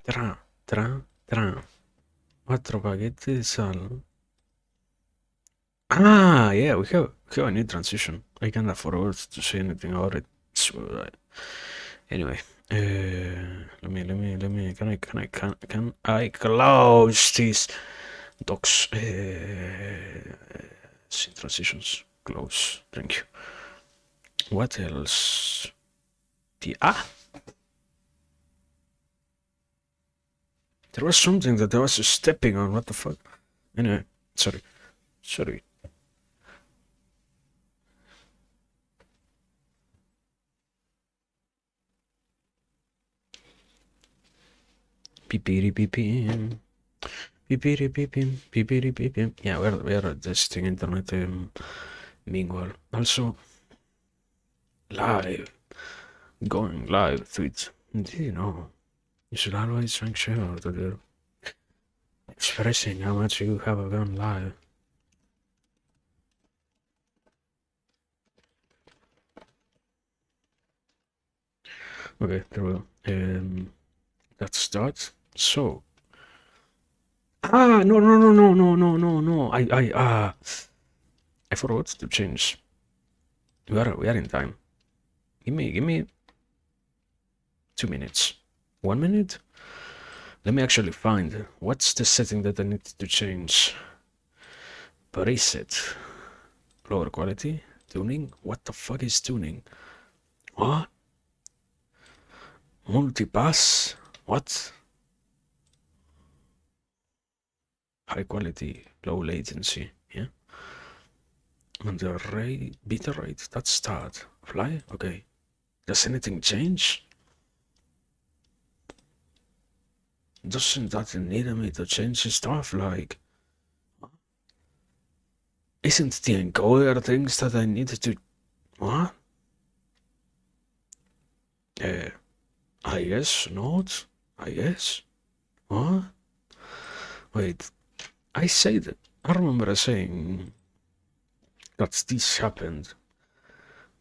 Tra. 4 pacchetti di sal. Ah, yeah, we have a new transition. I can't afford to say anything about it. So, anyway, can I close these docs? Scene transitions, close. Thank you. What else? There was something that I was stepping on. What the fuck? Anyway, sorry. Beepity beeping. Beepity beeping. Beepity beeping. Yeah, we're testing internet meanwhile. Also, live. Going live tweets. You know, you should always make sure that you're expressing how much you have gone live. Okay, there we go. Let's start. So, no. I forgot to change. We are in time. Give me 2 minutes. 1 minute? Let me actually find what's the setting that I need to change. Preset. Lower quality. Tuning? What the fuck is tuning? What? Multipass? What? High quality, low latency. Yeah. And the rate, beta rate, that's start. Fly? Okay. Does anything change? Doesn't that need me to change stuff? Like, isn't the encoder things that I need to. What? I guess not. I guess. What? Wait. I said. I remember saying that this happened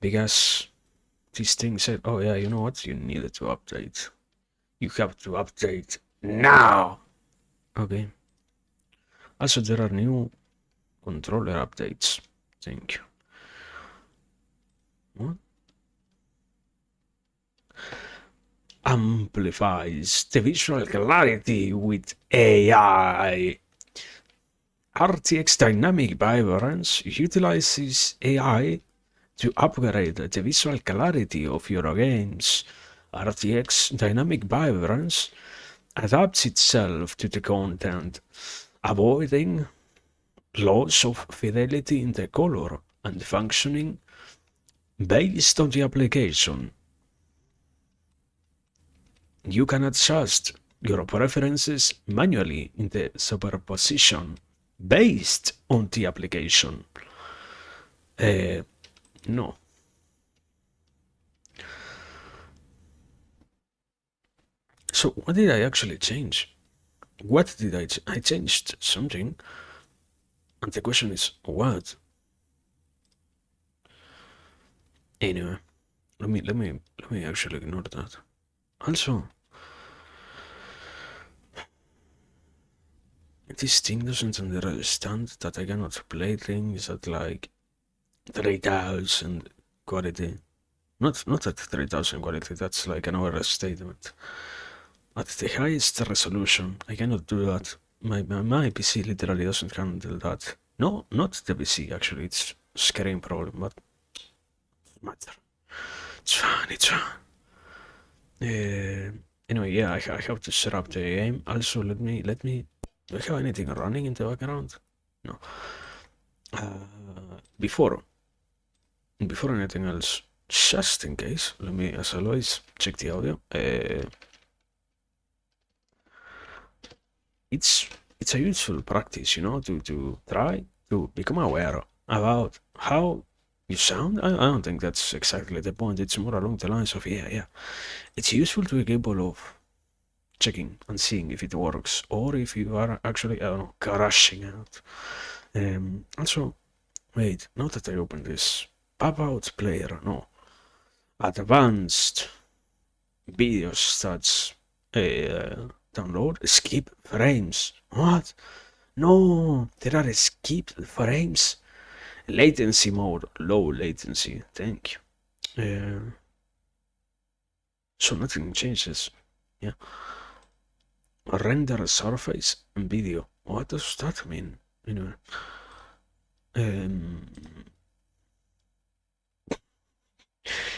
because this thing said, oh yeah, you know what? You needed to update. You have to update now. Okay. Also, there are new controller updates. Thank you. What? Amplifies the visual clarity with AI. RTX Dynamic Vibrance utilizes AI to upgrade the visual clarity of your games. RTX Dynamic Vibrance adapts itself to the content, avoiding loss of fidelity in the color and functioning based on the application. You can adjust your preferences manually in the superposition based on the application. No. So what did I actually change? What did I changed something, and the question is what? Anyway, let me actually ignore that. Also, this thing doesn't understand that I cannot play things at like 3000 quality. Not at 3000 quality, that's like an overstatement. At the highest resolution, I cannot do that. My PC literally doesn't handle that. No, not the PC actually, it's screen problem, but matter. It's fine. Anyway, yeah, I have to set up the game. Also, let me. Do I have anything running in the background? No. Before anything else, just in case, let me, as always, check the audio. It's a useful practice, you know, to try to become aware about how you sound. I don't think that's exactly the point. It's more along the lines of yeah. It's useful to be capable of checking and seeing if it works or if you are actually, I don't know, crashing out. Also, wait, now that I open this, pop out player, no, advanced video stats, Download. Skip frames. What? No, there are skip frames. Latency mode. Low latency. Thank you. So nothing changes. Yeah. Render surface and video. What does that mean? Anyway.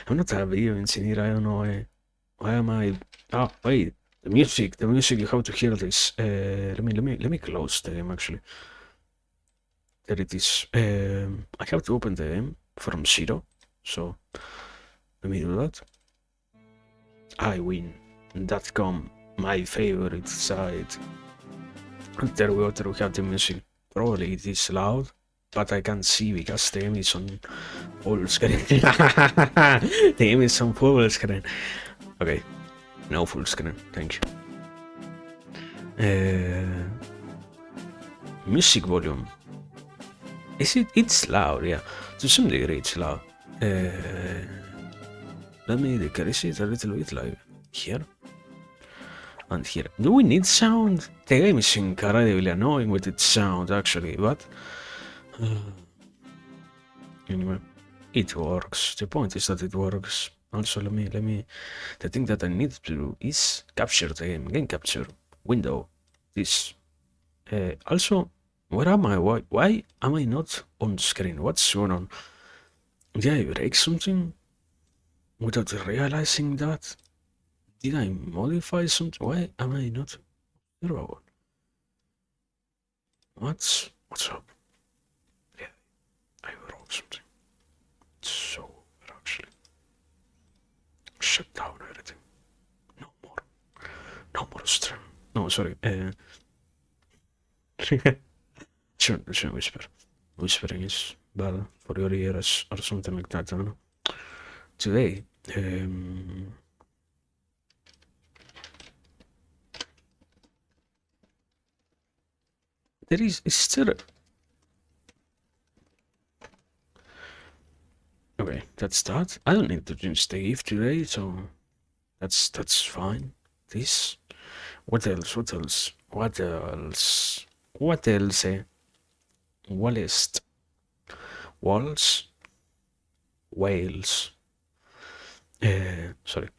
I'm not a video engineer. I don't know why am I. Oh wait, the music. The music. You have to hear this. Let me close the game actually. There it is. I have to open the game from zero. So let me do that. I win.com, my favorite site. And there we have the music. Probably it is loud, but I can't see because the game is on full screen. The game is on full screen. Okay, no full screen, thank you. Music volume. It's loud, yeah. To some degree it's loud. Let me decrease it a little bit, like here. And here. Do we need sound? The game is incredibly annoying with its sound, actually, but... anyway, it works. The point is that it works. Also, let me... The thing that I need to do is capture the game capture. Window. This. Also, where am I? Why am I not on screen? What's going on? Did I break something? Without realizing that? Did I modify something? Why am I not observable? What's up? Yeah, I broke something. It's so over actually. Shut down everything. No more stream. No, sorry. Shouldn't whisper. Whispering is bad for your ears or something like that, I don't know. Today, there is still... Okay, that's that. I don't need to change the GIF today, so that's fine. This. What else? Wallist. Walls. Wales. Sorry.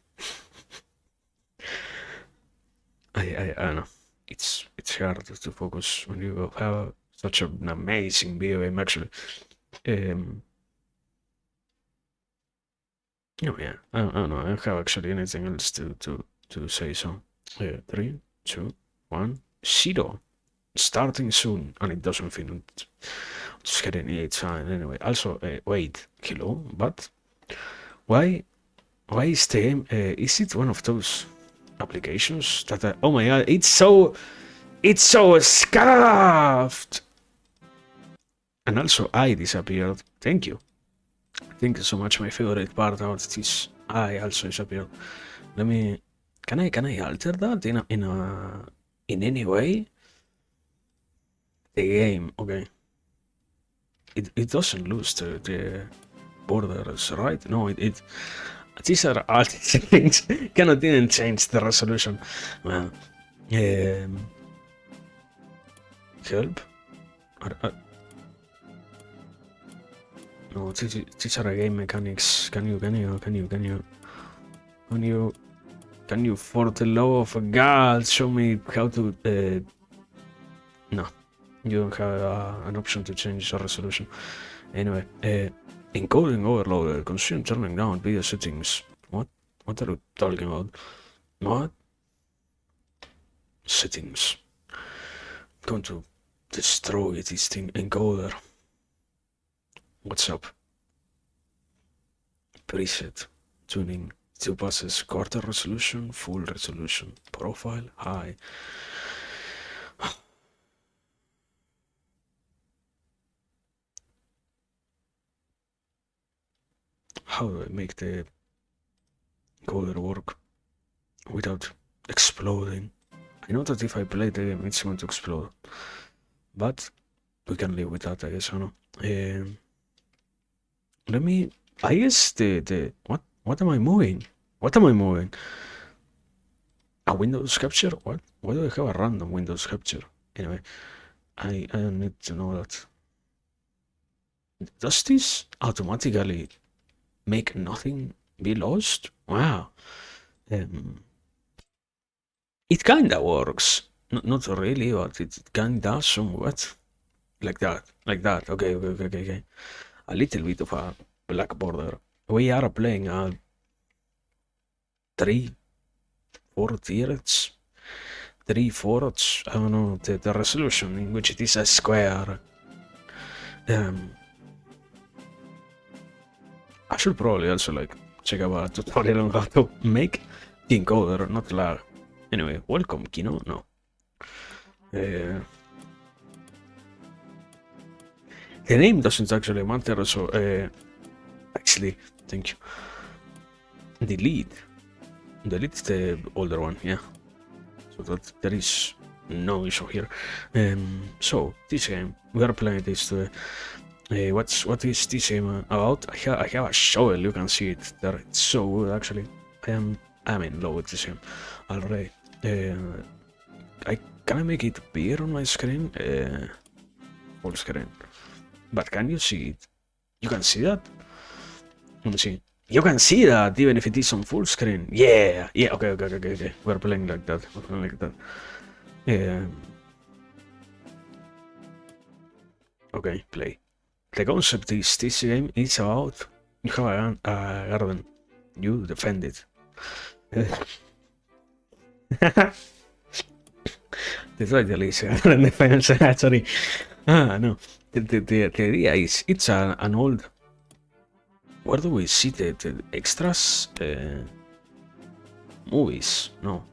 I don't know. It's hard to focus when you have such an amazing video game actually. Oh yeah, I don't know. I don't have actually anything else to say. So 3, 2, 1, 0. Starting soon, and it doesn't feel just getting it's fine anyway. Also, wait, hello, but why is the game? Is it one of those applications that? Oh my god, it's so scuffed. And also, I disappeared. Thank you. Thank you so much. My favorite part about this, I also disappeared. Let me. Can I alter that in any way? The game, okay. It doesn't lose the borders, right? No, these are all these things. Cannot even change the resolution. Well, help. No, these are game mechanics. Can you, for the love of God, show me how to? No, you don't have an option to change the resolution. Anyway, encoding overloaded. Consume turning down video settings. What are you talking about? What? Settings. I'm going to destroy this thing. Encoder. What's up? Preset. Tuning. 2 buses. Quarter resolution. Full resolution. Profile. High. How do I make the encoder work without exploding? I know that if I play the game, it's going to explode. But we can live with that, I guess, I don't know. Let me... I guess what am I moving? What am I moving? A Windows capture? What? Why do I have a random Windows capture? Anyway, I need to know that. Does this automatically make nothing be lost? Wow. It kinda works. Not really, but it kinda somewhat. Like that. Like that. Okay. A little bit of a black border. We are playing a 3, 4 thirds. 3/4. I don't know the resolution in which it is a square. I should probably also like check out a tutorial on how to make the encoder, not lag. Anyway, welcome, Kino. No. The name doesn't actually matter, so actually, thank you. Delete the older one, yeah. So that there is no issue here. So this game, we are playing this. What is this game about? I have a shovel. You can see it there. It's so good, actually. I'm in love with this game already. Can I make it bigger on my screen? Full screen. But can you see it? You can see that? Let me see. You can see that even if it is on full screen. Yeah. Okay. We're playing like that. Okay, play. The concept is this game is about you have a garden. You defend it. The title is Garden Defense. Sorry. No. The idea is it's an old. Where do we see the extras? Movies? No.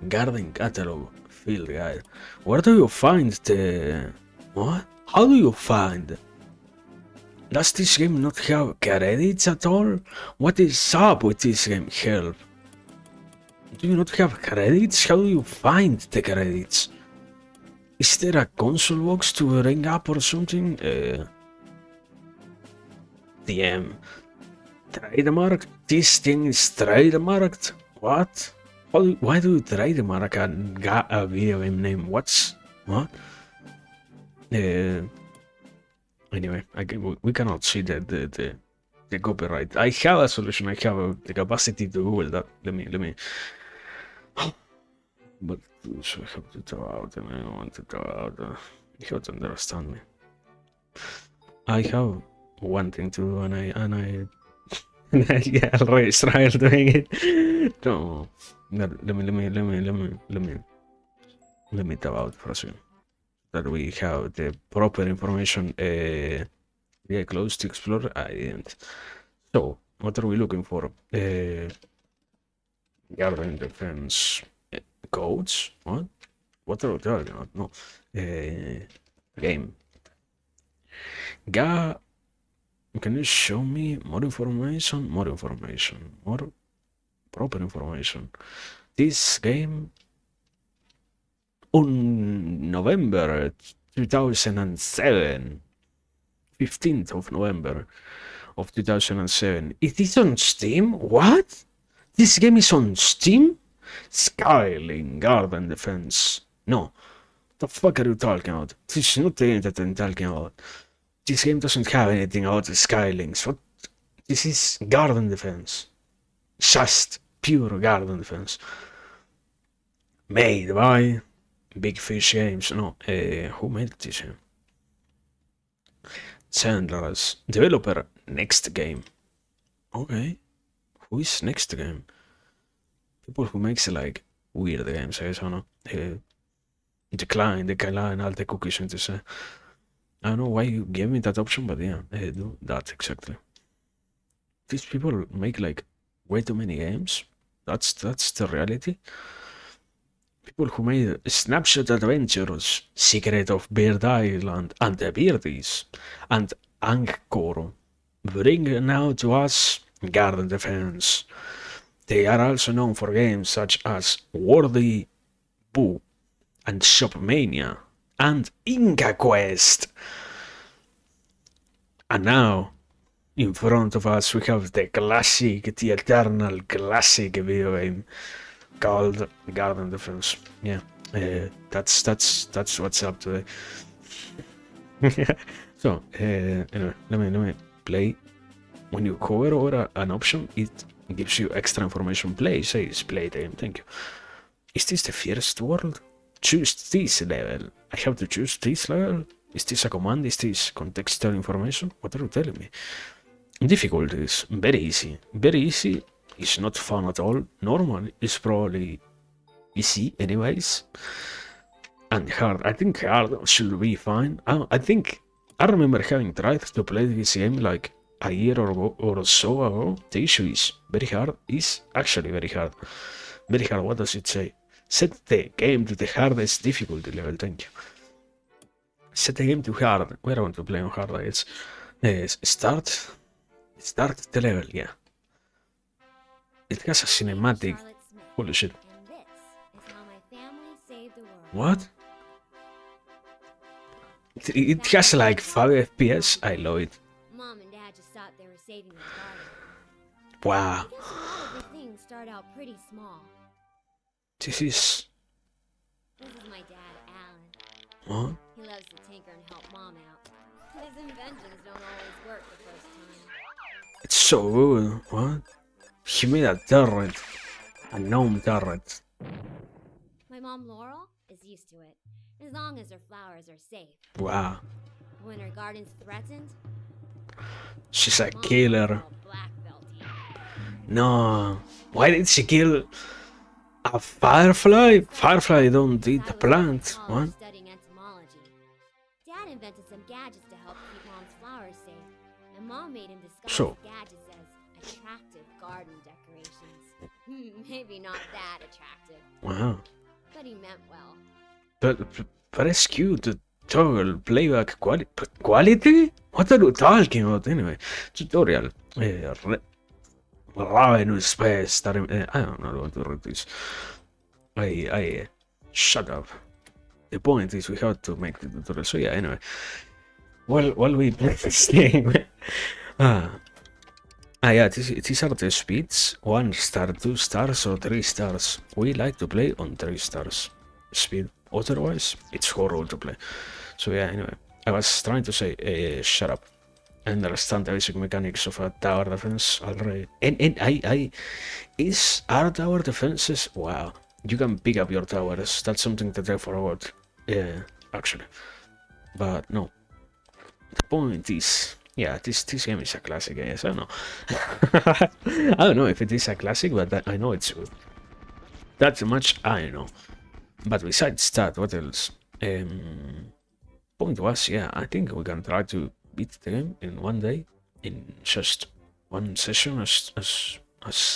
Garden catalog. Field guide. Where do you find the. What? How do you find? Does this game not have credits at all? What is up with this game? Help. Do you not have credits? How do you find the credits? Is there a console box to ring up or something? DM. Trademark? This thing is trademarked? What? Why do you trademark a video game name? What? Anyway, we cannot see the copyright. I have a solution. I have the capacity to Google that. Let me. But so I have to throw out, and I don't want to throw out. You have to understand me. I have one thing to do, and I yeah, already started doing it. No, let me throw out for a second. That we have the proper information. Yeah, close to explore. I didn't. So, what are we looking for? Garden defense codes. What are we talking about? No. Game. Can you show me more information? More proper information. This game on November 2007. 15th of November of 2007. It is on Steam? What? This game is on Steam? Skyling Garden Defense. No. The fuck are you talking about? This is not the game that I'm talking about. This game doesn't have anything about the Skylings. What? This is Garden Defense. Just pure Garden Defense. Made by Big Fish Games. No, who made this game? Chandler's developer. Next Game. Okay. Who is Next Game? People who makes like weird games, I don't know. Decline all the cookies into say. I don't know why you gave me that option, but yeah, I do that exactly. These people make like way too many games. That's the reality. People who made Snapshot Adventures, Secret of Beard Island, and the Beardies, and Angkor, bring now to us Garden Defense. They are also known for games such as Wordy Boo and Shopmania and Inca Quest. And now, in front of us, we have the eternal classic video game called garden defense. Yeah, that's what's up today. So anyway, let me play. When you hover over an option, it gives you extra information. Play says play the game. Thank you. Is this the first world? Choose this level. I have to choose this level. Is this a command? Is this contextual information? What are you telling me? Difficulties. Very easy. Very easy is not fun at all. Normal is probably easy anyways. And hard. I think hard should be fine. I remember having tried to play this game like a year or so ago. The issue is very hard. Is actually very hard. Very hard. What does it say? Set the game to the hardest difficulty level. Thank you. Set the game to hard. We don't want to play on hard. It's start the level. Yeah. It has a cinematic. Holy shit. What? It has like 5 FPS. I love it. Mom and Dad just thought they were saving the garden. Wow. I guess a lot of the things start out pretty small. This is. This is my dad, Alan. What? He loves to tinker and help Mom out. His inventions don't always work the first time. It's so good. What? He made a turret. A gnome turret. My mom, Laurel, is used to it, as long as her flowers are safe. Wow. When her garden's threatened, She's a Mom killer. calls a black belt here. No. Why did she kill a firefly? Firefly don't eat the That was plant. while I was What? studying entomology. Dad invented some gadgets to help keep Mom's flowers safe, and Mom made him disguise So- the gadgets as attractive garden decorations. Maybe not that attractive, Wow. but he meant well. But it's cute. The toggle playback quality? What are you talking about anyway? Tutorial. Ravenous Space. I don't know what to read this. Shut up. The point is we have to make the tutorial. So yeah, anyway. While we play this thing. Yeah, these are the speeds. 1 star, 2 stars, or 3 stars. We like to play on 3 stars speed. Otherwise, it's horrible to play. So yeah, anyway. I was trying to say, shut up. I understand the basic mechanics of a tower defense already. And are tower defenses? Wow. You can pick up your towers. That's something that I forgot. Yeah, actually. But no. The point is, yeah, this game is a classic, I guess. I don't know. I don't know if it is a classic, but I know it's good. That's much I know. But besides that, what else? Point was, yeah, I think we can try to beat the game in one day, in just one session, as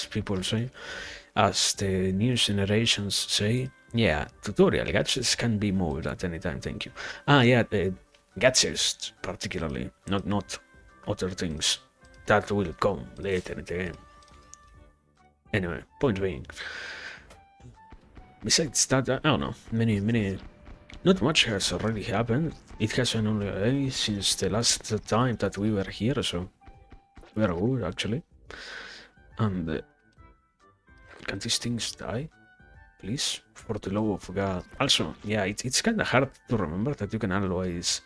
people say, as the new generations say. Yeah, tutorial gadgets can be moved at any time. Thank you. Yeah, gadgets particularly, not other things that will come later in the game. Anyway, point being, besides that, I don't know, many, not much has already happened. It has been only a day since the last time that we were here, so we are good actually. And can these things die, please, for the love of God? Also, yeah, it's kind of hard to remember that you can always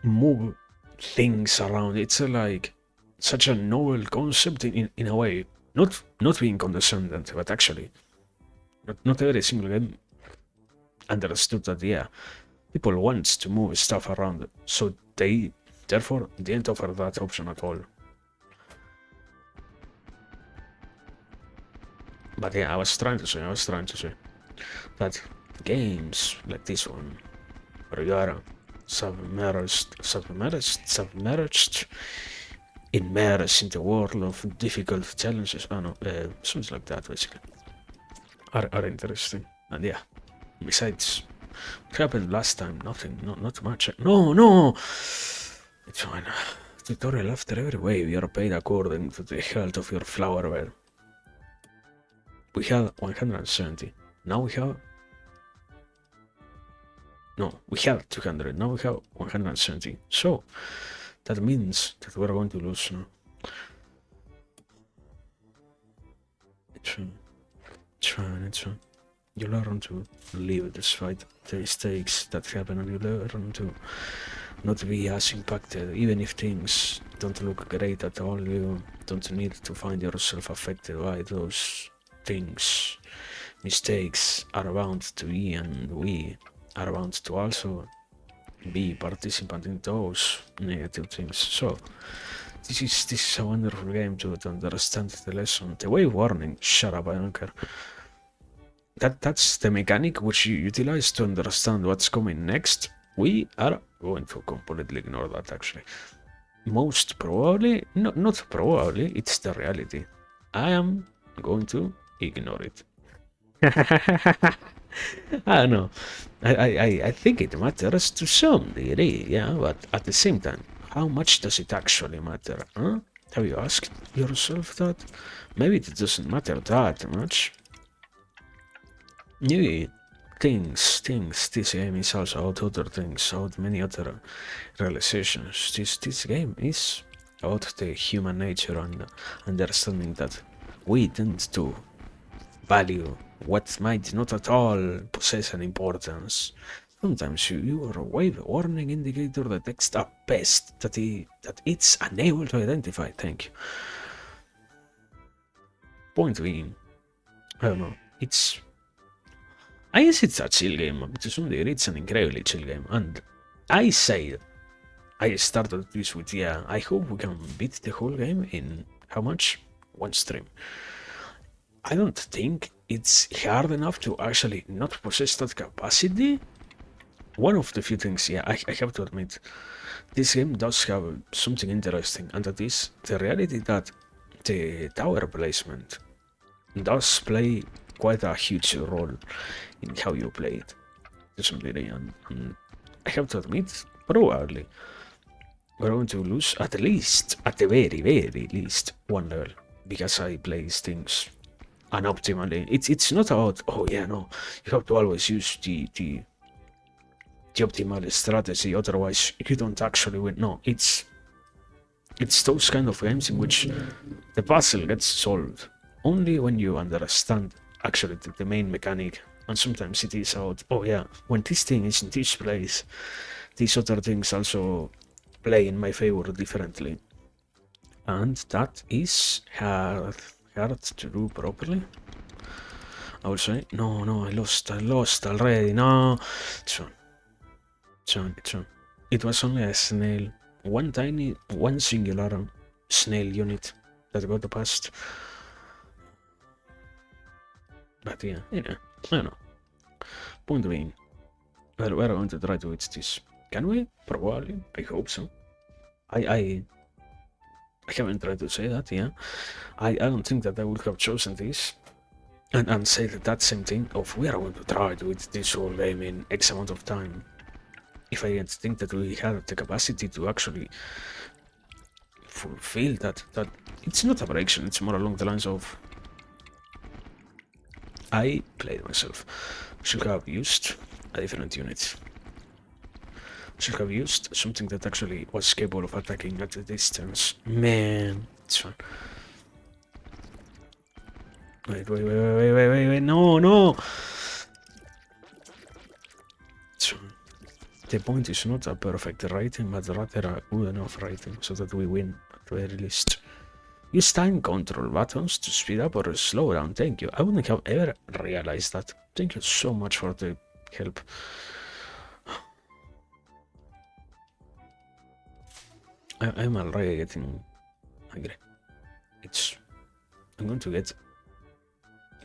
move things around. It's like such a novel concept in a way. Not being condescending, but actually, not every single game understood that, yeah, people want to move stuff around, so they therefore didn't offer that option at all. But yeah, I was trying to say that games like this one, where you are submerged, immersed in the world of difficult challenges, something like that basically, are interesting. And yeah, besides what happened last time, nothing, not much. No, it's fine. Tutorial: after every wave, you are paid according to the health of your flower bed. We have 170. Now we have... No, we have 200. Now we have 170. So, that means that we're going to lose now. it's fine. You learn to live despite the mistakes that happen, and you learn to not be as impacted, even if things don't look great at all. You don't need to find yourself affected by those things. Mistakes are bound to be, and we are bound to also be participant in those negative things. So this is a wonderful game to understand the lesson. The wave warning, shut up, I don't care. That's the mechanic which you utilize to understand what's coming next. We are going to completely ignore that, actually. Most probably, no, not probably, it's the reality. I am going to ignore it. I don't know. I think it matters to some degree, yeah, but at the same time, how much does it actually matter, huh? Have you asked yourself that? Maybe it doesn't matter that much. Maybe things, this game is also about other things, about many other realizations. This game is about the human nature and understanding that we tend to value what might not at all possess an importance. Sometimes your wave warning indicator detects a pest that it's unable to identify. Thank you. Point being, I don't know, I guess it's a chill game, but to some degree it's an incredibly chill game, and I started this with, yeah, I hope we can beat the whole game in, how much? One stream. I don't think it's hard enough to actually not possess that capacity. One of the few things, yeah, I have to admit, this game does have something interesting, and that is the reality that the tower placement does play quite a huge role in how you play it to some degree, and I have to admit, probably we're going to lose at the very, very least, one level, because I place things unoptimally. It's not about, oh yeah, no, you have to always use the optimal strategy, otherwise you don't actually win. No, it's those kind of games in which the puzzle gets solved only when you understand actually the main mechanic. And sometimes it is about, oh yeah, when this thing is in this place, these other things also play in my favor differently. And that is hard to do properly, I would say. No, I lost already. No, it's on. It was only a snail, one singular snail unit that got past. But yeah, I don't know. Point being, well, we're going to try to hit this. Can we? Probably. I hope so. I haven't tried to say that, yeah. I don't think that I would have chosen this and say that same thing of we are going to try to hit this whole game in X amount of time. If I didn't think that we had the capacity to actually fulfill that it's not a prediction, it's more along the lines of I played myself. Should have used a different unit. Should have used something that actually was capable of attacking at a distance. Man, it's fine. Wait, no! It's fine. The point is not a perfect rating, but rather a good enough rating so that we win at the very least. Use time control buttons to speed up or slow down. Thank you. I wouldn't have ever realized that. Thank you so much for the help. I'm already getting angry. I'm going to get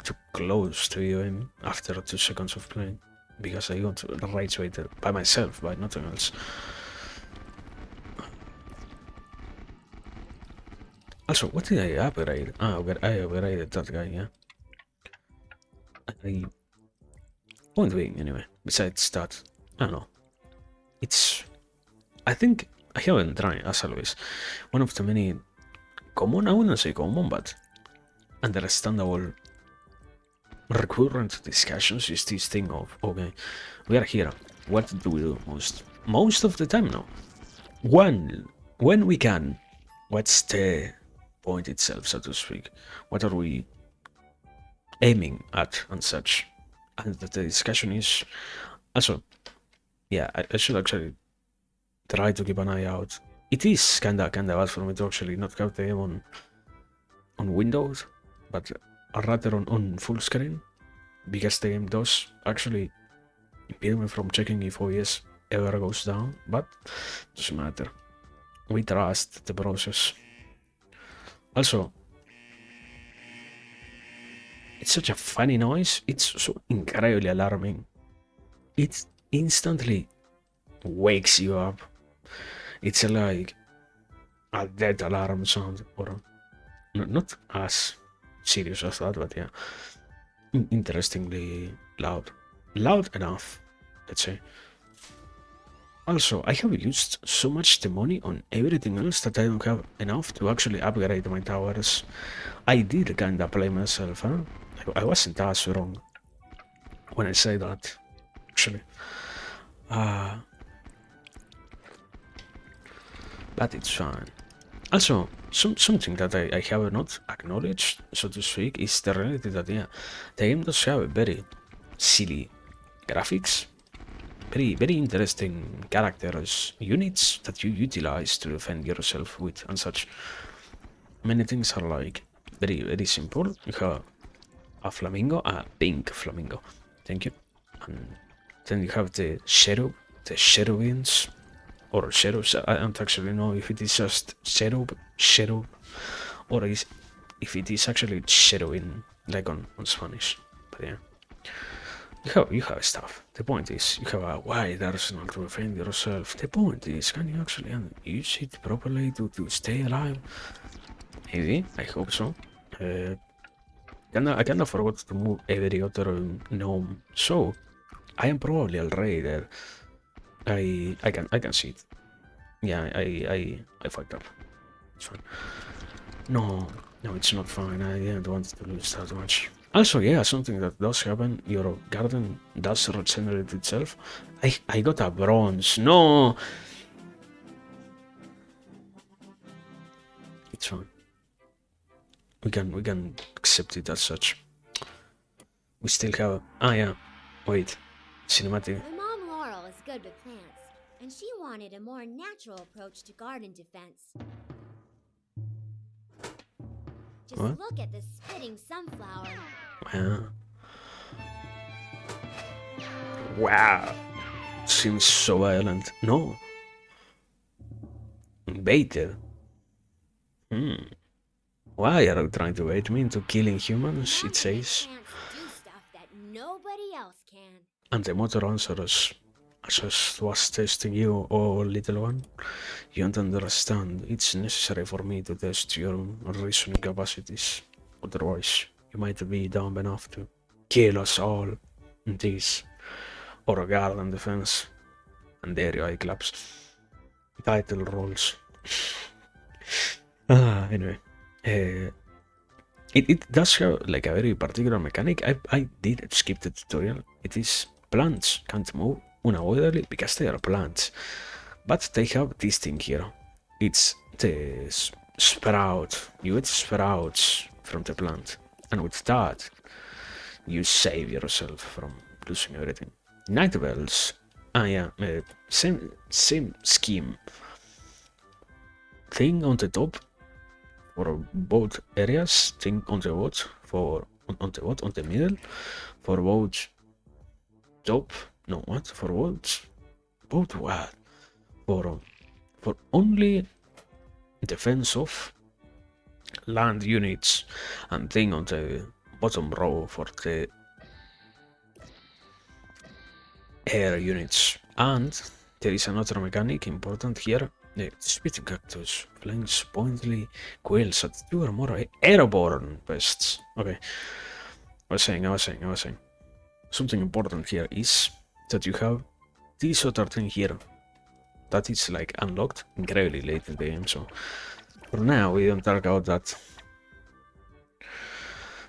too close to you after 2 seconds of playing, because I got rage baited by myself, by nothing else. Also, what did I upgrade? I upgraded that guy, yeah. Point being, anyway, besides that, I don't know. I think I haven't tried, as always. One of the many common, I wouldn't say common, but understandable recurrent discussions is this thing of, okay, we are here. What do we do most of the time now? When we can, what's the point itself, so to speak? What are we aiming at and such. And the discussion is also, yeah, I should actually try to keep an eye out. It is kinda bad for me to actually not have the aim on Windows, but rather on full screen, because the game does actually impede me from checking if OS ever goes down, but doesn't matter. We trust the process. Also, it's such a funny noise, it's so incredibly alarming. It instantly wakes you up. It's like a dead alarm sound, or not as serious as that, but yeah, interestingly loud. Loud enough, let's say. Also, I have used so much the money on everything else that I don't have enough to actually upgrade my towers. I did kinda play myself, huh? I wasn't as wrong when I say that, actually. But it's fine. Also, something that I have not acknowledged, so to speak, is the reality that, yeah, the game does have very silly graphics, very interesting characters, units that you utilize to defend yourself with, and such. Many things are like very simple. You have a flamingo, a pink flamingo, thank you, and then you have the cherubins, or cherubs. I don't actually know if it is just cherub, or if it is actually cherubin, like on Spanish. But yeah. You have stuff. The point is, you have a wide arsenal to defend yourself. The point is, can you actually use it properly to stay alive? Maybe, I hope so. I kinda forgot to move every other gnome, so I am probably already there. I can see it. Yeah, I fucked up. It's fine. No, it's not fine. I didn't want to lose that much. Also, yeah, something that does happen, your garden does regenerate itself. I got a bronze. No! It's fine. We can accept it as such. We still have... Ah, yeah. Wait. Cinematic. My mom Laurel is good with plants, and she wanted a more natural approach to garden defense. Just What? look at this spitting sunflower. Yeah. Wow. Seems so violent. No. Baited. Why are you trying to bait me into killing humans, Mom it can make says? plants do stuff that nobody else can. And the mother answers, I just was testing you, oh little one. You don't understand. It's necessary for me to test your reasoning capacities. Otherwise, you might be dumb enough to kill us all in this, or garden defense. And there you eye claps. Title rolls. Anyway. It does have like a very particular mechanic. I did skip the tutorial. It is plants can't move unavoidably because they are plants. But they have this thing here. It's the sprout. You get sprouts from the plant. And with that, you save yourself from losing everything. Night bells. Ah yeah, same scheme. Thing on the top for both areas. Thing on the what for on the middle for both top. No, what for both what for only defense of land units, and thing on the bottom row for the air units. And there is another mechanic important here. The spitting cactus flanks pointedly quails at two or more airborne pests. Okay, I was saying. Something important here is that you have this other thing here that is like unlocked incredibly late in the game, so for now we don't talk about that.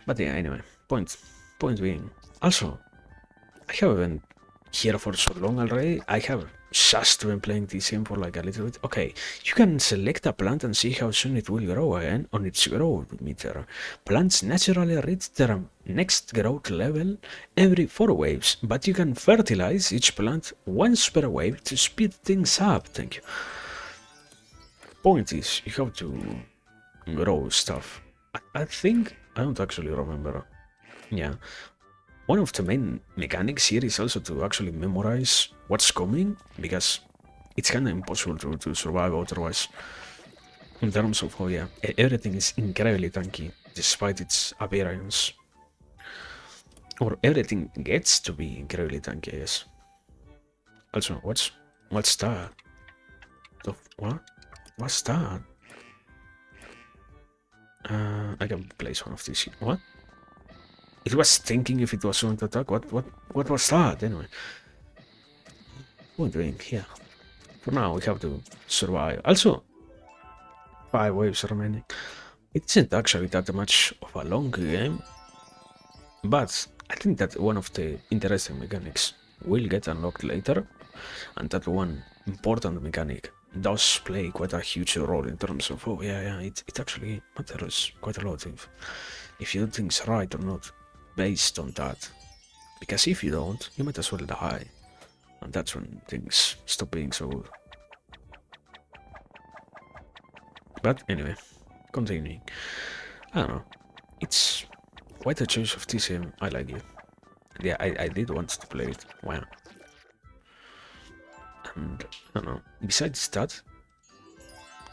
But yeah, anyway, point being, also, I haven't been here for so long already. I have just when playing this game for like a little bit. Okay, you can select a plant and see how soon it will grow again on its growth meter. Plants naturally reach their next growth level every 4 waves, but you can fertilize each plant once per wave to speed things up. Thank you. Point is, you have to grow stuff. I think, I don't actually remember. Yeah. One of the main mechanics here is also to actually memorize what's coming, because it's kind of impossible to survive otherwise. In terms of, oh yeah, everything is incredibly tanky, despite its appearance. Or everything gets to be incredibly tanky, I guess. Also, what's that? What? What's that? I can place one of these here. What? It was thinking if it was going to attack. What was that anyway? What are we doing here? For now, we have to survive. Also, 5 waves remaining. It isn't actually that much of a long game, but I think that one of the interesting mechanics will get unlocked later, and that one important mechanic does play quite a huge role in terms of, oh yeah, it actually matters quite a lot if you do things right or not based on that. Because if you don't, you might as well die, and that's when things stop being so good. But anyway, continuing. I don't know. It's quite a choice of TCM. I like it. Yeah, I did want to play it. Wow. And I don't know. Besides that,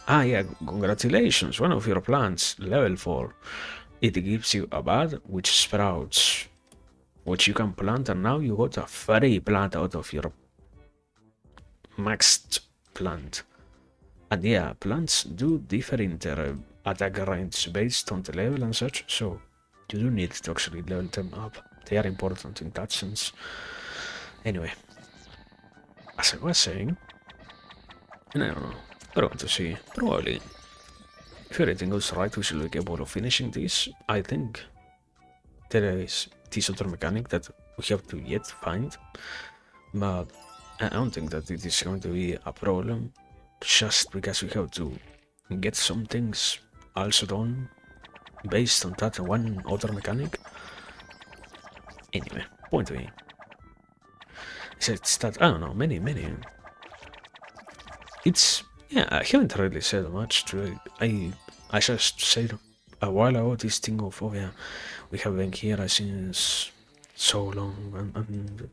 yeah, congratulations. One of your plants, level 4. It gives you a bud which sprouts, which you can plant, and now you got a free plant out of your maxed plant. And yeah, plants do differ in their attack range based on the level and such, so you do need to actually level them up. They are important in that sense. Anyway, as I was saying, and I don't know, we're going to see, probably, if everything goes right, we should be capable of finishing this. I think there is this other mechanic that we have to yet find, but I don't think that it is going to be a problem, just because we have to get some things also done based on that one other mechanic. Anyway, point being, it's that, I don't know, many. It's, yeah, I haven't really said much to it. I just said a while ago this thing of, oh yeah, we have been here since so long, and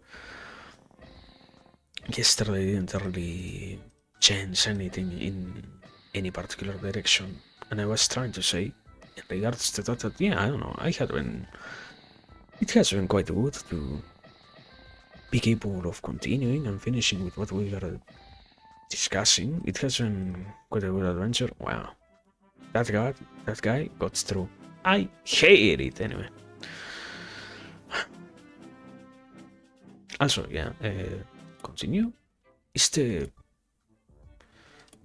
yesterday didn't really change anything in any particular direction. And I was trying to say, in regards to that, yeah, I don't know, it has been quite good to be capable of continuing and finishing with what we were discussing. It has been quite a good adventure. Wow. That guy got through. I hate it anyway. Also, yeah, continue. Is the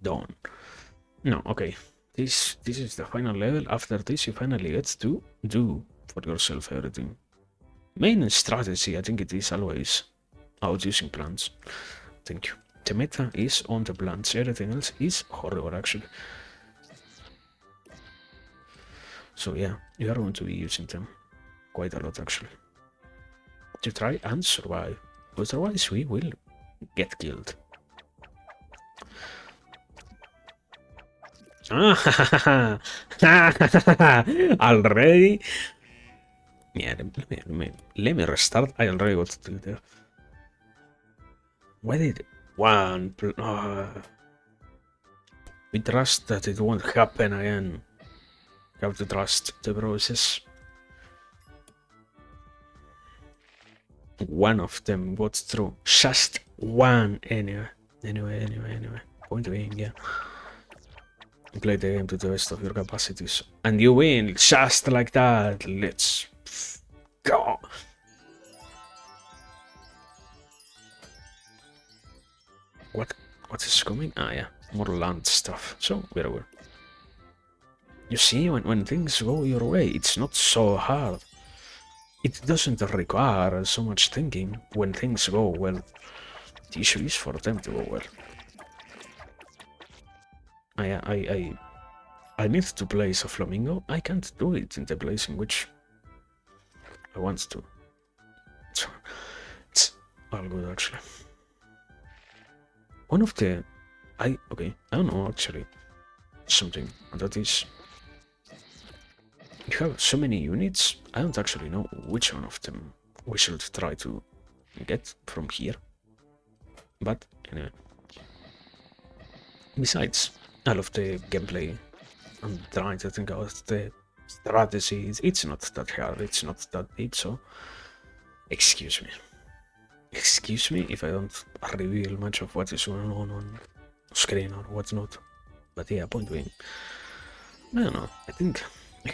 dawn? No, okay. This is the final level. After this, you finally get to do for yourself everything. Main strategy, I think it is always out using plants. Thank you. The meta is on the plants. Everything else is horrible, actually. So yeah, you are going to be using them quite a lot, actually, to try and survive. Otherwise, we will get killed. Already? Yeah, let me restart. I already got to there. Why did one? We trust that it won't happen again. You have to trust the process. One of them got through. Just one. Anyway. Point being, yeah. Play the game to the best of your capacities. And you win just like that. Let's go. What is coming? Ah, yeah. More land stuff. So, we're aware. You see, when things go your way, it's not so hard. It doesn't require so much thinking when things go well. The issue is for them to go well. I need to place a flamingo. I can't do it in the place in which I want to. So it's all good actually. One of the I don't know actually something, and that is you have so many units. I don't actually know which one of them we should try to get from here. But anyway, besides all of the gameplay and trying to think out the strategy, it's not that hard, it's not that deep, so excuse me if I don't reveal much of what is going on screen or what's not. But yeah, point being, I don't know, I think I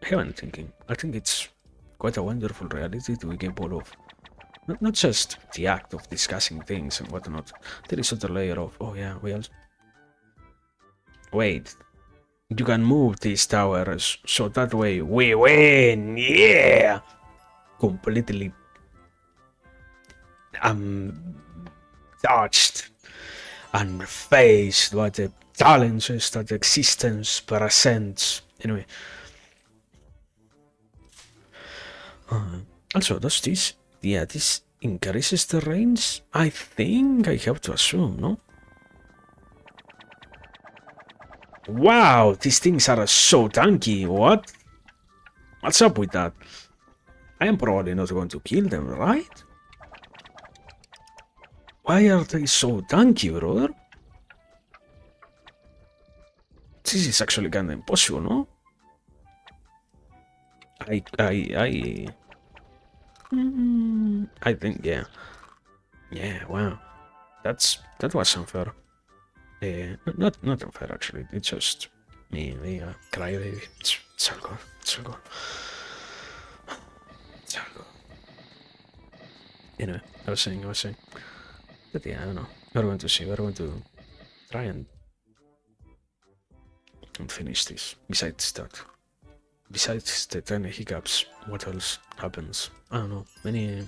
haven't thinking. I think it's quite a wonderful reality to be capable of not just the act of discussing things and whatnot. There is other layer of, oh yeah, we also wait, you can move these towers so that way we win, yeah, completely touched and faced by the challenges that existence presents. Anyway, also does this, yeah, this increases the range? I think I have to assume, no? Wow, these things are so tanky, what? What's up with that? I am probably not going to kill them, right? Why are they so tanky, brother? This is actually kinda impossible, no? I think, yeah. Yeah, wow. That was unfair. Not unfair, actually. It's just me crybaby. It's all good. It's all good. It's all good. Anyway, I was saying. But yeah, I don't know. We're going to see. We're going to try and finish this. Besides the tiny hiccups, what else happens? I don't know.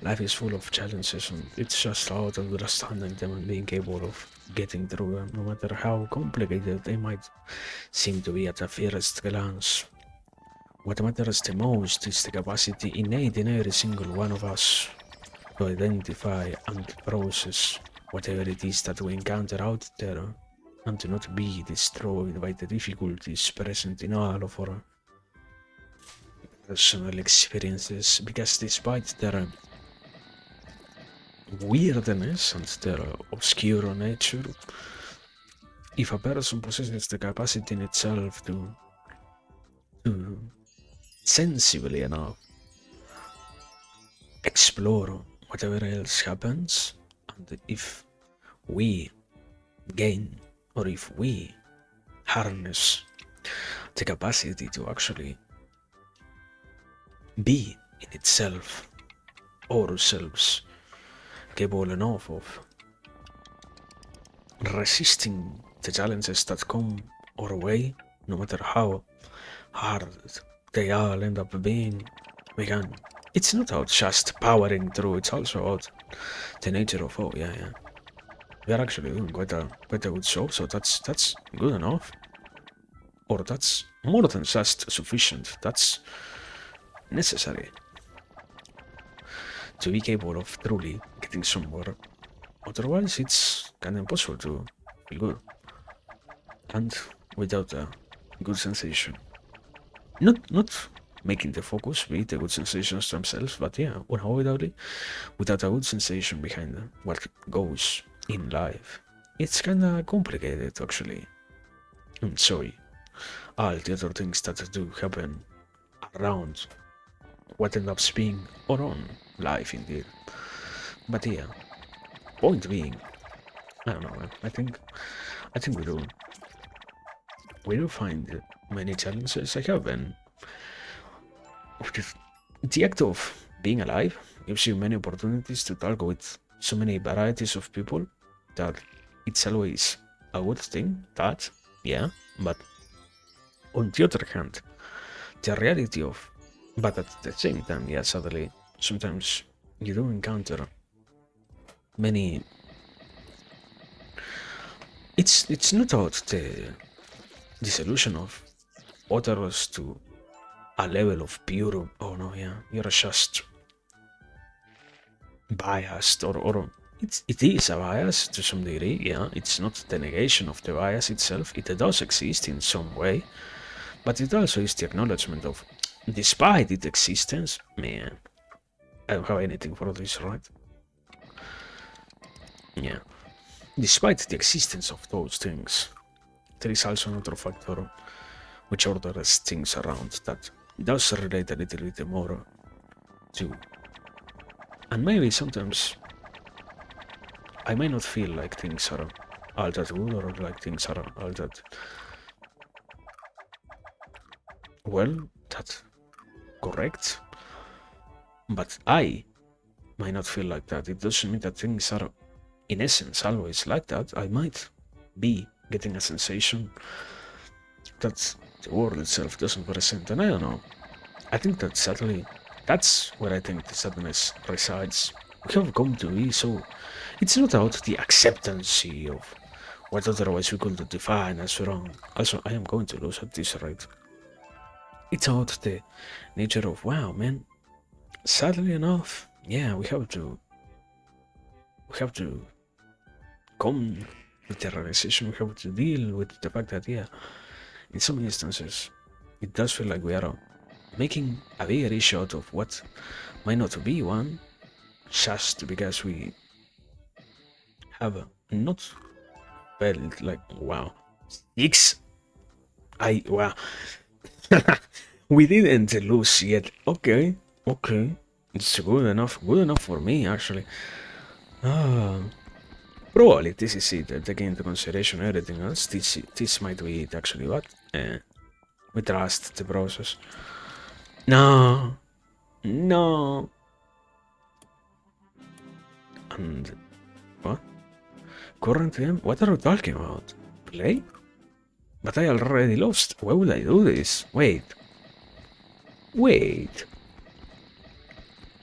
Life is full of challenges, and it's just about understanding them and being capable of getting through them, no matter how complicated they might seem to be at a first glance. What matters the most is the capacity innate in every single one of us to identify and process whatever it is that we encounter out there, and to not be destroyed by the difficulties present in all of our personal experiences, because despite their weirdness and their obscure nature, if a person possesses the capacity in itself to sensibly enough explore whatever else happens, and if we gain or if we harness the capacity to actually be in itself ourselves capable enough of resisting the challenges that come our way, no matter how hard they all end up being, we can. It's not about just powering through, it's also about the nature of, oh yeah, we are actually doing quite a good job, so that's good enough. Or that's more than just sufficient, that's necessary to be capable of truly getting somewhere. Otherwise, it's kinda impossible to feel good. And without a good sensation. Not making the focus be the good sensations themselves, but yeah, unavoidably, without a good sensation behind what goes in life, it's kinda complicated to actually enjoy all the other things that do happen around what ends up being our own life indeed. But yeah, point being, I don't know, man. I think we do find many challenges ahead, and the act of being alive gives you many opportunities to talk with so many varieties of people that it's always a good thing. That, yeah, but on the other hand, the reality of, but at the same time, yeah, sadly, sometimes you do encounter many. It's not about the dissolution of others to a level of pure. Oh no, yeah, you're just biased, or it is a bias to some degree. Yeah, it's not the negation of the bias itself. It does exist in some way, but it also is the acknowledgement of, despite its existence, man, I don't have anything for this, right? Yeah. Despite the existence of those things, there is also another factor which orders things around that does relate a little bit more to. And maybe sometimes I may not feel like things are all that good or like things are all that well, that correct, but I might not feel like that. It doesn't mean that things are, in essence, always like that. I might be getting a sensation that the world itself doesn't present, and I don't know. I think that sadly, that's where I think the sadness resides. We have come to be so. It's not about the acceptance of what otherwise we could define as wrong. Also, I am going to lose at this rate. It's about the nature of, wow, man. Sadly enough, yeah, we have to come with the realization. We have to deal with the fact that, yeah, in some instances, it does feel like we are making a bigger issue out of what might not be one, just because we have not felt like, wow, six. Wow. We didn't lose yet. Okay, okay. It's good enough. Good enough for me, actually. Ah, probably this is it. Taking into consideration everything else, this might be it, actually. But we trust the process. No, no. And what? Current game? What are you talking about? Play? But I already lost. Why would I do this? Wait. Wait.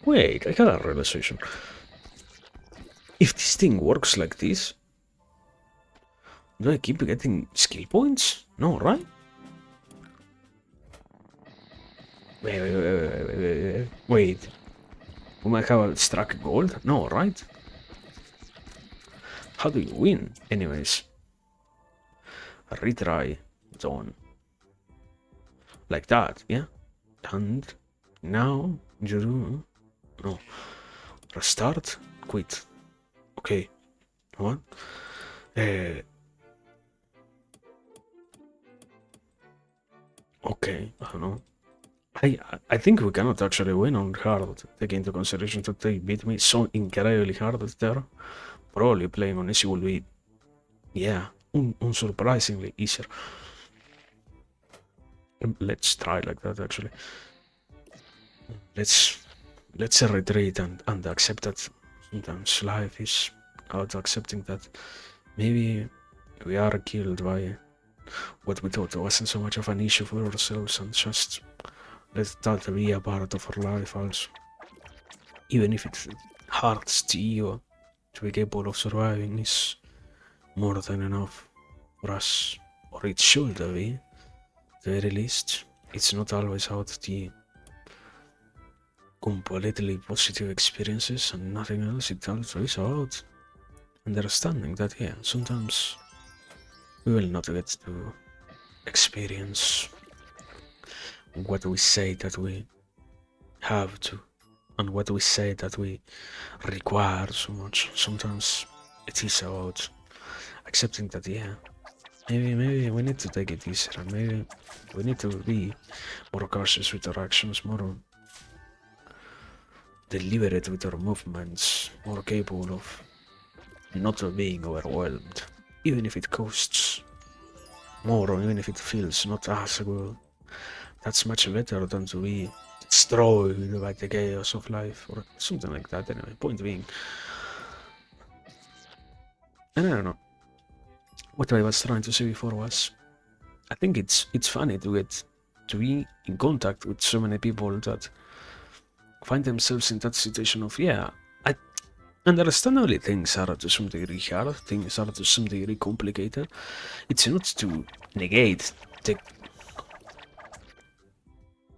Wait, I had a realization. If this thing works like this, do I keep getting skill points? No, right? Wait. We might have struck gold? No, right? How do you win? Anyways. Retry zone. Like that, yeah? And now you do. No. Restart? Quit. Okay. What? Okay, I don't know. I think we cannot actually win on hard, taking into consideration that they beat me so incredibly hard there. Probably playing on easy will be, yeah, unsurprisingly easier. Let's try like that actually. Let's retreat and accept that sometimes life is about accepting that maybe we are killed by what we thought wasn't so much of an issue for ourselves, and just let that be a part of our life also. Even if it hurts the ego, to be capable of surviving is more than enough for us, or it should be, at the very least. It's not always about the completely positive experiences and nothing else. It also is about understanding that, yeah, sometimes we will not get to experience what we say that we have to, and what we say that we require so much. Sometimes it is about accepting that, yeah, maybe we need to take it easier, and maybe we need to be more cautious with our actions, more deliberate with our movements, more capable of not being overwhelmed, even if it costs more, or even if it feels not as good. That's much better than to be destroyed by the chaos of life, or something like that. Anyway, point being, and I don't know, what I was trying to say before was, I think it's funny to get to be in contact with so many people that find themselves in that situation of, yeah, I understandably things are to some degree hard, things are to some degree complicated. It's not to negate the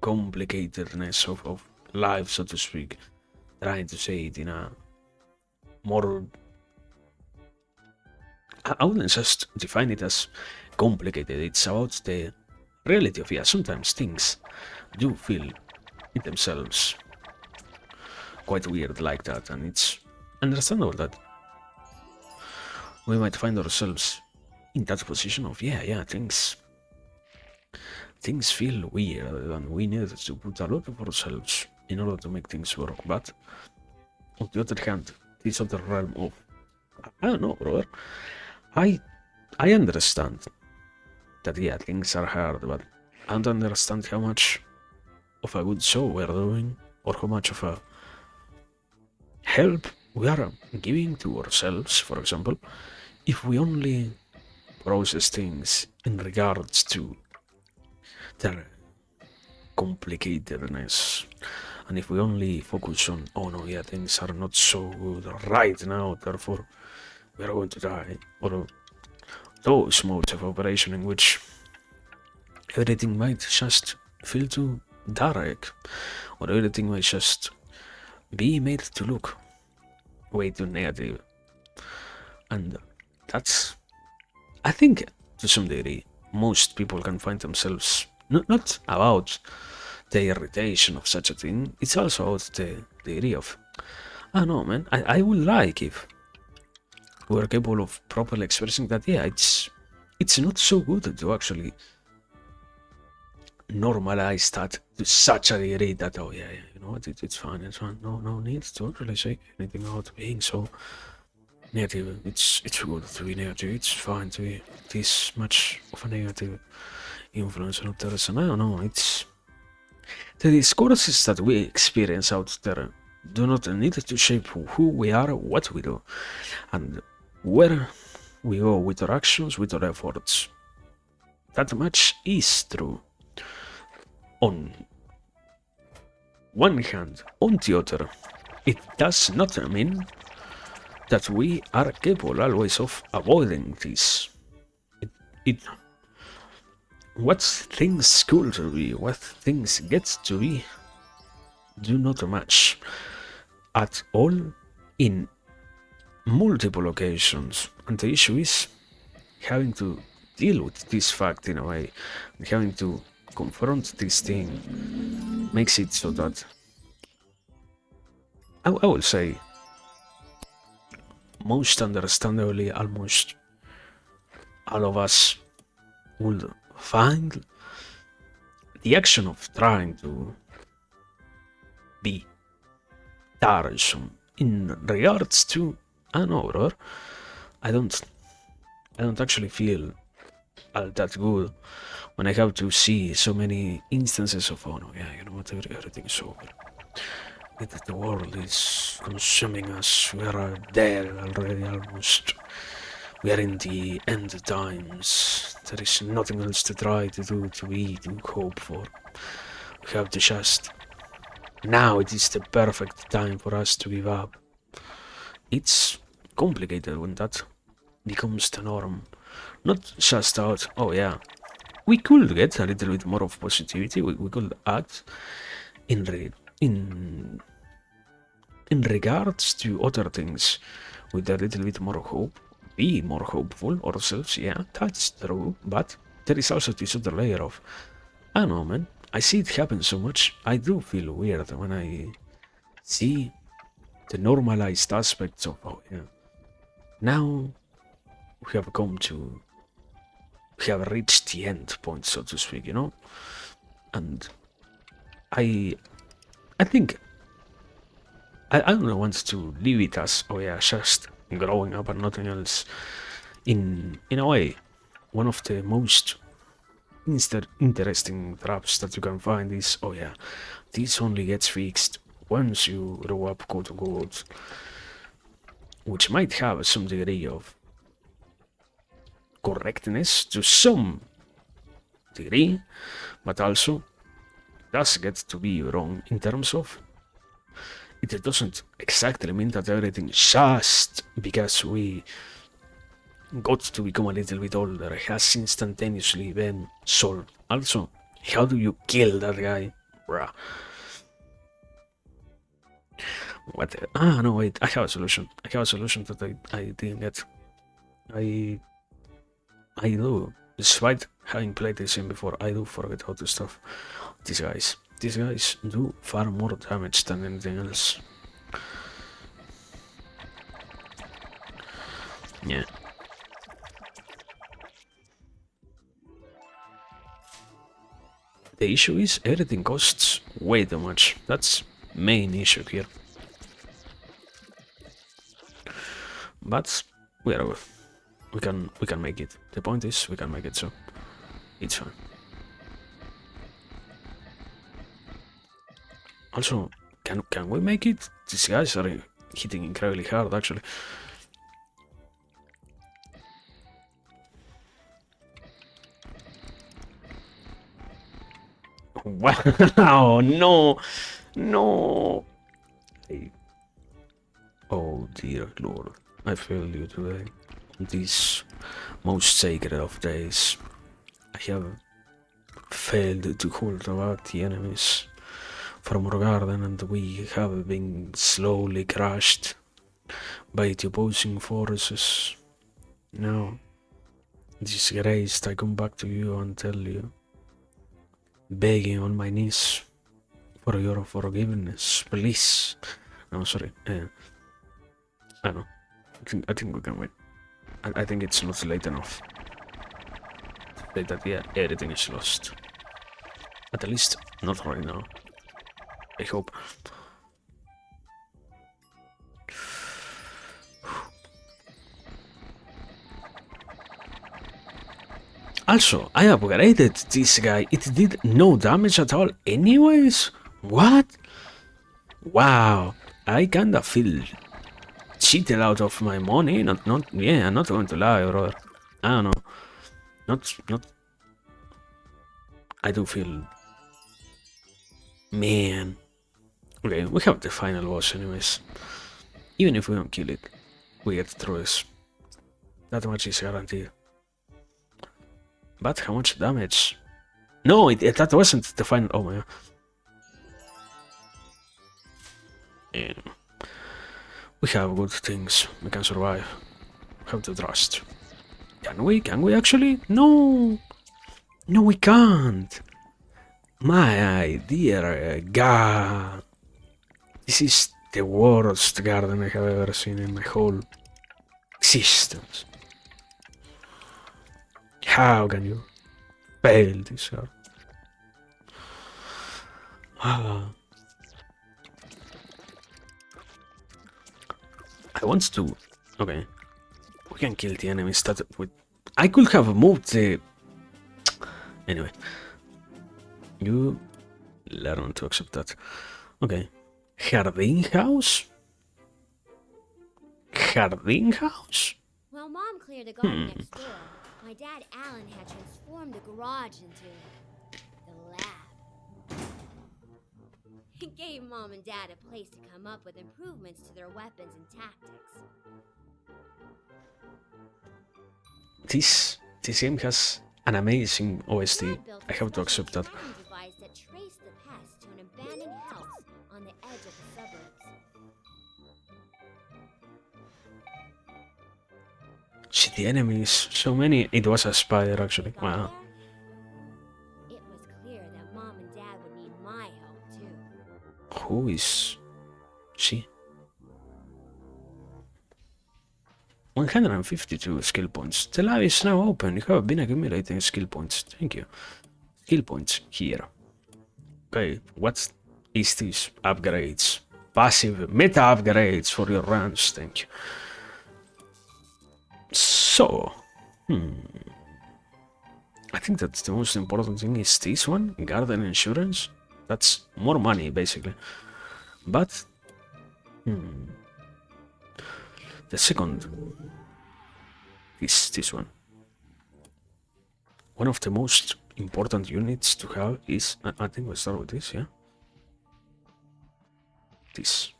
complicatedness of life, so to speak, trying to say it in a more, I wouldn't just define it as complicated, it's about the reality of, yeah, sometimes things do feel in themselves quite weird like that, and it's understandable that we might find ourselves in that position of, yeah, things feel weird and we need to put a lot of ourselves in order to make things work. But on the other hand, this other realm of, I don't know, brother, I I understand that, yeah, things are hard, but I don't understand how much of a good show we're doing, or how much of a help we are giving to ourselves, for example, if we only process things in regards to their complicatedness. And if we only focus on, oh no, yeah, things are not so good right now, therefore we are going to die, or those modes of operation in which everything might just feel too dark, or everything might just be made to look way too negative. And that's, I think, to some degree, most people can find themselves not about the irritation of such a thing, it's also about the degree of, I don't know, man, I would like if we were capable of properly expressing that, yeah, it's not so good to actually normalize that to such a degree that, oh yeah, you know what, it's fine, no need to actually say anything about being so negative. It's good to be negative, it's fine to be this much of a negative influence on others, and I don't know, it's the discourses that we experience out there do not need to shape who we are, what we do, and where we go with our actions, with our efforts. That much is true. On one hand, on the other, it does not mean that we are capable always of avoiding this. It what things could be, what things get to be, do not match at all in multiple occasions, and the issue is having to deal with this fact in a way, and having to confront this thing makes it so that I will say, most understandably, almost all of us would find the action of trying to be tiresome in regards to, I don't know, brother, I don't actually feel all that good when I have to see so many instances of, oh no, yeah, you know what, everything is over. The world is consuming us, we are dead already almost. We are in the end times. There is nothing else to try to do, to eat, to hope for. We have to just. Now it is the perfect time for us to give up. It's complicated when that becomes the norm. Not just out, oh yeah, we could get a little bit more of positivity, we could add in in regards to other things with a little bit more hope, be more hopeful ourselves, yeah, that's true, but there is also this other layer of, I don't know, man, I see it happen so much, I do feel weird when I see the normalized aspects of, oh yeah, now we have come to, we have reached the end point, so to speak, you know, and I think I don't want to leave it as, oh yeah, just growing up and nothing else. In a way, one of the most interesting traps that you can find is, oh yeah, this only gets fixed once you grow up, quote unquote, which might have some degree of correctness to some degree, but also does get to be wrong in terms of it doesn't exactly mean that everything just because we got to become a little bit older has instantaneously been solved. Also, how do you kill that guy? Bruh. What? No, wait. I have a solution. I have a solution that I didn't get. I do. Despite having played this game before, I do forget how to stuff these guys. These guys do far more damage than anything else. Yeah. The issue is everything costs way too much. That's main issue here. But whatever. We can make it. The point is we can make it, so it's fine. Also, can we make it? These guys are hitting incredibly hard actually. Wow, no, no. Oh dear Lord, I failed you today. This most sacred of days, I have failed to hold about the enemies from our garden, and we have been slowly crushed by the opposing forces. Now, disgraced, I come back to you and tell you, begging on my knees for your forgiveness, please. No, sorry. I don't know. I think we can win. I think it's not late enough. Say that yeah, everything is lost. At least not right now. I hope. Also, I upgraded this guy. It did no damage at all anyways? What? Wow. I kinda feel cheated out of my money. Yeah, I'm not going to lie, brother. I don't know. Not. I do feel. Man. Okay, we have the final boss anyways. Even if we don't kill it, we get through this. That much is guaranteed. But how much damage? No, that wasn't the final. Oh my god. Yeah. We have good things. We can survive. Have to trust. Can we? Can we actually? No! No, we can't! My dear God! This is the worst garden I have ever seen in my whole existence. How can you fail this garden? I want to. Okay. We can kill the enemies that with. I could have moved the. Anyway. You learn to accept that. Okay. Jardín house? Jardín house? While Mom cleared the garden next door, my dad Alan had transformed the garage into the lab. It gave Mom and Dad a place to come up with improvements to their weapons and tactics. This game has an amazing OST. I have to accept that. Device that traced the pest to an abandoned house on the edge of the suburbs. See, the enemies, so many. It was a spider actually. Wow. It was clear that Mom and Dad would need my help too. Who is she? 152 skill points. The lab is now open. You have been accumulating skill points. Thank you. Skill points here. Okay, what is this? Upgrades. Passive meta upgrades for your runs. Thank you. So, I think that the most important thing is this one, garden insurance. That's more money, basically. But, the second is this one. One of the most important units to have is, I think we'll start with this, yeah? this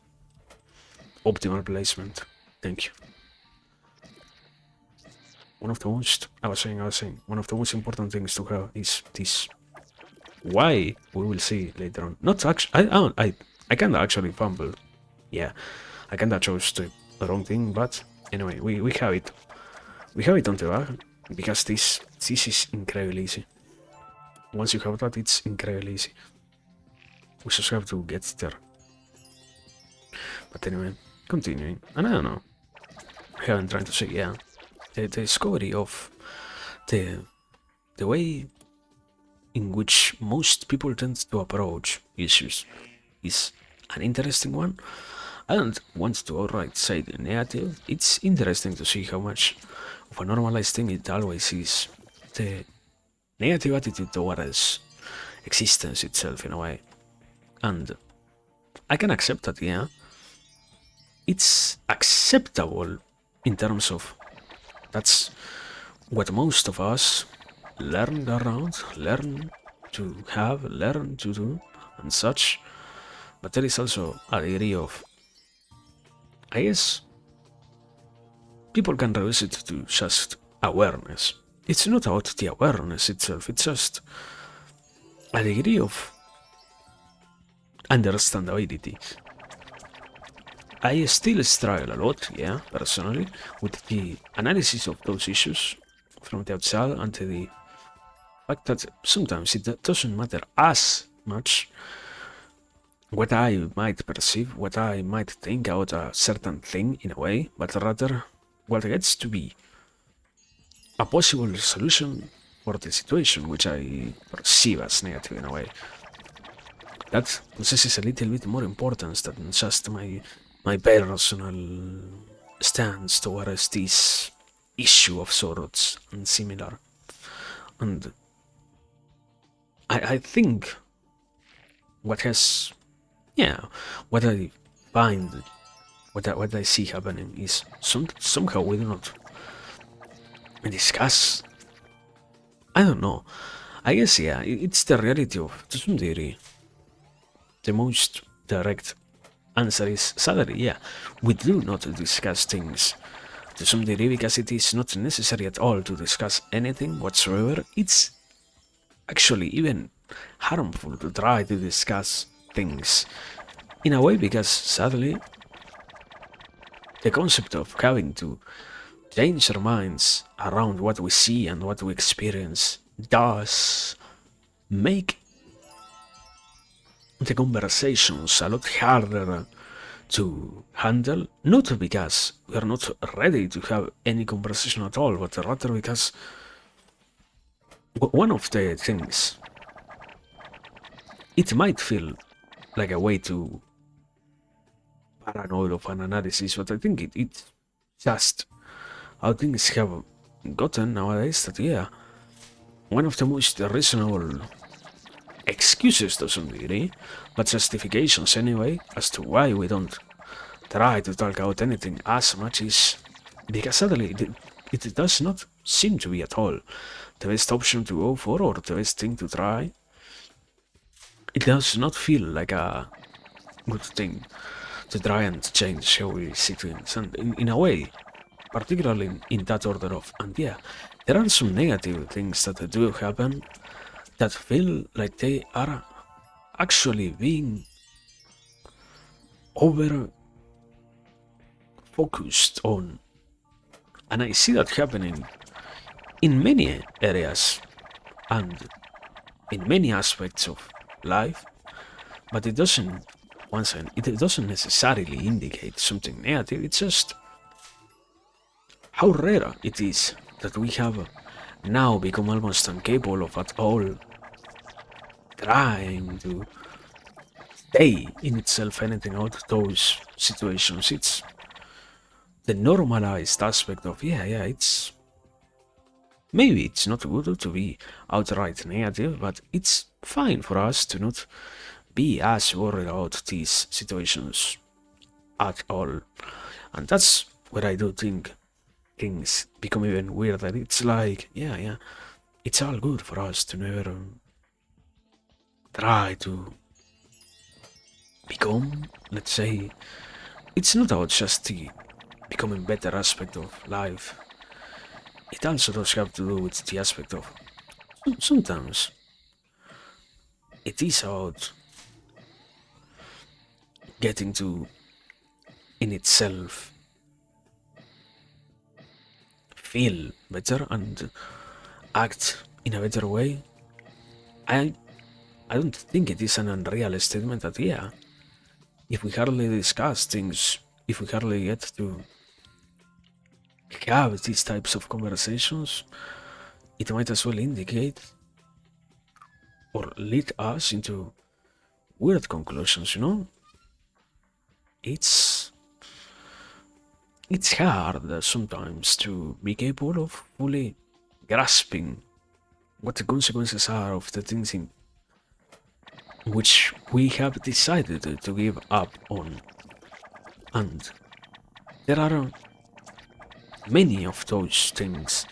optimal placement. Thank you. One of the most, I was saying, one of the most important things to have is this. Why, we will see later on. Not actually, I kinda actually fumble. Yeah, I kinda chose the wrong thing, but anyway, we have it. We have it on the back, because this is incredibly easy. Once you have that, it's incredibly easy. We just have to get there. But anyway, continuing, and I don't know. Here I'm trying to say, yeah, the discovery of the way in which most people tend to approach issues is an interesting one. I don't want to outright say the negative. It's interesting to see how much of a normalized thing it always is. The negative attitude towards existence itself, in a way. And I can accept that, yeah. It's acceptable in terms of that's what most of us learn around, learn to have, learn to do, and such. But there is also a degree of, I guess, people can reduce it to just awareness. It's not about the awareness itself, it's just a degree of understandability. I still struggle a lot, yeah, personally, with the analysis of those issues from the outside and the fact that sometimes it doesn't matter as much what I might perceive, what I might think about a certain thing in a way, but rather what gets to be a possible solution for the situation which I perceive as negative in a way. That possesses a little bit more importance than just my personal stance towards this issue of sorts and similar. And I think what has, yeah, what I find, what I see happening is somehow we do not discuss. I don't know. I guess, yeah, it's the reality of, to some degree, the most direct answer is sadly, yeah, we do not discuss things to some degree because it is not necessary at all to discuss anything whatsoever. It's actually even harmful to try to discuss things in a way because sadly the concept of having to change our minds around what we see and what we experience does make the conversations a lot harder to handle, not because we are not ready to have any conversation at all, but rather because one of the things, it might feel like a way to paranoid of an analysis, but I think it's just how things have gotten nowadays that, yeah, one of the most reasonable excuses to some degree, but justifications anyway, as to why we don't try to talk about anything as much is because suddenly it does not seem to be at all the best option to go for or the best thing to try. It does not feel like a good thing to try and change how we see things, and in a way, particularly in that order of, and yeah, there are some negative things that do happen that feel like they are actually being over focused on. And I see that happening in many areas and in many aspects of life, but it doesn't, once again, it doesn't necessarily indicate something negative, it's just how rare it is that we have now become almost incapable of at all trying to say in itself anything out of those situations. It's the normalized aspect of, yeah, it's maybe it's not good to be outright negative, but it's fine for us to not be as worried about these situations at all. And that's where I do think things become even weirder. It's like, yeah, it's all good for us to never try to become, let's say, it's not about just the becoming better aspect of life. It also does have to do with the aspect of sometimes it is about getting to in itself feel better and act in a better way. I I don't think it is an unreal statement that yeah, if we hardly discuss things, if we hardly get to have these types of conversations, it might as well indicate or lead us into weird conclusions, you know? It's it's hard sometimes to be capable of fully grasping what the consequences are of the things in which we have decided to give up on. And there are many of those things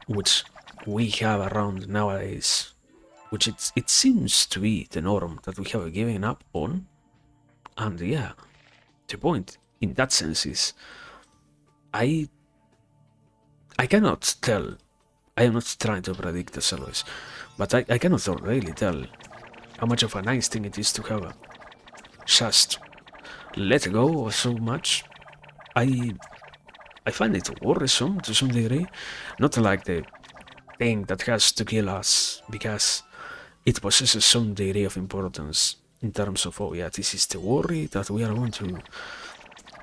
which we have around nowadays, which it seems to be the norm that we have given up on. And yeah, the point in that sense is I I cannot tell. I am not trying to predict as always, but I cannot really tell how much of a nice thing it is to have just let go of so much. I I find it worrisome to some degree, not like the thing that has to kill us because it possesses some degree of importance in terms of, oh yeah, this is the worry that we are going to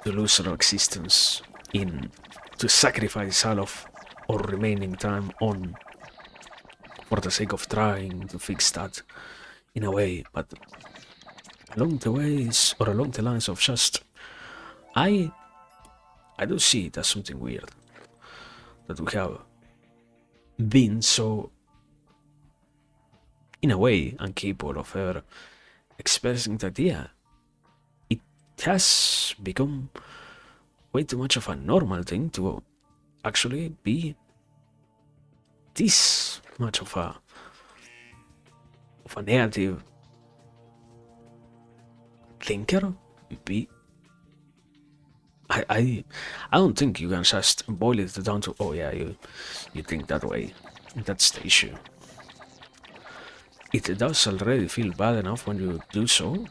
lose our existence in, to sacrifice all of our remaining time on for the sake of trying to fix that in a way, but along the ways or along the lines of just I I do see it as something weird that we have been so in a way incapable of ever expressing that yeah, it has become way too much of a normal thing to actually be this much of a negative thinker. Be I don't think you can just boil it down to oh yeah, you think that way. That's the issue. It does already feel bad enough when you do so.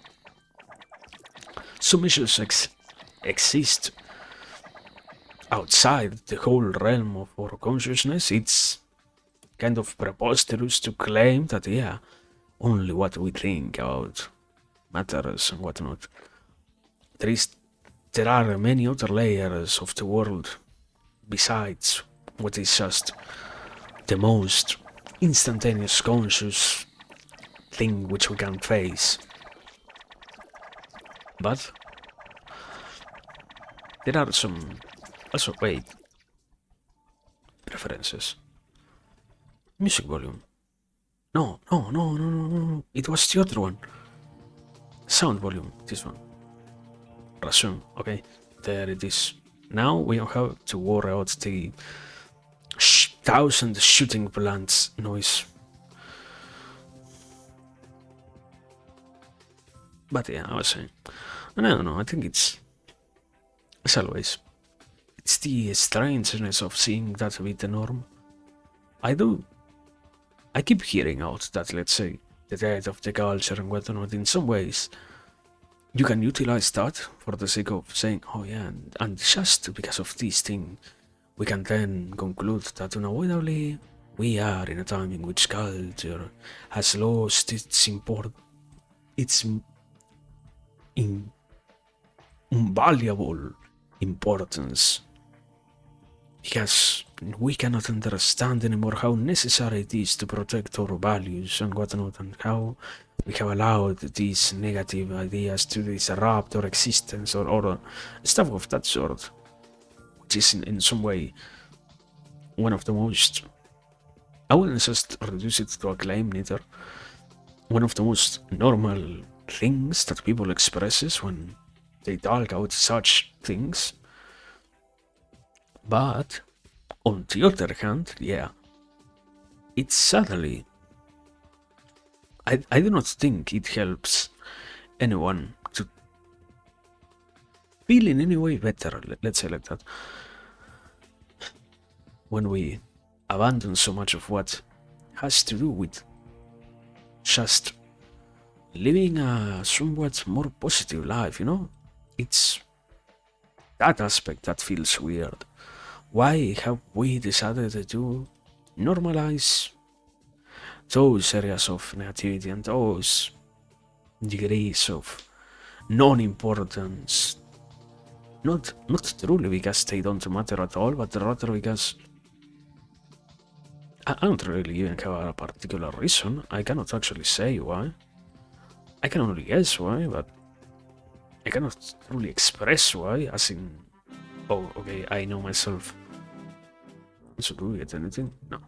Some issues exist outside the whole realm of our consciousness. It's kind of preposterous to claim that, yeah, only what we think about matters and whatnot. There are many other layers of the world besides what is just the most instantaneous conscious thing which we can face. But there are some also wait preferences. Music volume. No. It was the other one. Sound volume. This one. Resume. Okay, there it is. Now we don't have to worry about the thousand shooting bullets noise. But yeah, I was saying. And I don't know, I think it's as always. It's the strangeness of seeing that be the norm. I keep hearing out that, let's say, the death of the culture and whatnot, in some ways, you can utilize that for the sake of saying, oh yeah, and just because of this thing, we can then conclude that unavoidably we are in a time in which culture has lost its invaluable importance because we cannot understand anymore how necessary it is to protect our values and whatnot, and how we have allowed these negative ideas to disrupt our existence or stuff of that sort, which is in some way one of the most, I wouldn't just reduce it to a claim neither, one of the most normal things that people expresses when they talk about such things. But on the other hand, yeah, it's I do not think it helps anyone feel in any way better, let's say like that, when we abandon so much of what has to do with just living a somewhat more positive life, It's that aspect that feels weird. Why have we decided to normalize those areas of negativity and those degrees of non-importance? Not truly because they don't matter at all, but rather because I don't really even have a particular reason. I cannot actually say why. I can only guess why, but I cannot truly express why, as in, oh, okay, I know myself. So do we get anything? No.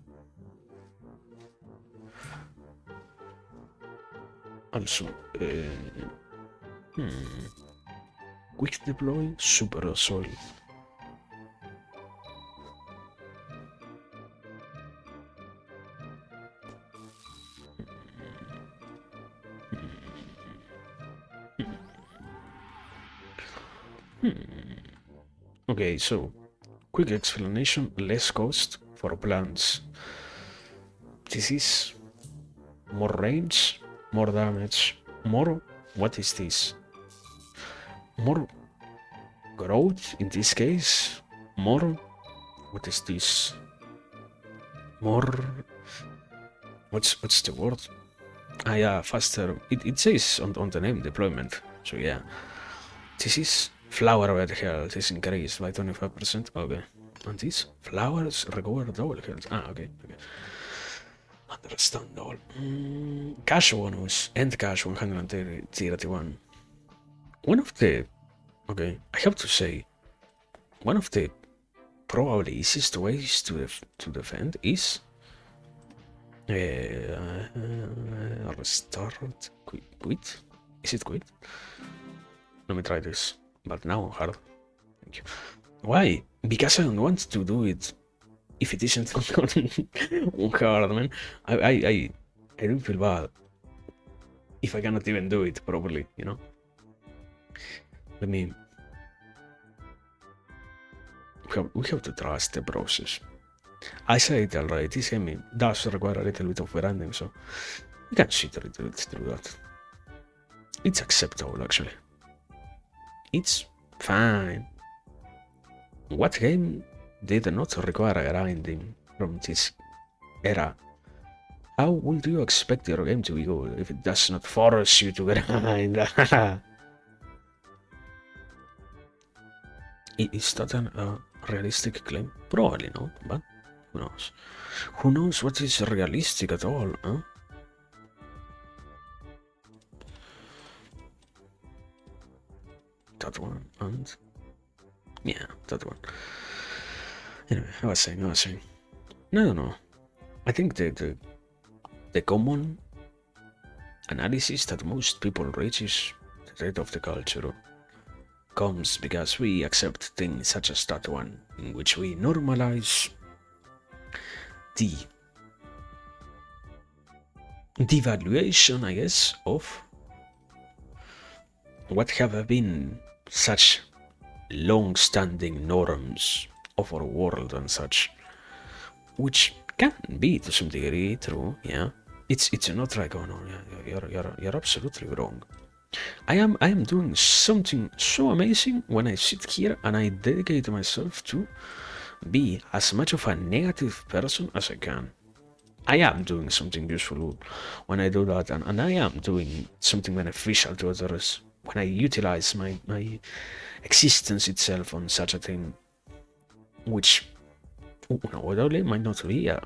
Also, quick deploy, super soil. Okay, so quick explanation, less cost for plants. This is more range, more damage, more. What is this? More growth in this case. More. What is this? More. What's the word? Ah, yeah, faster. It says on the name deployment. So yeah, this is flower bed health is increased by 25%. Okay, and these flowers recover double health. Ah, okay. Understandable. Cash bonus and cash 131. One of the, okay, I have to say, one of the probably easiest ways to defend is restart, quit. Is it quit? Let me try this, but now on hard. Thank you. Why? Because I don't want to do it if it isn't on hard, man. I do feel bad if I cannot even do it properly, Let me. We have to trust the process. I said it already, this game does require a little bit of grinding, so we can sit a little bit through that. It's acceptable, actually. It's fine. What game did not require grinding from this era? How would you expect your game to be good if it does not force you to grind? Is that a realistic claim? Probably not, but who knows? Who knows what is realistic at all, huh? That one, and... yeah, that one. Anyway, I was saying. No. I think the common analysis that most people reach is the rate of the culture comes because we accept things such as that one, in which we normalize the devaluation, I guess, of what have been such long-standing norms of our world and such, which can be to some degree true. Yeah, it's not like, oh no, yeah, you're absolutely wrong. I am doing something so amazing when I sit here and I dedicate myself to be as much of a negative person as I can. I am doing something useful when I do that, and I am doing something beneficial to others when I utilize my existence itself on such a thing, which unavoidably might not be a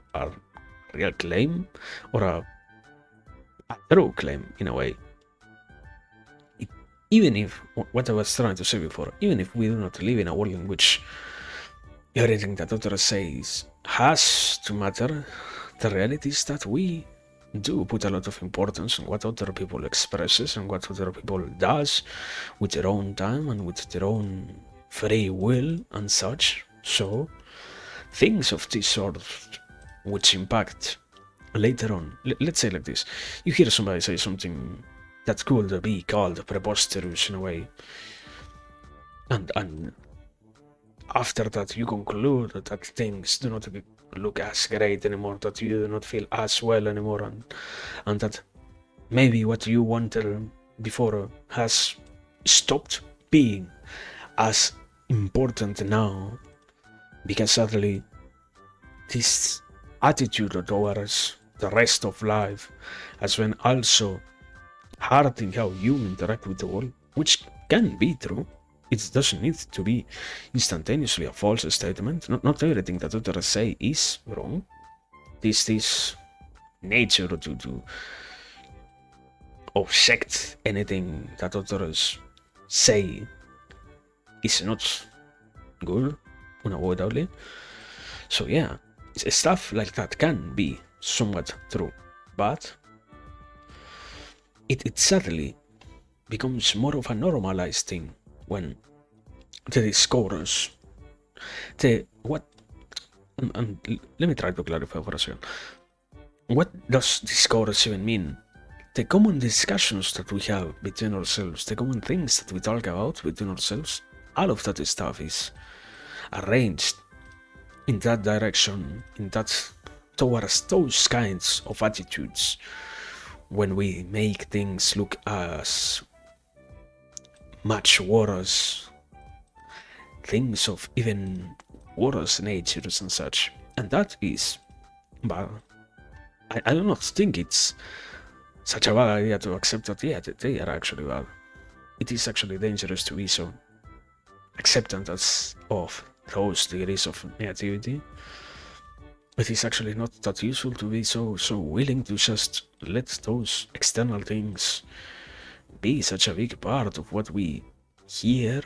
real claim or a true claim in a way. Even if, what I was trying to say before, even if we do not live in a world in which everything that others says has to matter, the reality is that we do put a lot of importance on what other people expresses and what other people does with their own time and with their own free will and such. So things of this sort which impact later on, let's say like this, you hear somebody say something that could be called preposterous in a way, And after that you conclude that things do not look as great anymore, that you do not feel as well anymore, and that maybe what you wanted before has stopped being as important now, because suddenly this attitude towards the rest of life has been also hurting how you interact with the world, which can be true. It doesn't need to be instantaneously a false statement. Not everything that others say is wrong. This nature to object anything that others say is not good, unavoidably. So yeah, stuff like that can be somewhat true, but it suddenly becomes more of a normalized thing when the discourse, the what, and let me try to clarify for a second. What does discourse even mean? The common discussions that we have between ourselves, the common things that we talk about between ourselves, all of that stuff is arranged in that direction, in that towards those kinds of attitudes, when we make things look as much worse, things of even worse natures and such. And that is bad. I do not think it's such a bad idea to accept that, yeah, they are actually bad. It is actually dangerous to be so acceptant of those degrees of negativity. It is actually not that useful to be so willing to just let those external things be such a big part of what we hear.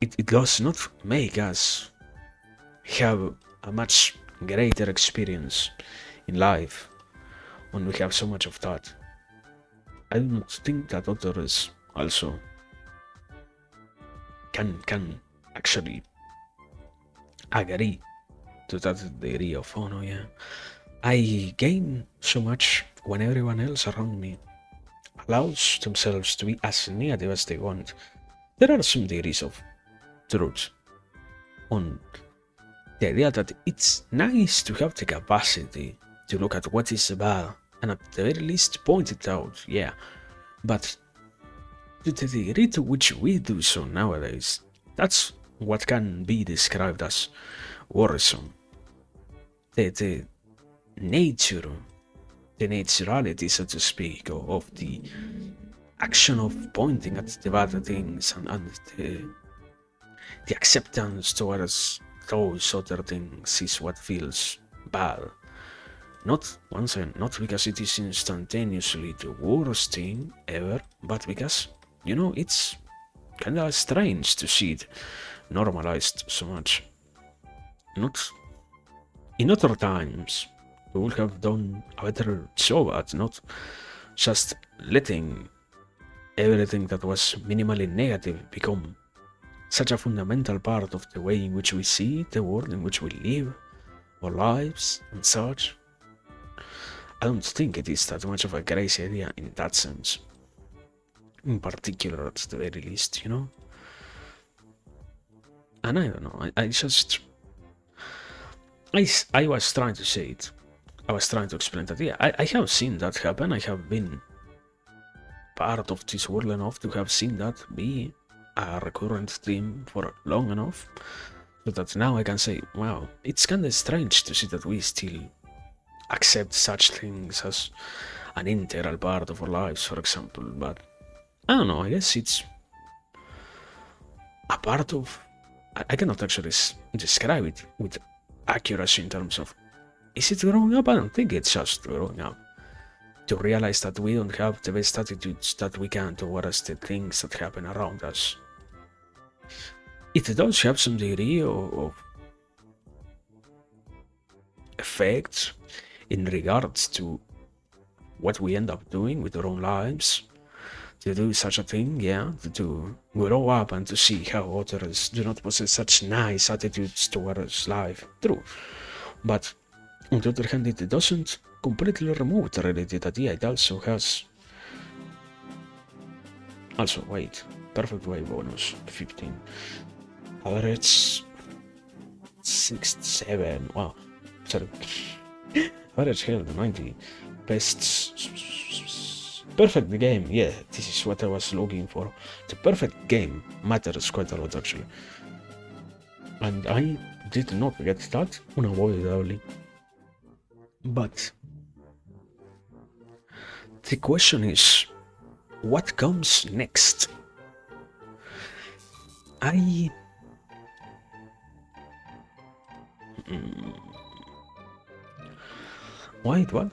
It does not make us have a much greater experience in life when we have so much of that. I don't think that others also can actually agree to that degree of, oh no, yeah, I gain so much when everyone else around me allows themselves to be as negative as they want. There are some degrees of truth on the idea that it's nice to have the capacity to look at what is bad and at the very least point it out, yeah. But to the degree to which we do so nowadays, that's what can be described as worrisome. The nature, the naturality, so to speak, of the action of pointing at the bad things and the acceptance towards those other things is what feels bad. Not, once again, not because it is instantaneously the worst thing ever, but because, it's kinda strange to see it normalized so much. Not in other times, we would have done a better job at not just letting everything that was minimally negative become such a fundamental part of the way in which we see the world in which we live, our lives, and such. I don't think it is that much of a crazy idea in that sense. In particular, at the very least, And I don't know, I just. I was trying to say it. I was trying to explain that, yeah, I have seen that happen. I have been part of this world enough to have seen that be a recurrent theme for long enough, so that now I can say, wow, it's kinda strange to see that we still accept such things as an integral part of our lives, for example. But I don't know, I guess it's a part of. I cannot actually describe it with accuracy in terms of, is it growing up? I don't think it's just growing up. To realize that we don't have the best attitudes that we can towards the things that happen around us. It does have some degree of effect in regards to what we end up doing with our own lives. To do such a thing, yeah, to grow up and to see how others do not possess such nice attitudes towards life. True. But on the other hand, it doesn't completely remove the reality that, yeah, it also has Also, wait. Perfect way bonus 15. Average 67. Wow. Sorry. Average health 90. Best. Perfect game. Yeah, this is what I was looking for. The perfect game matters quite a lot actually. And I did not get that unavoidably. But the question is, what comes next? I... Wait, what?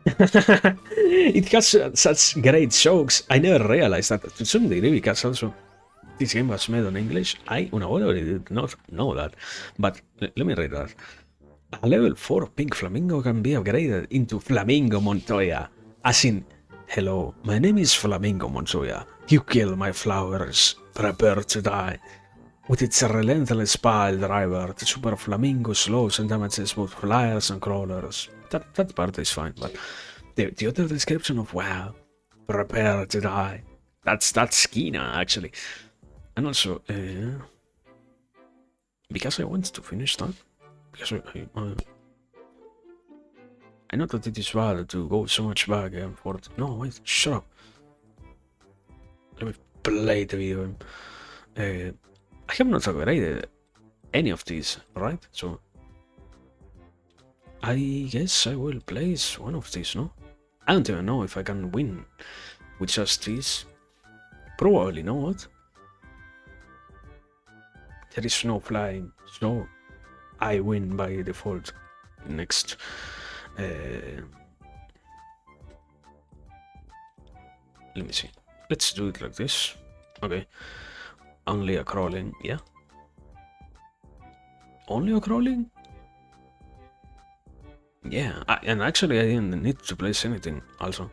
It has such great jokes. I never realized that to some degree because also this game was made on English. I unavoidably did not know that. But let me read that. A level 4 pink flamingo can be upgraded into Flamingo Montoya. As in, hello, my name is Flamingo Montoya. You kill my flowers. Prepare to die. With its relentless pile driver, the Super Flamingo slows and damages both flyers and crawlers. That part is fine, but the other description of wow, prepare to die. That's Kina actually. And also, because I want to finish that, because I know that it is bad to go so much back and forth. No, wait, shut up. Let me play the video game. I have not upgraded any of these, right? So I guess I will place one of these, no? I don't even know if I can win with just these. Probably not. There is no flying, so I win by default. Next. Let me see. Let's do it like this. Okay. Only a crawling, yeah. Only a crawling? Yeah, and actually I didn't need to place anything also.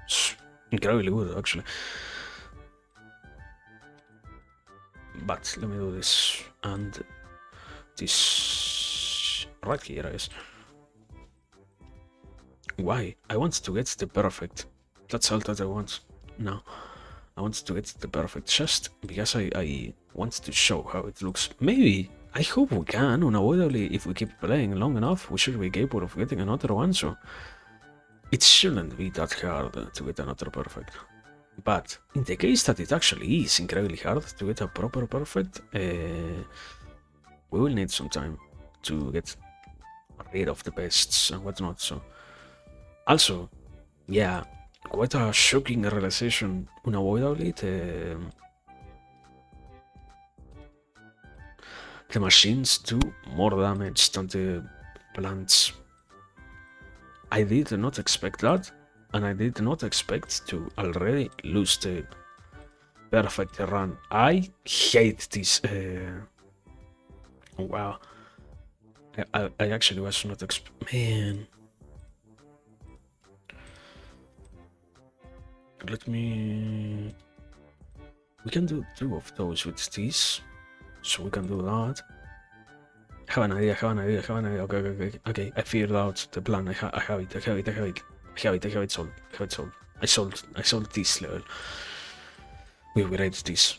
It's incredibly good actually. But let me do this and this right here, I guess. Why? I want to get the perfect. That's all that I want now. I want to get the perfect just because I want to show how it looks. Maybe, I hope we can, unavoidably, if we keep playing long enough, we should be capable of getting another one, so it shouldn't be that hard to get another perfect. But in the case that it actually is incredibly hard to get a proper perfect, we will need some time to get rid of the pests and whatnot, so... Also, yeah, quite a shocking realization, unavoidably, the machines do more damage than the plants. I did not expect that, and I did not expect to already lose the perfect run. I hate this. Wow. I actually was not man. Let me... We can do 2 of those with this, so we can do that. Have an idea. Okay, I figured out the plan. I have it sold. I sold this level. We upgrade this.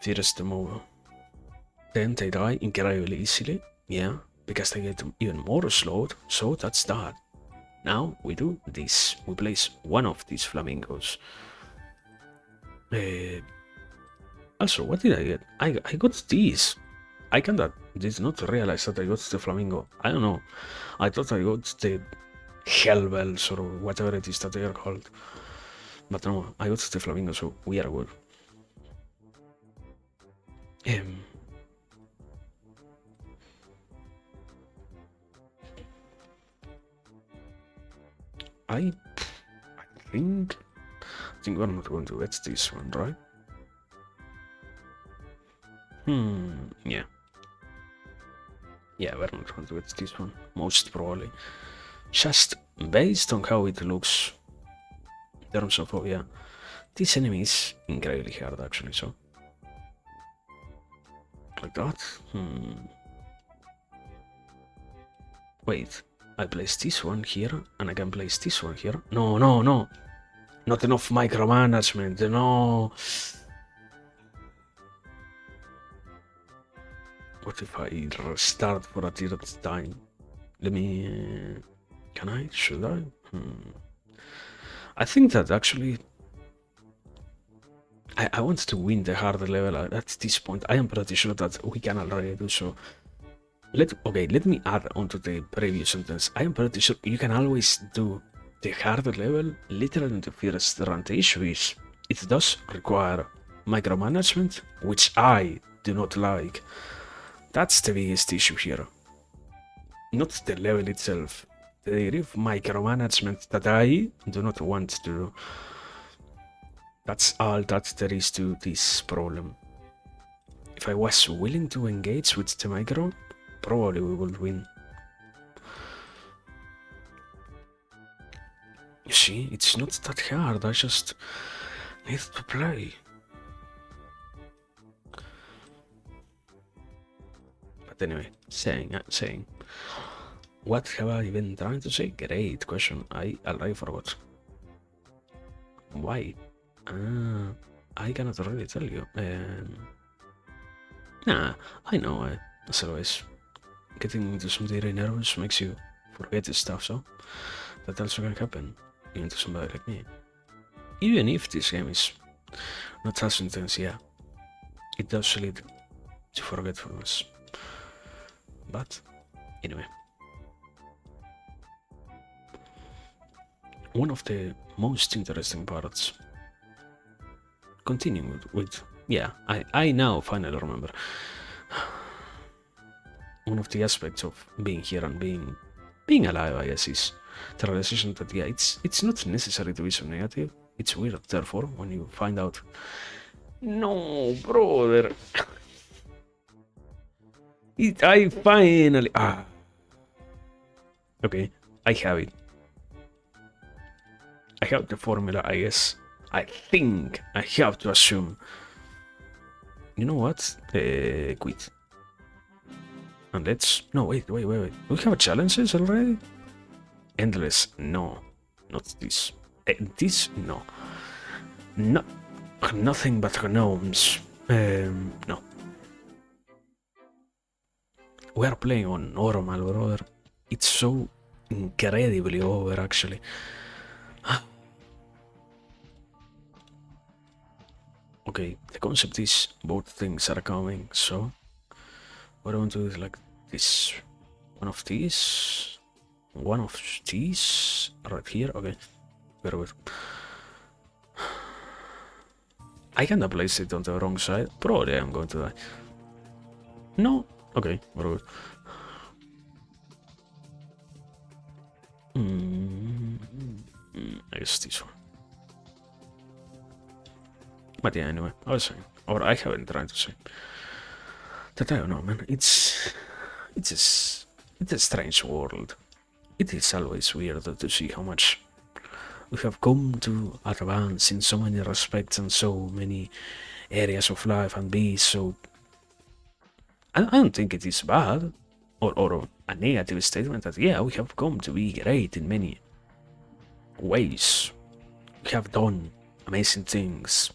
First move. Then they die incredibly easily, yeah, because they get even more slowed, so that's that. Now we do this. We place one of these flamingos. Also, what did I get? I got these. I did not realize that I got the flamingo. I don't know. I thought I got the hellbells or whatever it is that they are called. But no, I got the flamingo, so we are good. I think we're not going to get this one, right? Yeah. Yeah, we're not going to get this one, most probably. Just based on how it looks in terms of, oh yeah, this enemy is incredibly hard actually, so. Like that? Wait, I place this one here, and I can place this one here. No. Not enough micromanagement, no. What if I restart for a third time? Let me... Can I? Should I? I think that actually... I want to win the harder level at this point. I am pretty sure that we can already do so. Let me add onto the previous sentence. I am pretty sure you can always do the harder level literally in the first run. The issue is it does require micromanagement, which I do not like. That's the biggest issue here. Not the level itself. The degree of micromanagement that I do not want to do. That's all that there is to this problem. If I was willing to engage with the micro, probably we would win. You see, it's not that hard, I just need to play. But anyway, saying. What have I been trying to say? Great question. I already forgot. Why? I cannot really tell you. Nah, I know. As always, getting into something really nervous makes you forget this stuff, so that also can happen, even to somebody like me. Even if this game is not as intense, yeah, it does lead to forgetfulness. But anyway, one of the most interesting parts, continuing with yeah, I now finally remember. One of the aspects of being here and being alive, I guess, is the realization that yeah, it's not necessary to be so negative. It's weird, therefore, when you find out, no, brother, I finally okay, I have it. I have the formula, I guess. I think I have to assume. You know what? Quit. And let's... No, wait. We have challenges already? Endless. No. Not this. This? No. No. Nothing but gnomes. No. We are playing on normal, brother. It's so incredibly over, actually. Okay, the concept is both things are coming, so what I want to do is like this. One of these right here. Okay, very good. I can place it on the wrong side. Probably I'm going to die. No? Okay, very good. I guess this one. But yeah, anyway, I was saying, or I have been trying to say, that I don't know, man, it's a strange world. It is always weird to see how much we have come to advance in so many respects and so many areas of life and be so... I don't think it is bad, or a negative statement that, yeah, we have come to be great in many ways. We have done amazing things.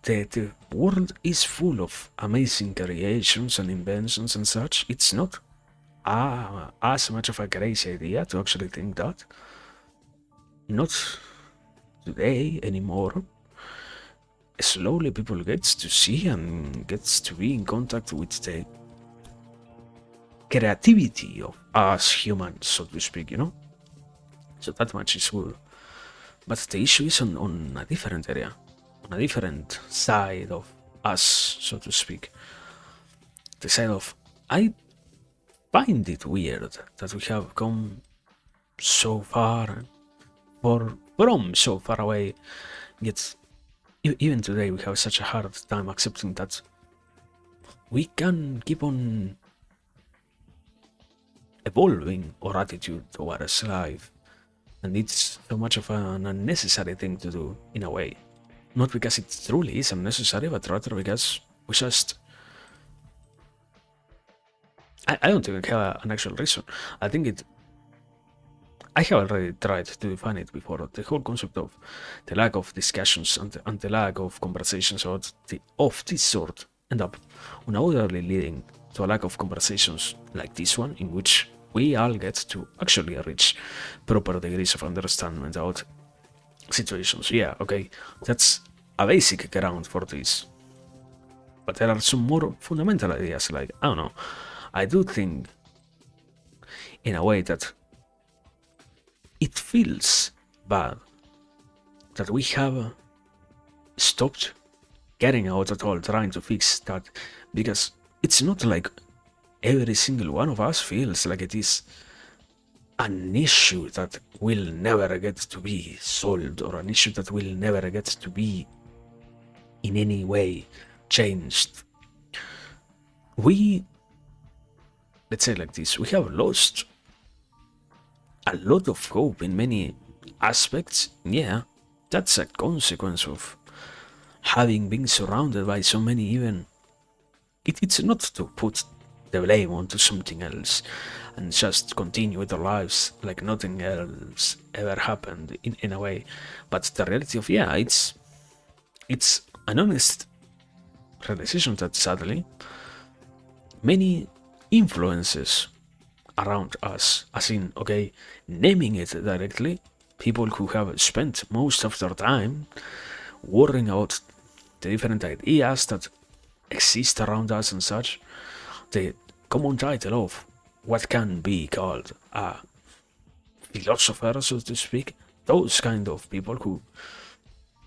The world is full of amazing creations and inventions and such. It's not as much of a crazy idea to actually think that. Not today anymore. Slowly people gets to see and gets to be in contact with the creativity of us humans, so to speak, you know? So that much is good. But the issue is on a different area. On a different side of us, so to speak. The side of... I find it weird that we have come so far from so far away, yet even today we have such a hard time accepting that we can keep on evolving our attitude towards life, and it's so much of an unnecessary thing to do in a way. Not because it truly is unnecessary, but rather because we just... I don't think I have an actual reason. I think I have already tried to define it before. The whole concept of the lack of discussions and the lack of conversations of this sort end up unavoidably leading to a lack of conversations like this one, in which we all get to actually reach proper degrees of understanding about situations. Yeah, okay, that's a basic ground for this. But there are some more fundamental ideas, like, I don't know, I do think, in a way, that it feels bad that we have stopped getting out at all trying to fix that, because it's not like every single one of us feels like it is an issue that will never get to be solved, or an issue that will never get to be in any way changed. We, let's say like this, we have lost a lot of hope in many aspects. Yeah, that's a consequence of having been surrounded by so many even. It's not to put the blame onto something else and just continue with our lives like nothing else ever happened in a way. But the reality of, yeah, it's an honest realization that sadly many influences around us, as in, okay, naming it directly, people who have spent most of their time worrying about the different ideas that exist around us and such, the common title of what can be called a philosopher, so to speak, those kind of people who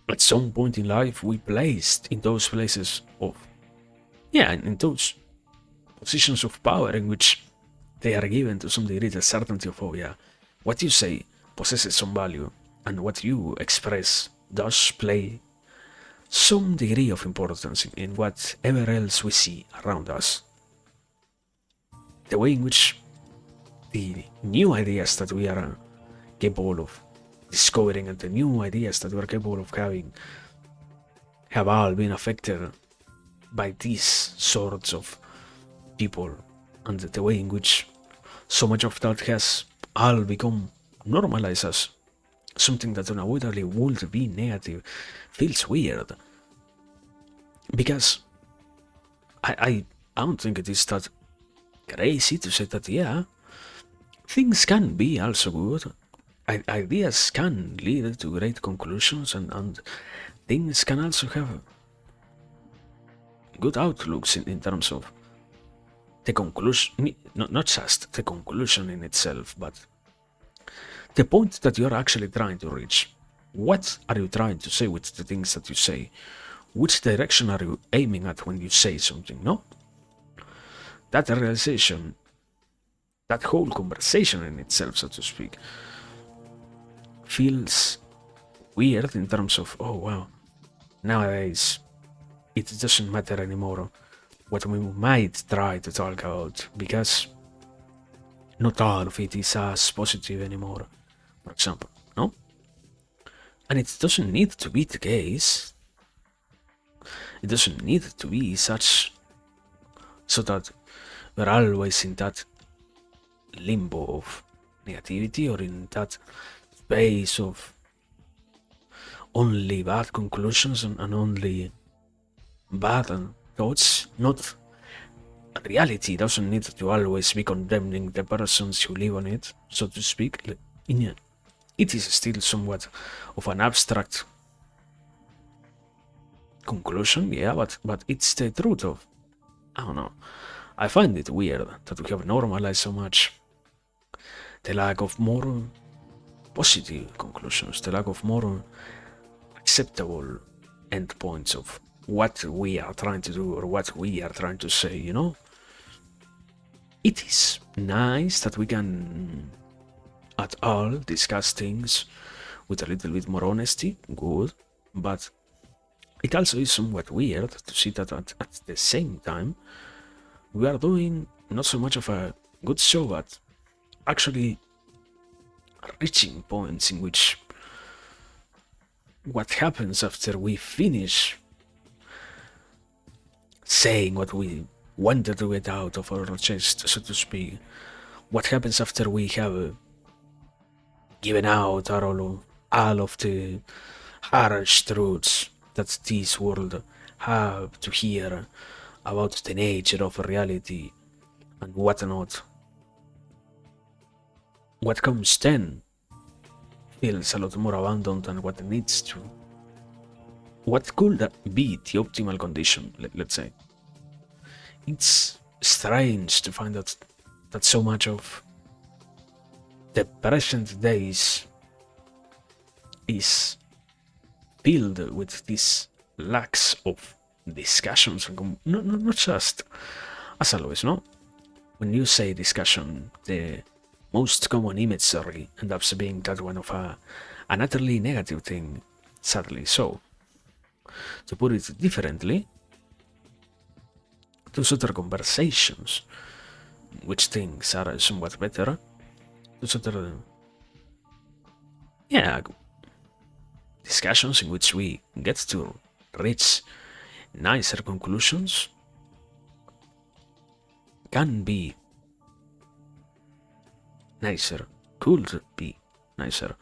at some point in life we placed in those places of, yeah, in those positions of power in which they are given to some degree the certainty of, oh yeah, what you say possesses some value, and what you express does play some degree of importance in whatever else we see around us. The way in which the new ideas that we are capable of discovering and the new ideas that we're capable of having have all been affected by these sorts of people, and the way in which so much of that has all become normalized as something that unavoidably would be negative feels weird. Because I don't think it is that crazy to say that, yeah, things can be also good. Ideas can lead to great conclusions, and things can also have good outlooks in terms of the conclusion, not just the conclusion in itself, but the point that you're actually trying to reach. What are you trying to say with the things that you say? Which direction are you aiming at when you say something? No? That realization, that whole conversation in itself, so to speak, feels weird in terms of, oh wow, nowadays it doesn't matter anymore what we might try to talk about, because not all of it is as positive anymore, for example, no? And it doesn't need to be the case. It doesn't need to be such, so that we're always in that limbo of negativity, or in that space of only bad conclusions and only bad thoughts. Not reality doesn't need to always be condemning the persons who live on it, so to speak. It is still somewhat of an abstract conclusion, yeah, but it's the truth of, I don't know. I find it weird that we have normalized so much the lack of more positive conclusions, the lack of more acceptable endpoints of what we are trying to do or what we are trying to say, you know? It is nice that we can at all discuss things with a little bit more honesty, good, but it also is somewhat weird to see that at the same time we are doing not so much of a good show at actually reaching points in which what happens after we finish saying what we wanted to get out of our chest, so to speak. What happens after we have giving out all of the harsh truths that this world have to hear about the nature of reality and whatnot. What comes then feels a lot more abandoned than what needs to. What could be the optimal condition, let's say? It's strange to find out that so much of the present days is filled with these lacks of discussions and not just as always, no? When you say discussion, the most common imagery ends up being that one of an utterly negative thing, sadly. So, to put it differently, those other conversations, which things are somewhat better, those other, yeah, discussions in which we get to reach nicer conclusions can be nicer, could be nicer.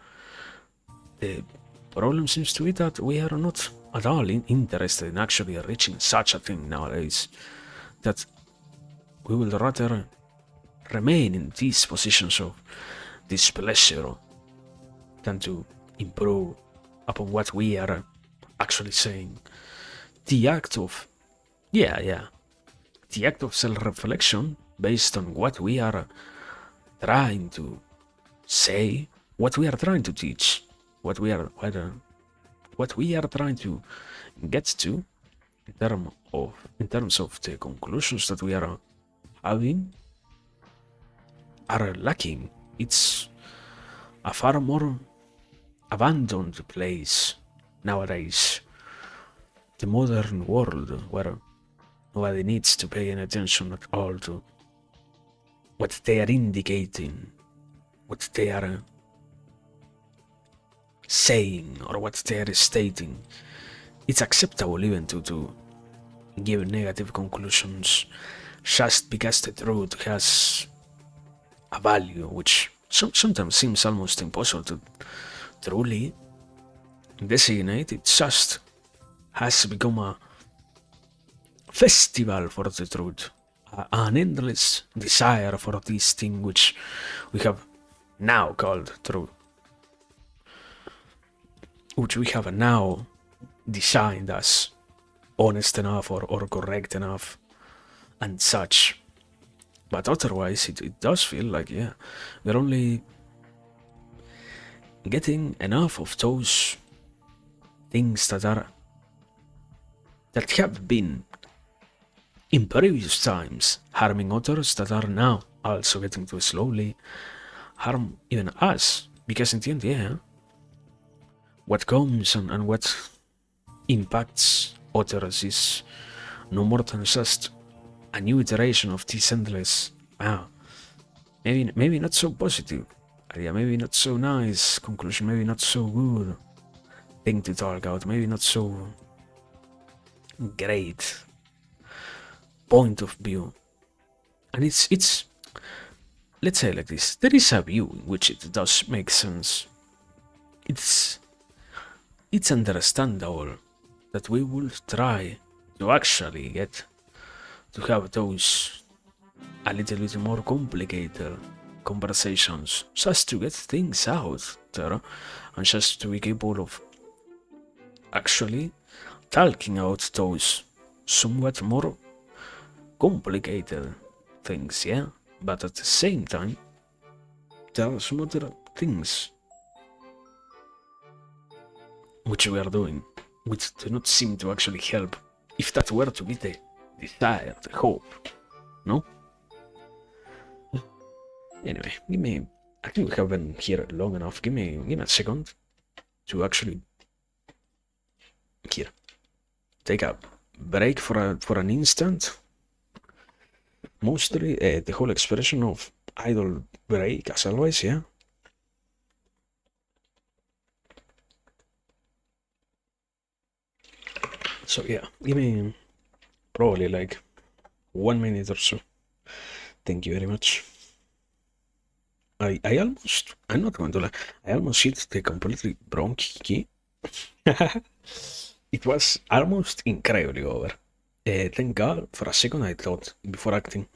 The problem seems to be that we are not at all interested in actually reaching such a thing nowadays, that we will rather remain in these positions of displeasure than to improve upon what we are actually saying. The act of, yeah, the act of self-reflection based on what we are trying to say, what we are trying to teach, what we are trying to get to in terms of the conclusions that we are having are lacking. It's a far more abandoned place nowadays. The modern world where nobody needs to pay any attention at all to what they are indicating, what they are saying, or what they are stating. It's acceptable even to give negative conclusions just because the truth has a value which sometimes seems almost impossible to truly designate. It just has become a festival for the truth, an endless desire for this thing which we have now called truth, which we have now designed as honest enough or correct enough and such. But otherwise, it does feel like, yeah, we're only getting enough of those things that have been in previous times harming others, that are now also getting to slowly harm even us. Because in the end, yeah, what comes and what impacts others is no more than just a new iteration of this endless, maybe not so positive idea, maybe not so nice conclusion, maybe not so good thing to talk out, maybe not so great point of view. And it's let's say like this, there is a view in which it does make sense. It's understandable that we will try to actually get to have those a little bit more complicated conversations, just to get things out there and just to be capable of actually talking out those somewhat more complicated things, yeah? But at the same time, there are some other things which we are doing, which do not seem to actually help, if that were to be the desire, the hope, no? Anyway, I think we have been here long enough. Give me a second to actually here take a break for an instant. Mostly the whole expression of idle break, as always, yeah. So yeah, give me probably like 1 minute or so. Thank you very much. I'm not going to lie, I almost hit the completely wrong key. It was almost incredibly over. Thank God, for a second I thought, before acting.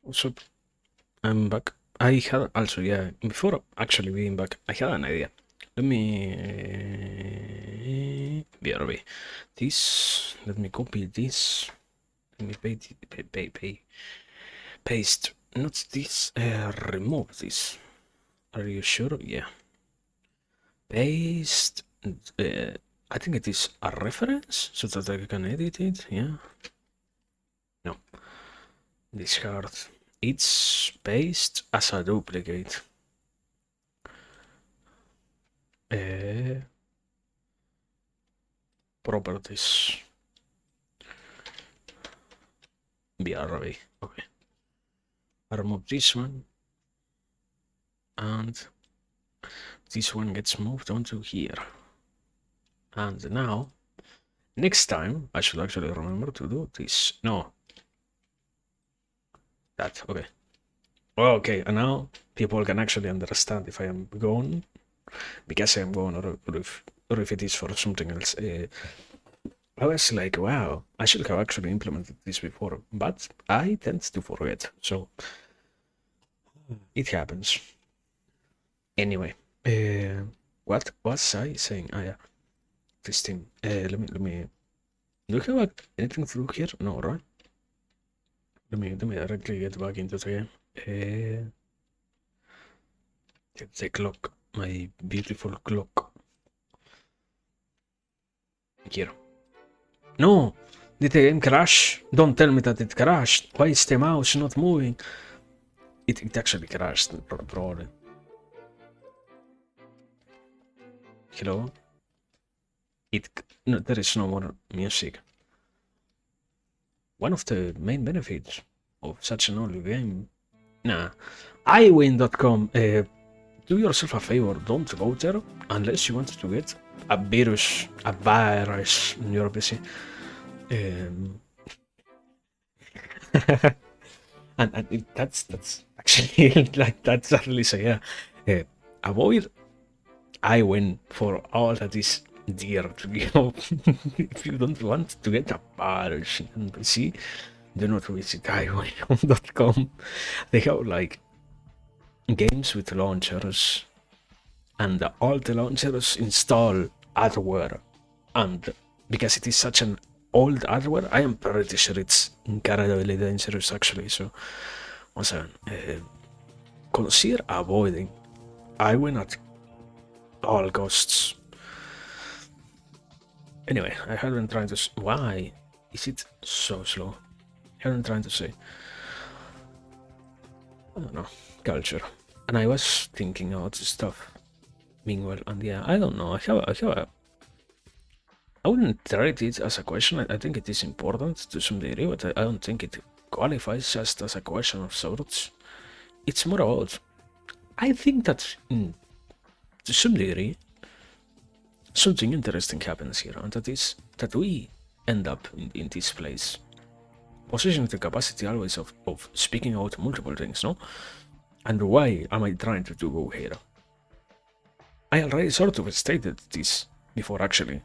What's up? I'm back. I had also, yeah, before actually being back, I had an idea. Let me BRB this. Let me copy this. Let me paste. Not this. Remove this. Are you sure? Yeah. Paste. I think it is a reference so that I can edit it. Yeah. No. Discard. It's pasted as a duplicate. Properties. BRB. Okay. I remove this one. And this one gets moved onto here. And now, next time, I should actually remember to do this. No. That. Okay. Okay, and now people can actually understand if I am gone, because I am gone, or if it is for something else. I was like, wow, I should have actually implemented this before, but I tend to forget, so it happens. Anyway, what was I saying? Ah, yeah, this thing. Let me. Do you have anything through here? No, right? Let me directly get back into the game. Get the clock, my beautiful clock. Here. No! Did the game crash? Don't tell me that it crashed. Why is the mouse not moving? It actually crashed, probably. Hello? No, there is no more music. One of the main benefits of such an old game. Nah. iwin.com do yourself a favor, don't go there unless you want to get a virus in your PC. That's actually like that's really so yeah. Avoid I win for all that is dear to you. If you don't want to get a virus in PC, do not visit iwin.com. They have like games with launchers, and all the launchers install adware, and because it is such an old adware, I am pretty sure it's incredibly dangerous actually. So once again, consider avoiding iwin at all costs. Anyway, I have been trying to why is it so slow? I have been trying to say, I don't know, culture, and I was thinking about this stuff meanwhile, and yeah, I don't know. I wouldn't treat it as a question. I think it is important to some degree, but I don't think it qualifies just as a question of sorts. It's more about, I think that to some degree, something interesting happens here, and that is that we end up in this place, possessing the capacity always of speaking out multiple things, no? And why am I trying to go here? I already sort of stated this before actually.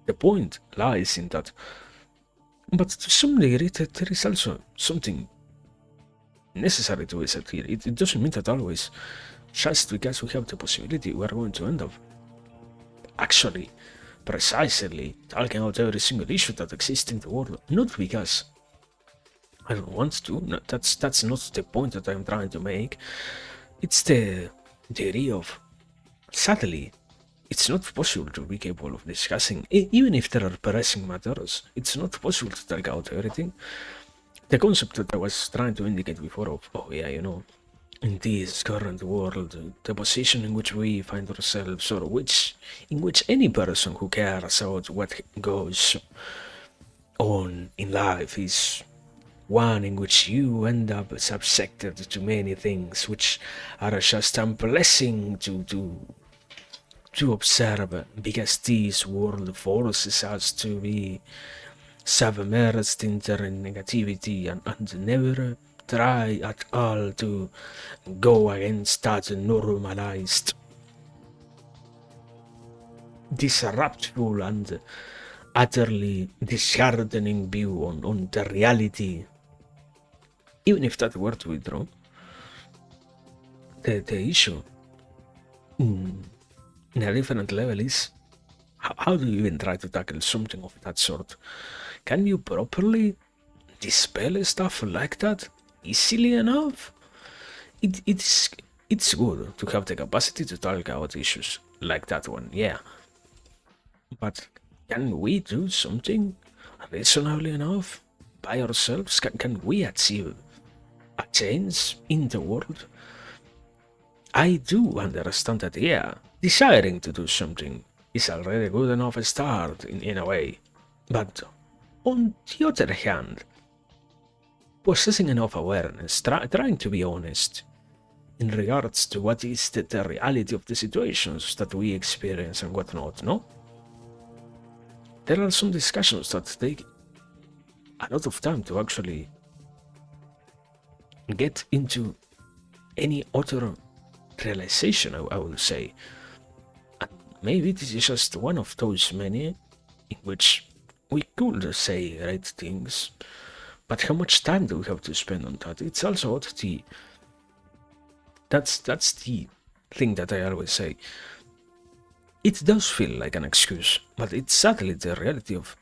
The point lies in that, but to some degree there is also something necessary to be said here. It doesn't mean that always, just because we have the possibility, we are going to end up actually precisely talking about every single issue that exists in the world. Not because I don't want to, no, that's not the point that I'm trying to make. It's the theory of, sadly, it's not possible to be capable of discussing, even if there are pressing matters, it's not possible to talk out everything. The concept that I was trying to indicate before of, oh yeah, you know, in this current world, the position in which we find ourselves, or in which any person who cares about what goes on in life is one in which you end up subjected to many things which are just a blessing to observe, because this world forces us to be submerged in their negativity and never try at all to go against that normalized, disruptful and utterly disheartening view on the reality. Even if that were to withdraw, the issue in a different level is, how do you even try to tackle something of that sort? Can you properly dispel stuff like that easily enough? It's good to have the capacity to talk about issues like that one, yeah. But can we do something reasonably enough by ourselves? Can we achieve a change in the world? I do understand that, yeah, desiring to do something is already a good enough start in a way. But on the other hand, possessing enough awareness, trying to be honest in regards to what is the reality of the situations that we experience and whatnot, no? There are some discussions that take a lot of time to actually get into any other realization, I would say. And maybe this is just one of those many in which we could say right things, but how much time do we have to spend on that? It's also what that's the thing that I always say. It does feel like an excuse, but it's sadly the reality of,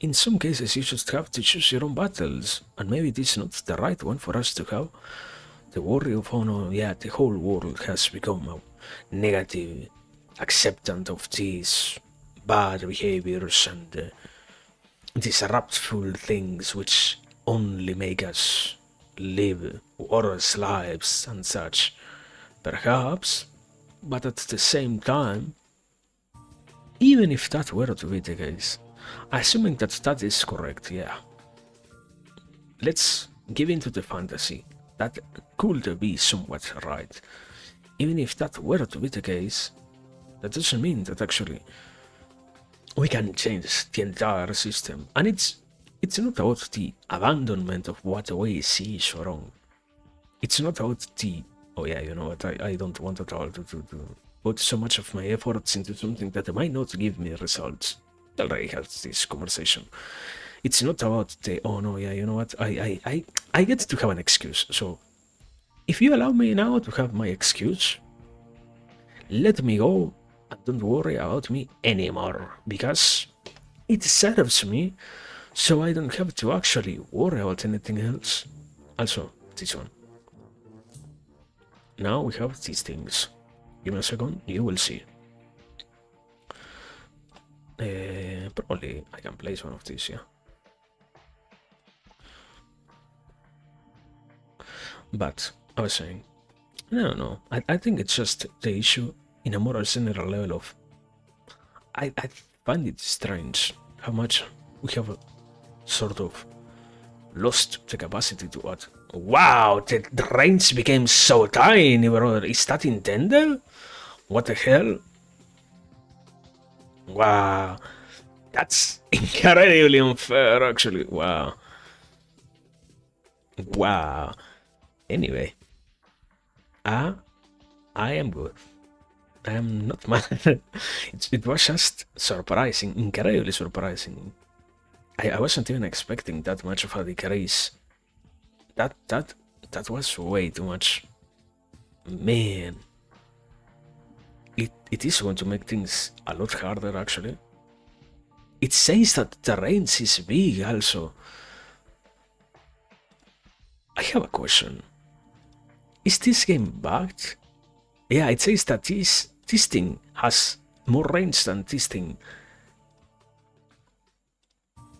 in some cases you just have to choose your own battles, and maybe it is not the right one for us to have. The worry of, oh no, yeah, the whole world has become a negative acceptance of these bad behaviors and disruptful things which only make us live worse lives and such. Perhaps, but at the same time, even if that were to be the case, assuming that that is correct, yeah, let's give into the fantasy that could be somewhat right. even if that were to be the case, that doesn't mean that actually we can change the entire system. And it's not about the abandonment of what we see is wrong. It's not about the, oh yeah, you know what, I don't want at all to put so much of my efforts into something that might not give me results. I already had this conversation. It's not about the, oh no, yeah, you know what, I get to have an excuse. So if you allow me now to have my excuse, let me go and don't worry about me anymore, because it serves me, so I don't have to actually worry about anything else. Also, this one. Now we have these things. Give me a second, you will see. Probably I can place one of these, yeah. But I was saying, no. I think it's just the issue in a more general level of. I find it strange how much we have sort of lost the capacity to what. Wow, the range became so tiny, brother. Is that intended? What the hell? Wow, that's incredibly unfair, actually. Wow. Wow. Anyway, I am good. I am not mad. It was just surprising, incredibly surprising. I wasn't even expecting that much of a decrease. That was way too much. Man. It is going to make things a lot harder, actually. It says that the range is big, also. I have a question. Is this game bugged? Yeah, it says that this thing has more range than this thing.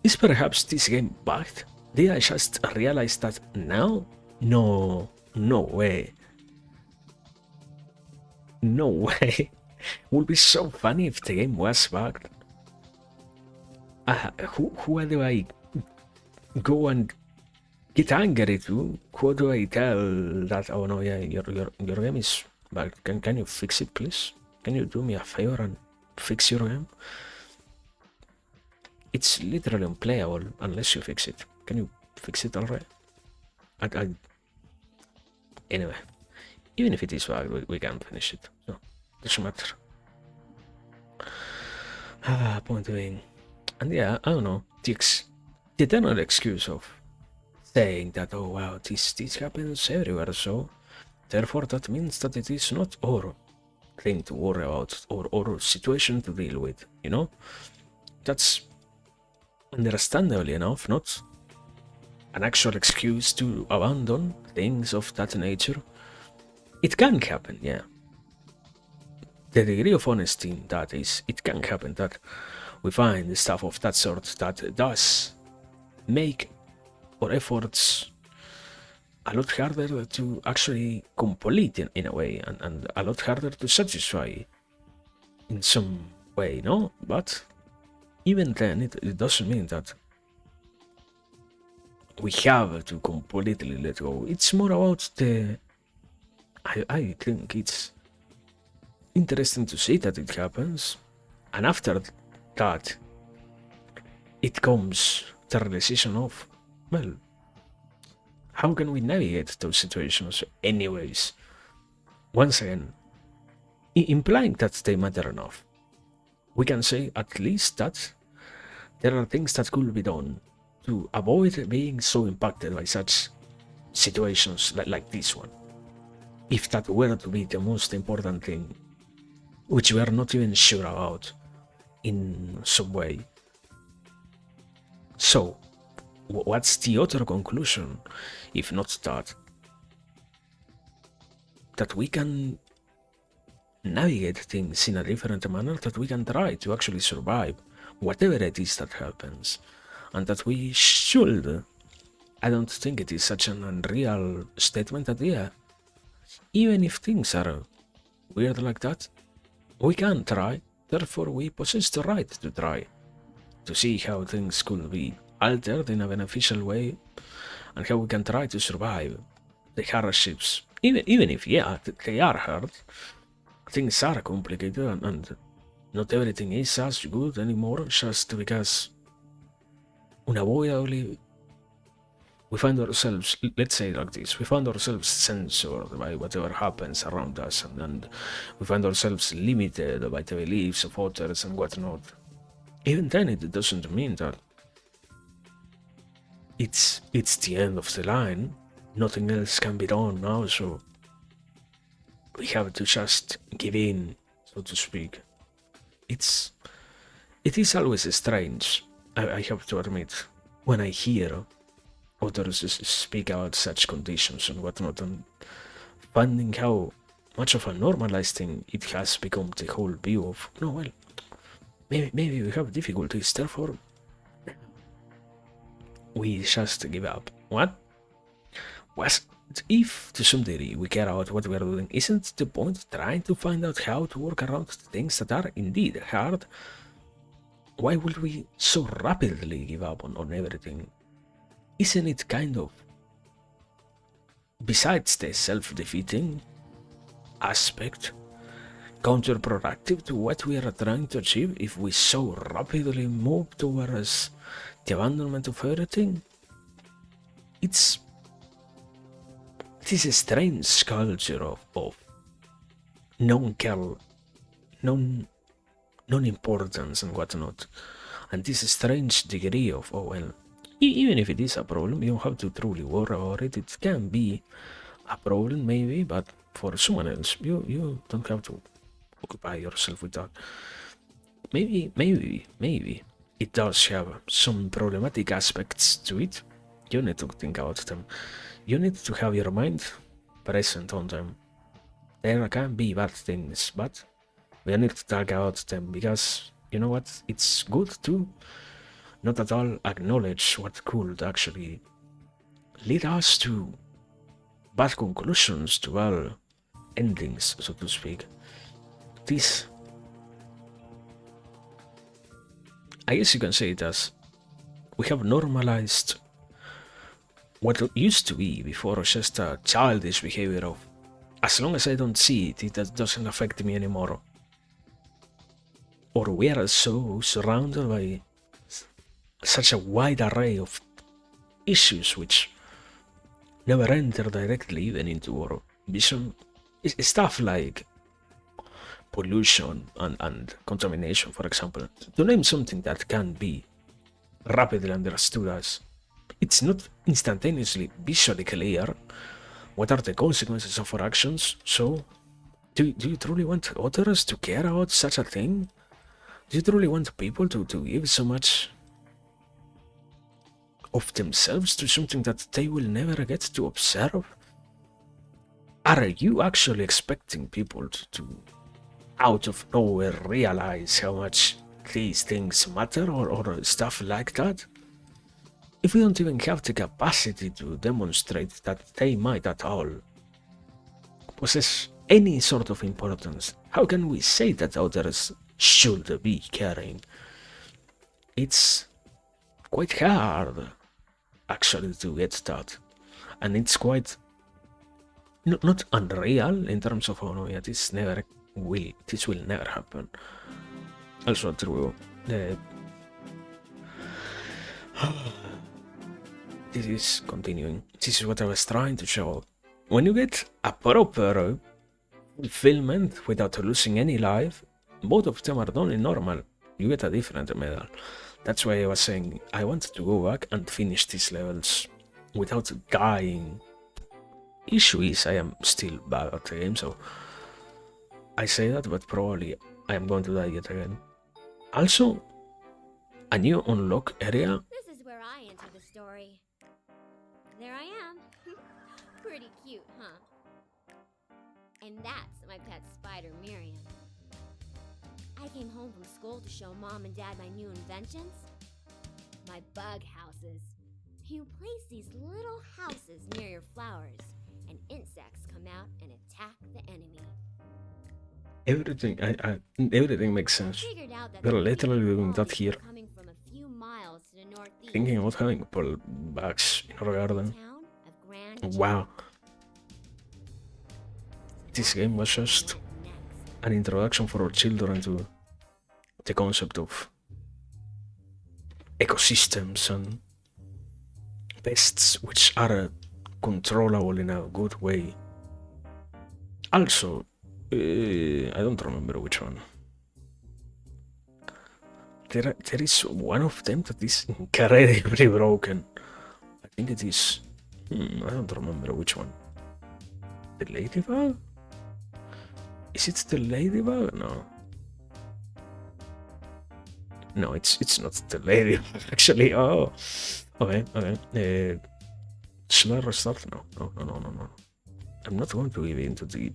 Is perhaps this game bugged? Did I just realize that now? No way. No way. Would be so funny if the game was bugged. Who do I go and get angry to? Who do I tell that, oh no, yeah, your game is bugged. Can you fix it, please? Can you do me a favor and fix your game? It's literally unplayable unless you fix it. Can you fix it already? Anyway, even if it is bugged, we can finish it. So, doesn't matter. Point being. And yeah, I don't know, the eternal excuse of saying that, oh wow, this happens everywhere, so therefore that means that it is not our thing to worry about or situation to deal with, you know? That's understandably enough not an actual excuse to abandon things of that nature. It can happen, yeah. The degree of honesty in that is, it can happen that we find stuff of that sort that does make our efforts a lot harder to actually complete in a way, and a lot harder to satisfy in some way, no? But even then, it doesn't mean that we have to completely let go. It's more about the. I think it's interesting to see that it happens, and after that, it comes the realization of, well, how can we navigate those situations anyways? Once again, implying that they matter enough, we can say at least that there are things that could be done to avoid being so impacted by such situations like this one. If that were to be the most important thing, which we are not even sure about in some way. So, what's the other conclusion, if not that we can navigate things in a different manner, that we can try to actually survive whatever it is that happens, and that we should. I don't think it is such an unreal statement that, yeah, even if things are weird like that, we can try, therefore we possess the right to try, to see how things could be altered in a beneficial way, and how we can try to survive the hardships Even if, yeah, they are hard, things are complicated, and not everything is as good anymore just because unavoidably we find ourselves, let's say it like this, we find ourselves censored by whatever happens around us, and we find ourselves limited by the beliefs of others and whatnot. Even then, it doesn't mean that it's the end of the line. Nothing else can be done now, so we have to just give in, so to speak. It is always strange, I have to admit, when I hear others speak about such conditions and whatnot, and finding how much of a normalized thing it has become, the whole view of, no, well, maybe we have difficulties, therefore we just give up. What? Was if to some degree we care about what we are doing, isn't the point trying to find out how to work around things that are indeed hard? Why would we so rapidly give up on everything? Isn't it kind of, besides the self-defeating aspect, counterproductive to what we are trying to achieve if we so rapidly move towards the abandonment of everything? It's this strange culture of non-care, non-importance and whatnot, and this strange degree of, oh well, even if it is a problem, you don't have to truly worry about it. It can be a problem maybe, but for someone else, you don't have to occupy yourself with that. Maybe it does have some problematic aspects to it. You need to think about them. You need to have your mind present on them. There can be bad things, but we need to talk about them because, you know what, it's good to not at all acknowledge what could actually lead us to bad conclusions, to bad endings, so to speak. This, I guess you can say it as, we have normalized what used to be before just a childish behavior of, as long as I don't see it, it doesn't affect me anymore. Or we are so surrounded by such a wide array of issues which never enter directly even into our vision. Stuff like pollution and contamination, for example, to name something that can be rapidly understood as, it's not instantaneously visually clear what are the consequences of our actions. So do you truly want others to care about such a thing? Do you truly want people to give so much of themselves to something that they will never get to observe? Are you actually expecting people to out of nowhere realize how much these things matter, or stuff like that? If we don't even have the capacity to demonstrate that they might at all possess any sort of importance, how can we say that others should be caring? It's quite hard actually to get that, and it's quite not unreal in terms of, oh no, yeah, this will never happen. Also true. This is continuing. This is what I was trying to show. When you get a proper fulfillment without losing any life, both of them are only normal. You get a different medal. That's why I was saying I wanted to go back and finish these levels without dying. Issue is I am still bad at the game, so I say that, but probably I am going to die yet again. Also, a new unlock area. This is where I enter the story. There I am. Pretty cute, huh? And that's my pet spider, Miriam. I came home from school to show Mom and Dad my new inventions. My bug houses. You place these little houses near your flowers, and insects come out and attack the enemy. Everything makes sense. We're literally doing that here. Thinking about having bugs in our garden. Wow. this game was just an introduction for our children to the concept of ecosystems and pests which are controllable in a good way. Also, I don't remember which one. There is one of them that is incredibly broken. I think it is. I don't remember which one. The ladybug? Is it the ladybug? No. No, it's not the ladybug actually. Oh, okay. Should I restart? No. I'm not going to give into the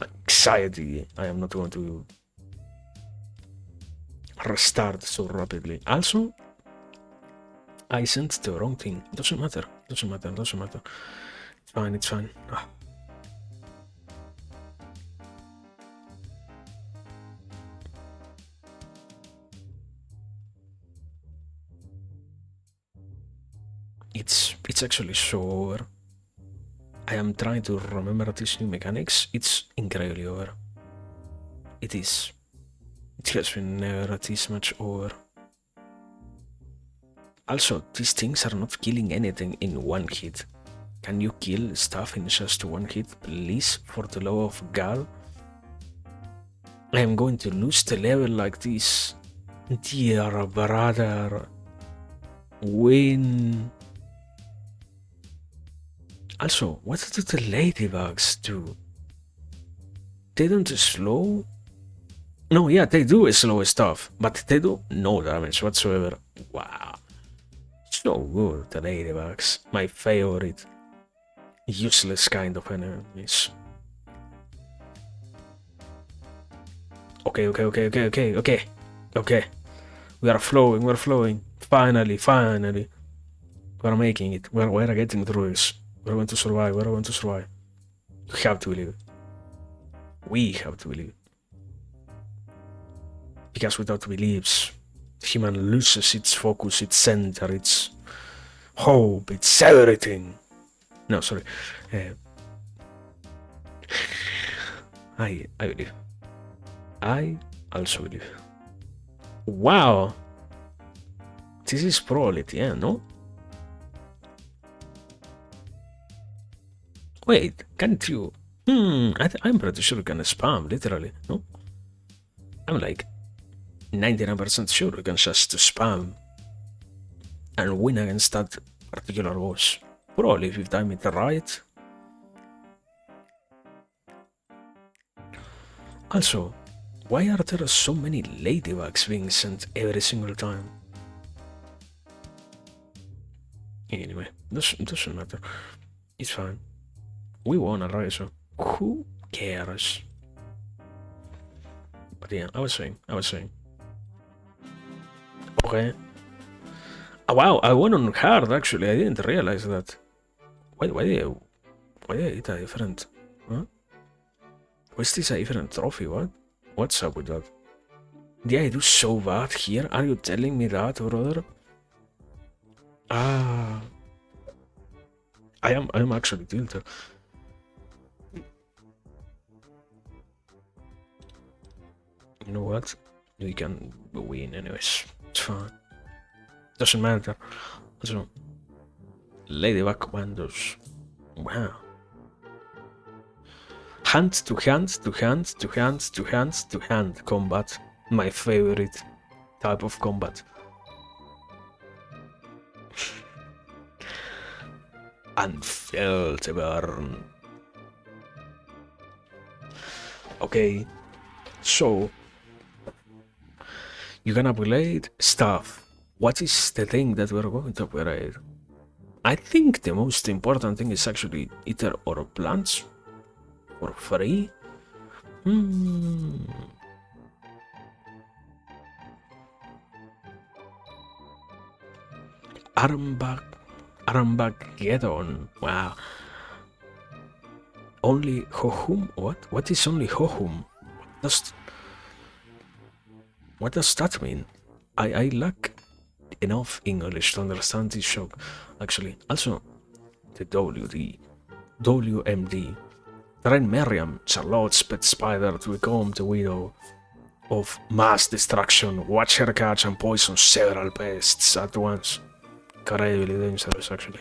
anxiety. I am not going to restart so rapidly. Also, I sent the wrong thing. Doesn't matter. It's fine. It's actually so over. I am trying to remember these new mechanics. It's incredibly over. It is. It has been never this much over. Also, these things are not killing anything in one hit. Can you kill stuff in just one hit, please? For the love of God. I am going to lose the level like this. Dear brother. Win. Also, what do the ladybugs do? They don't slow? No, yeah, they do slow stuff, but they do no damage whatsoever. Wow. So good, the ladybugs. My favorite. Useless kind of enemies. Okay. We are flowing. Finally. We're making it. We're getting through this. We're going to survive. You have to believe it. We have to believe it. Because without beliefs, human loses its focus, its center, its hope, its everything. No, sorry. I believe. I also believe. Wow. This is probably the end, no? Wait, can't you? I'm pretty sure you can spam, literally, no? I'm like 99% sure you can just spam and win against that particular boss. Probably if you time it right. Also, why are there so many ladybugs being sent every single time? Anyway, doesn't matter. It's fine. We won already, so who cares? But yeah, I was saying. Okay. Oh, wow, I won on hard actually. I didn't realize that. Why did I get a different? Huh? Was this a different trophy? What's up with that? Did I do so bad here? Are you telling me that, brother? Ah, I am actually tilted. You know what? We can win anyways. It's fine. Doesn't matter. Also, Ladybug Commandos. Wow. Hand to hand combat. My favorite type of combat. And feel the burn. Okay. So, you can upgrade stuff. What is the thing that we're going to upgrade? I think the most important thing is actually either or plants for free. Armageddon. Wow. Only Hohum? What is only Hohum? What does that mean? I lack enough English to understand this joke, actually. Also, the WD. WMD. Train Miriam, Charlotte's pet spider, to become the widow of mass destruction. Watch her catch and poison several pests at once. Incredibly dangerous, actually.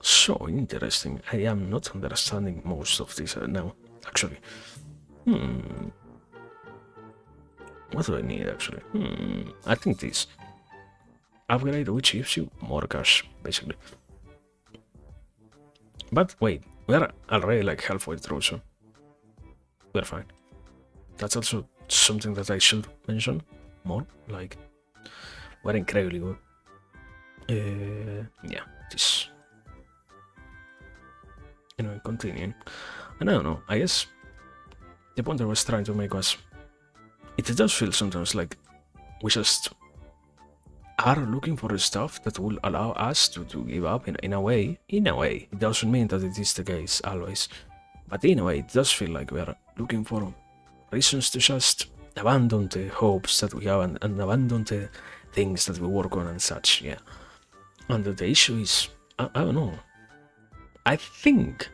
So interesting. I am not understanding most of this now, actually. What do I need, actually? I think this. Upgrade which gives you more cash, basically. But wait, we're already like halfway through, so we're fine. That's also something that I should mention more, like, we're incredibly good. Yeah, this. Anyway, continuing. And I don't know, I guess the point I was trying to make was, it does feel sometimes like we just are looking for stuff that will allow us to give up in a way. In a way, it doesn't mean that it is the case always, but in a way, it does feel like we are looking for reasons to just abandon the hopes that we have and abandon the things that we work on and such, yeah. And the issue is, I don't know. I think,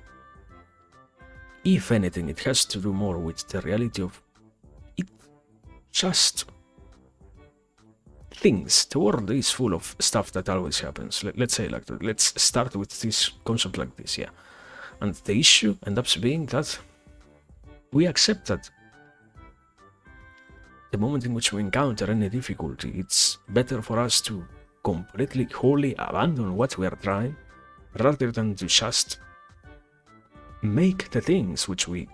if anything, it has to do more with the reality of it just things. The world is full of stuff that always happens. Let's say like that. Let's start with this concept like this, yeah. And the issue ends up being that we accept that the moment in which we encounter any difficulty, it's better for us to completely, wholly abandon what we are trying, rather than to just make the things which we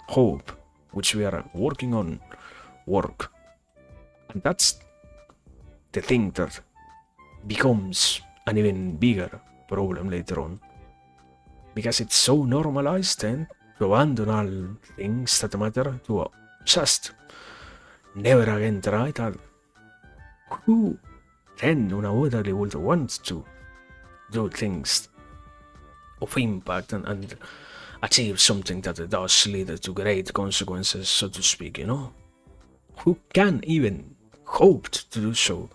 hope, which we are working on, work. And that's the thing that becomes an even bigger problem later on. Because it's so normalized then to abandon all things that matter, to just never again try that. Who then unavoidably would want to do things of impact and achieve something that does lead to great consequences, so to speak, you know? Who can even hope to do so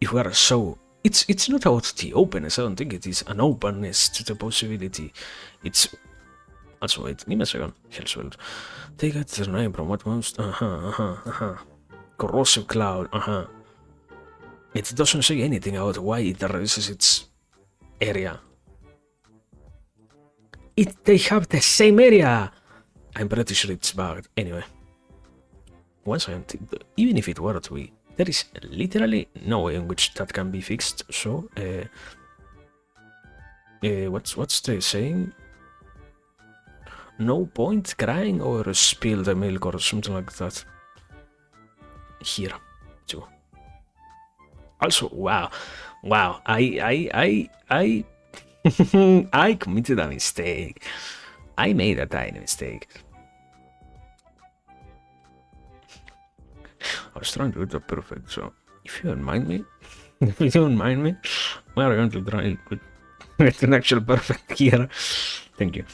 if we are so... It's not about the openness, I don't think it is an openness to the possibility. It's... Also, wait, give me a second. Hellswell. They got their name from what most... Corrosive cloud, It doesn't say anything about why it raises its area. They have the same area! I'm pretty sure it's bugged. Anyway. Once I am... Even if it were to be, there is literally no way in which that can be fixed, so... what's the saying? No point crying over spill the milk or something like that. Here, too. Also, wow, I I committed a mistake. I made a tiny mistake. I was trying to do that perfect, so if you don't mind me, we are going to try with an actual perfect here. Thank you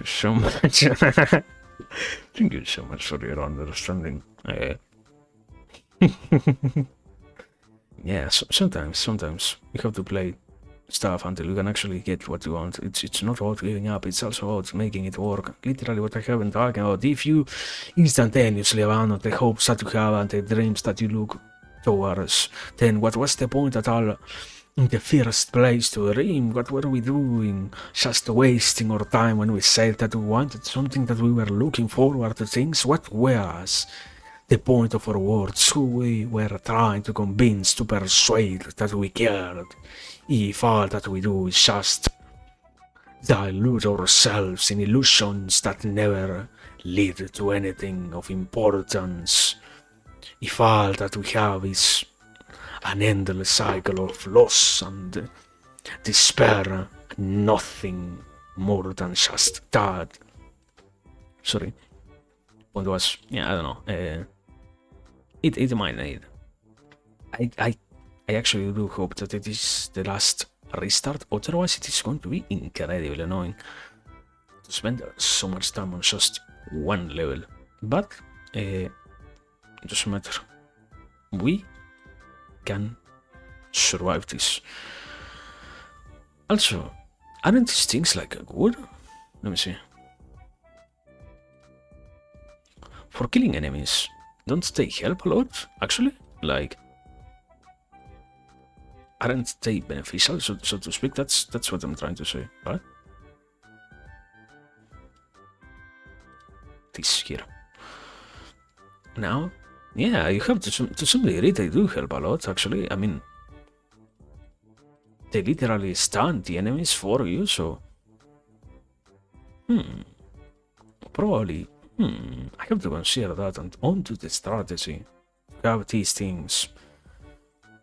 so much. Thank you so much for your understanding. Yeah, sometimes you have to play stuff until you can actually get what you want. It's not about giving up, it's also about making it work. Literally what I have been talking about. If you instantaneously abandon the hopes that you have and the dreams that you look towards, then what was the point at all in the first place to dream? What were we doing? Just wasting our time when we said that we wanted something, that we were looking forward to things? What was the point of our words? Who we were trying to convince, to persuade that we cared? If all that we do is just dilute ourselves in illusions that never lead to anything of importance. If all that we have is an endless cycle of loss and despair, nothing more than just that. Sorry. Point was, yeah, I don't know. It might need. I actually do hope that it is the last restart, otherwise it is going to be incredibly annoying to spend so much time on just one level. But it doesn't matter. We can survive this. Also, aren't these things like good? Let me see. For killing enemies, don't they help a lot, actually? Like, aren't they beneficial, so to speak? That's what I'm trying to say, right? This here. Now, yeah, you have to some degree they do help a lot, actually. I mean, they literally stun the enemies for you, so... Probably, I have to consider that and onto the strategy. Have these things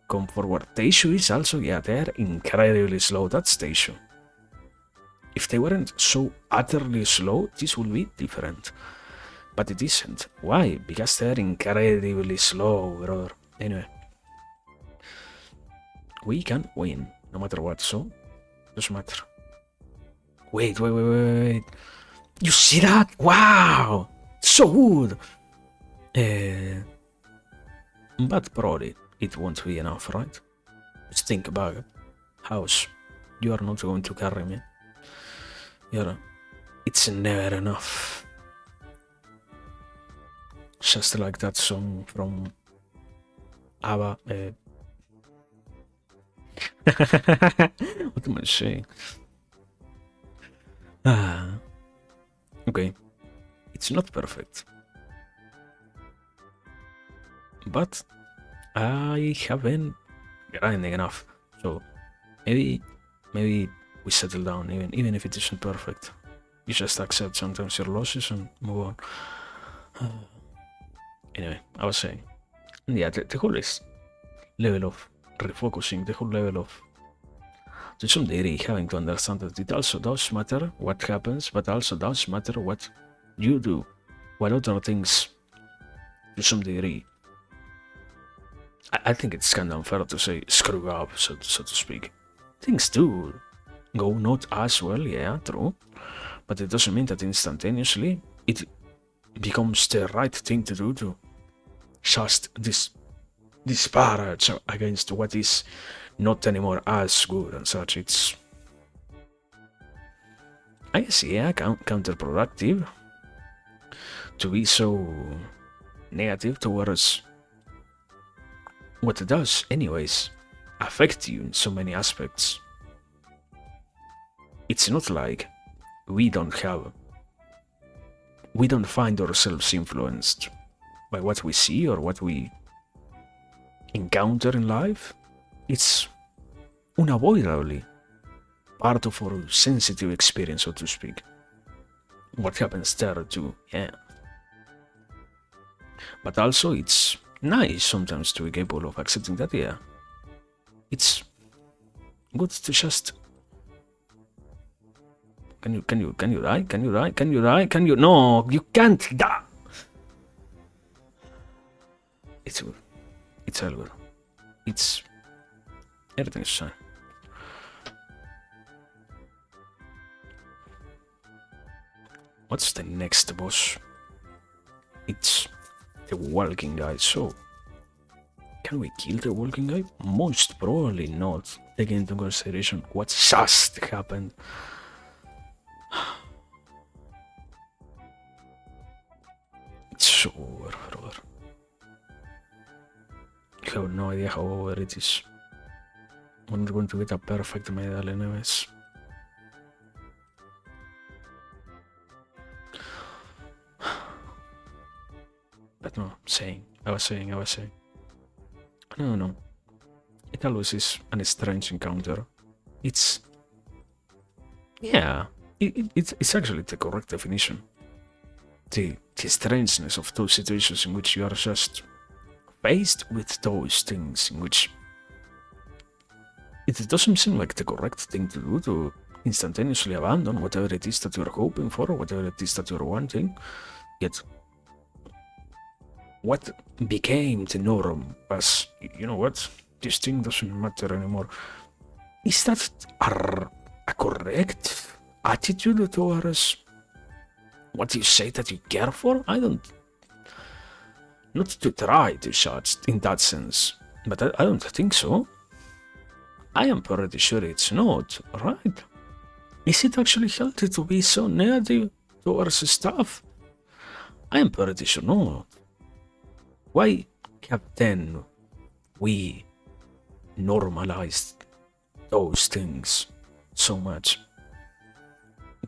come forward. The issue is also, yeah, they're incredibly slow, that's the issue. If they weren't so utterly slow, this would be different. But it isn't. Why? Because they're incredibly slow, brother. Anyway. We can win, no matter what, so doesn't matter. Wait. You see that? Wow! So good! But probably it won't be enough, right? Just think about it. House, you are not going to carry me. It's never enough. Just like that song from ABBA. What am I saying? Okay. It's not perfect. But I haven't grinding enough. So maybe we settle down even if it isn't perfect. You just accept sometimes your losses and move on. Anyway, I was saying. Yeah, the whole is level of refocusing, the whole level of to some degree having to understand that it also does matter what happens, but also does matter what you do. While other things, to some degree, I think it's kind of unfair to say screw up, so to speak. Things do go not as well, yeah, true, but it doesn't mean that instantaneously it becomes the right thing to do to just disparage against what is not anymore as good and such. It's, I guess, yeah, counterproductive to be so negative towards what it does, anyways, affect you in so many aspects. It's not like we don't find ourselves influenced by what we see or what we encounter in life. It's unavoidably part of our sensitive experience, so to speak. What happens there too, yeah. But also it's nice sometimes to be capable of accepting that, yeah. It's good to just... Can you die? Can you die? Can you die? Can you... No, you can't die! It's good. It's all good. It's... Everything's fine. What's the next boss? It's the walking guy, so... Can we kill the walking guy? Most probably not, taking into consideration what just happened. It's so over, brother. You have no idea how over it is. We're not going to get a perfect medal anyways. But no, I was saying. No. It always is a strange encounter. It's... Yeah, it's actually the correct definition. The strangeness of those situations in which you are just faced with those things in which it doesn't seem like the correct thing to do, to instantaneously abandon whatever it is that you're hoping for, whatever it is that you're wanting. Yet what became the norm was, you know what, this thing doesn't matter anymore. Is that a correct attitude towards what you say that you care for? I don't Not to try to charge in that sense, but I don't think so. I am pretty sure it's not, right? Is it actually healthy to be so negative towards stuff? I am pretty sure not. Why have then we normalized those things so much?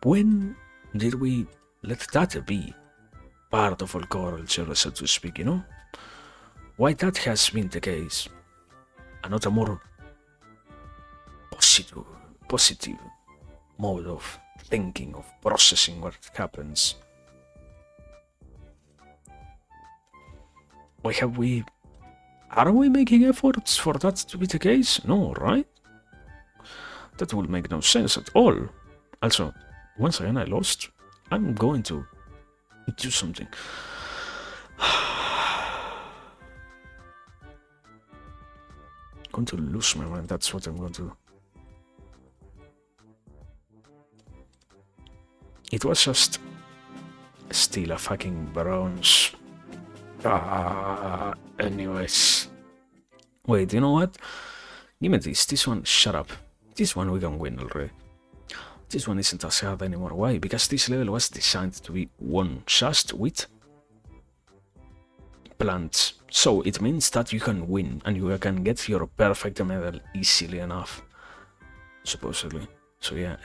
When did we let that be part of our culture, so to speak, you know? Why that has been the case, and not a more positive mode of thinking, of processing what happens. Why have we... Are we making efforts for that to be the case? No, right? That will make no sense at all. Also, once again I lost. I'm going to do something. I'm going to lose my mind, that's what I'm going to do. It was just still a fucking bronze. Anyways. Wait, you know what? Give me this. This one, shut up. This one we can win already. This one isn't as hard anymore. Why? Because this level was designed to be won just with plants. So it means that you can win and you can get your perfect medal easily enough. Supposedly. So yeah,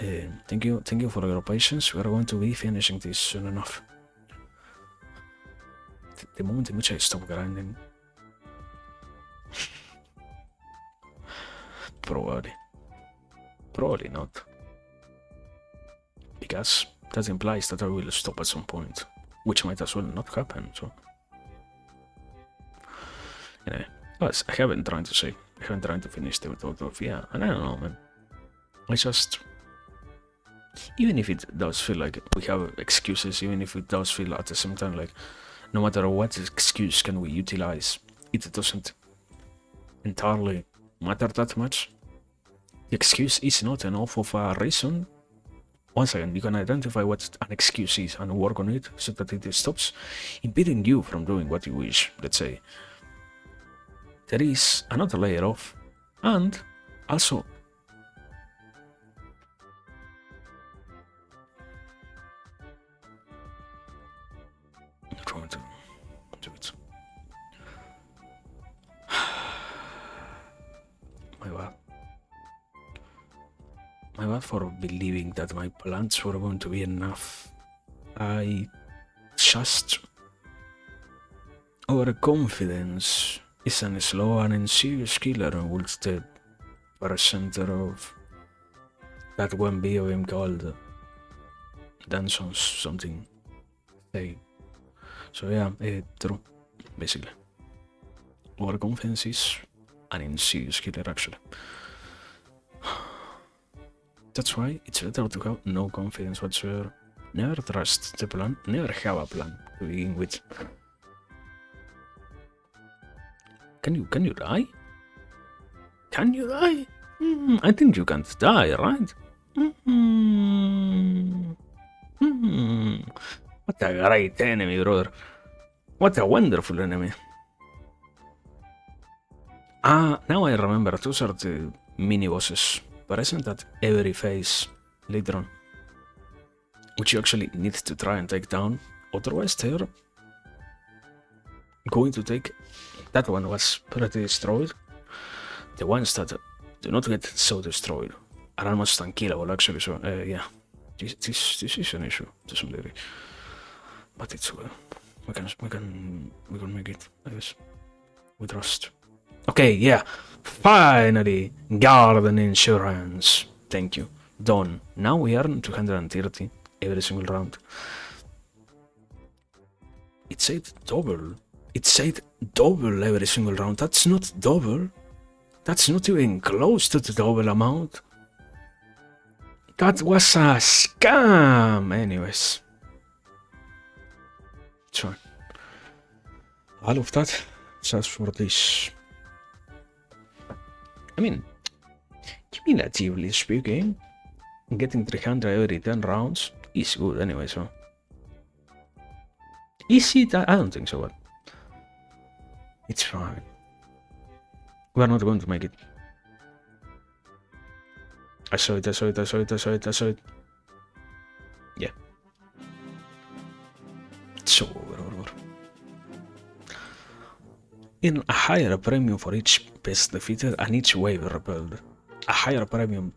thank you for your patience. We are going to be finishing this soon enough. The moment in which I stop grinding. Probably not. Because that implies that I will stop at some point, which might as well not happen, so... Anyway, as I haven't tried to say, I haven't tried to finish the total, yeah, and I don't know, man. I just... Even if it does feel like we have excuses, even if it does feel at the same time like no matter what excuse can we utilize, it doesn't entirely matter that much. The excuse is not enough of a reason. Once again, you can identify what an excuse is and work on it so that it stops impeding you from doing what you wish, let's say. There is another layer of, and also I'm trying to do it. My bad for believing that my plants were going to be enough. I just... Overconfidence is an slow and serious killer, which the center of that one video game called Dance on something. Hey. So yeah, true, basically. Overconfidence is an insidious killer, actually. That's why it's better to have no confidence whatsoever. Never trust the plan, never have a plan to begin with. Can you die? Can you die? I think you can't die, right? What a great enemy, brother. What a wonderful enemy. Now I remember those are the mini-bosses present at every phase later on, which you actually need to try and take down, otherwise they're going to take... That one was pretty destroyed. The ones that do not get so destroyed are almost unkillable, actually, so yeah, this is an issue to some degree, but it's well, we can make it, I guess, we trust. Okay, yeah, finally, garden insurance, thank you, done. Now we earn 230 every single round. It said double. It said double every single round. That's not double. That's not even close to the double amount. That was a scam. Anyways. Sorry. All of that just for this. I mean, cumulatively speaking, getting 300 every 10 rounds is good anyway, so. Is it? I don't think so, but It's fine. We are not going to make it. I saw it. Yeah. So, in a higher premium for each best defeated and each wave repelled. A higher premium.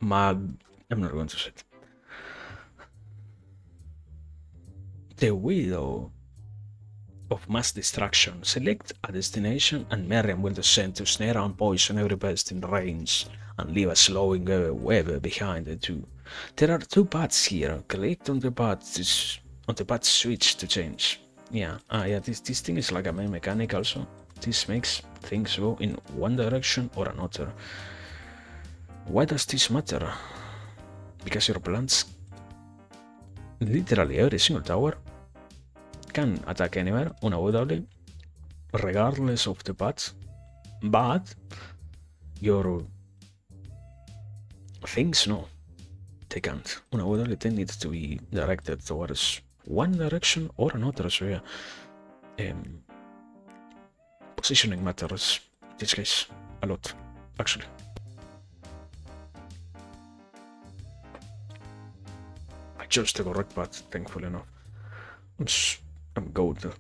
I'm not going to say it. The widow of mass destruction. Select a destination and Miriam will descend to snare and poison every beast in range and leave a slowing web behind the two. There are two paths here. Click on the path switch to change. Yeah, this thing is like a main mechanic also. This makes things go in one direction or another. Why does this matter? Because your plants, literally every single tower, can attack anywhere unavoidably, regardless of the path, but your things, no, they can't. Unavoidably, they need to be directed towards one direction or another, so yeah. Positioning matters in this case a lot, actually. I chose the correct path, thankfully enough. I'm good.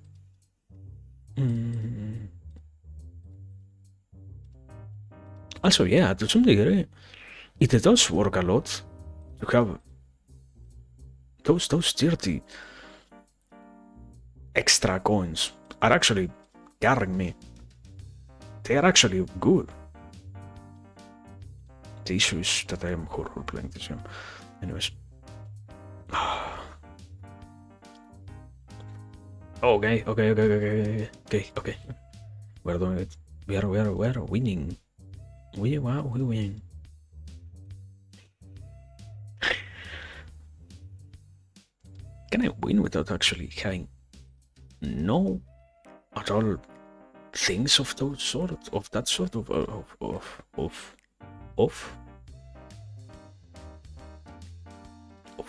Also, yeah, to some degree, it does work a lot to have those 30 extra coins are actually carrying me. They are actually good. The issue is that I am horrible playing this game. Anyways. Okay. We're doing it. We are winning. We win. Can I win without actually having no at all things of those sort of that sort of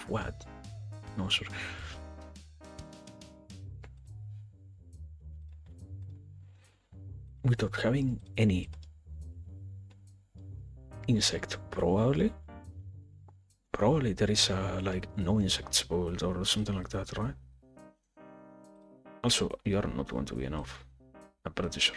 what? No, sorry. Without having any insect, probably there is like no insect spoiled or something like that, right? Also, you are not going to be enough, I'm pretty sure.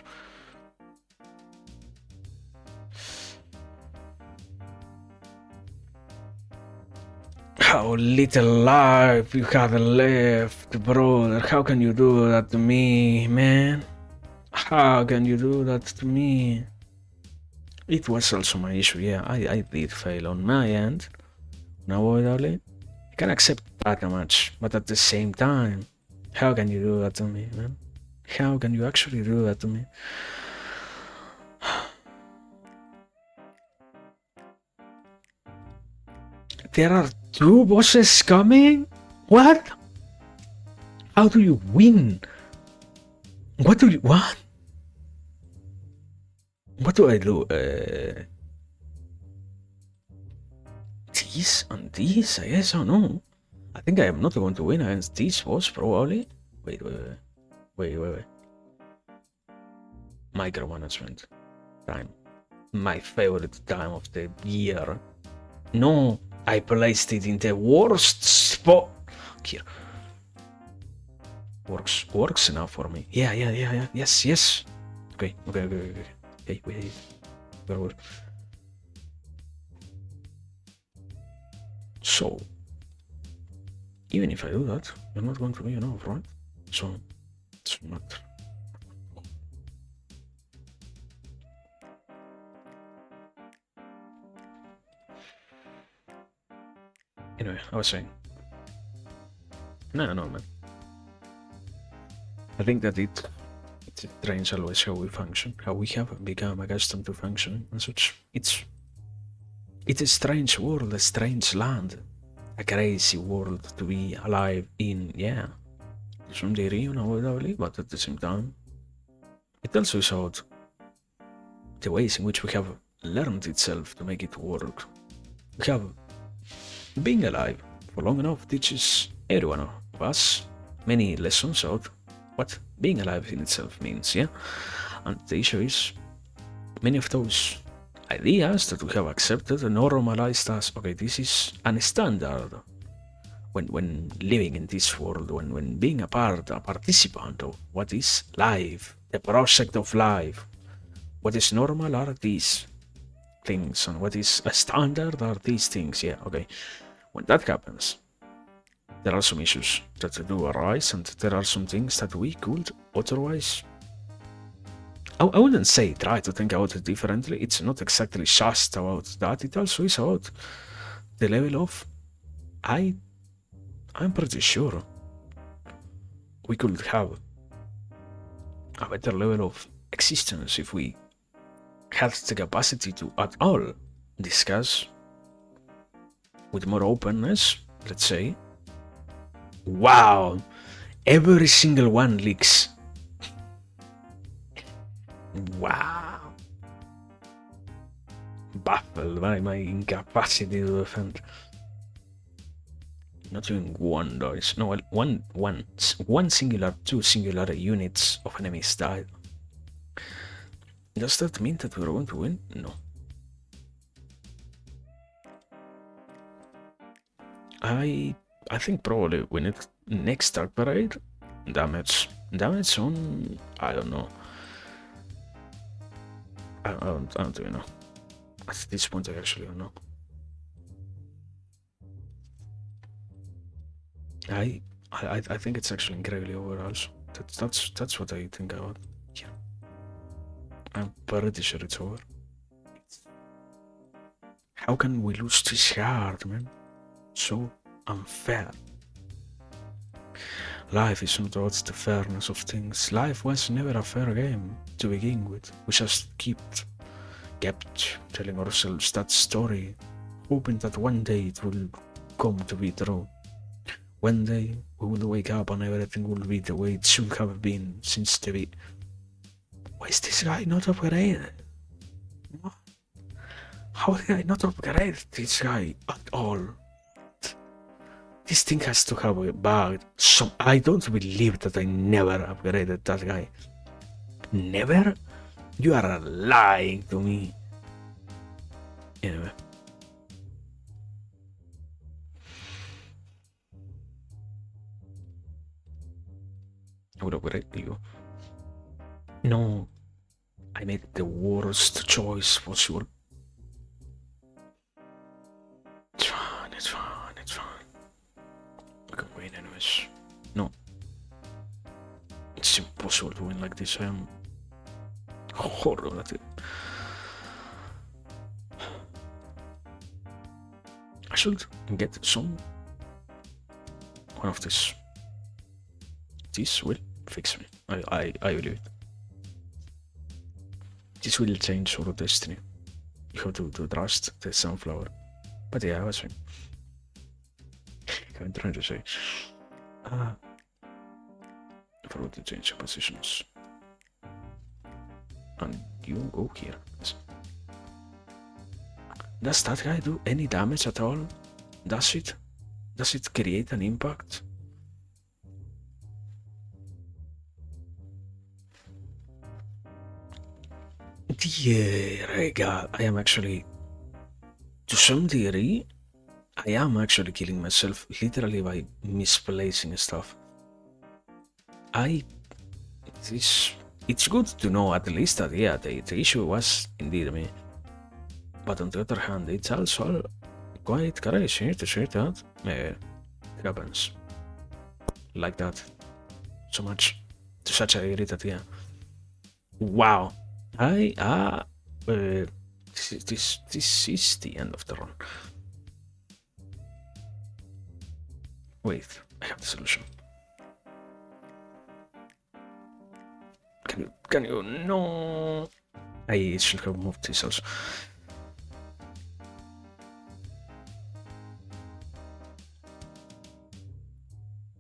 How little life you have left, brother. How can you do that to me, man? How can you do that to me? It was also my issue, yeah. I did fail on my end. Unavoidably. I can accept that much, but at the same time, how can you do that to me, man? How can you actually do that to me? There are 2 bosses coming? What? How do you win? What? What do I do? These and these, I guess, oh no. I think I am not going to win against this boss, probably. Wait. Micromanagement. Time. My favorite time of the year. No, I placed it in the worst spot. Here. Works enough for me. Yeah. Yes. Okay. Hey, wait. Where? So, even if I do that, you're not going to be enough, right? So, it's not. Anyway, I was saying. No, man. I think that it trains always how we function, how we have become accustomed to functioning and such. It's a strange world, a strange land, a crazy world to be alive in, yeah. To some degree, unavoidably, but at the same time, it also showed the ways in which we have learned itself to make it work. We have being alive for long enough teaches every one of us many lessons of what being alive in itself means, yeah? And the issue is, many of those ideas that we have accepted and normalized as, okay, this is a standard when living in this world, when being a participant of what is life, the project of life, what is normal are these things, and what is a standard are these things, yeah, okay. When that happens, there are some issues that do arise, and there are some things that we could otherwise, I wouldn't say try to think about it differently. It's not exactly just about that. It also is about the level of I'm pretty sure we could have a better level of existence if we had the capacity to at all discuss with more openness, let's say. Wow, every single one leaks. Wow. Baffled by my incapacity to defend. Not even one dice. No, well, one singular, two singular units of enemies died. Does that mean that we're going to win? No. I think probably we need next Dark Parade. Damage on, I don't know. I don't even know. At this point I actually don't know. I think it's actually incredibly over also. That's what I think about. Yeah. I'm pretty sure it's over. How can we lose this hard, man? So unfair. Life is not about the fairness of things. Life was never a fair game to begin with. We just kept telling ourselves that story, hoping that one day it will come to be true. One day we will wake up and everything will be the way it should have been since the beginning. Why is this guy not upgraded? What? How did I not upgrade this guy at all? This thing has to have a bug. So I don't believe that I never upgraded that guy. Never? You are lying to me. Anyway. I would upgrade you. No. I made the worst choice possible. It's fine, it's fine, it's fine. We can win anyways. No. It's impossible to win like this. I am horrible at it. I should get some. One of this. This will fix me. I believe it. This will change our destiny. You have to trust the sunflower. But yeah, I was fine. I'm trying to say. Forgot to change positions. And you go here. Does that guy do any damage at all? Does it? Does it create an impact? Dear God, I am actually, to some degree, I am actually killing myself literally by misplacing stuff. It's good to know at least that, yeah, the issue was indeed me. But on the other hand, it's also quite crazy to say that it happens like that so much, to such a degree that, yeah. Wow. This is the end of the run. Wait, I have the solution. Can you, no. I should have moved this also.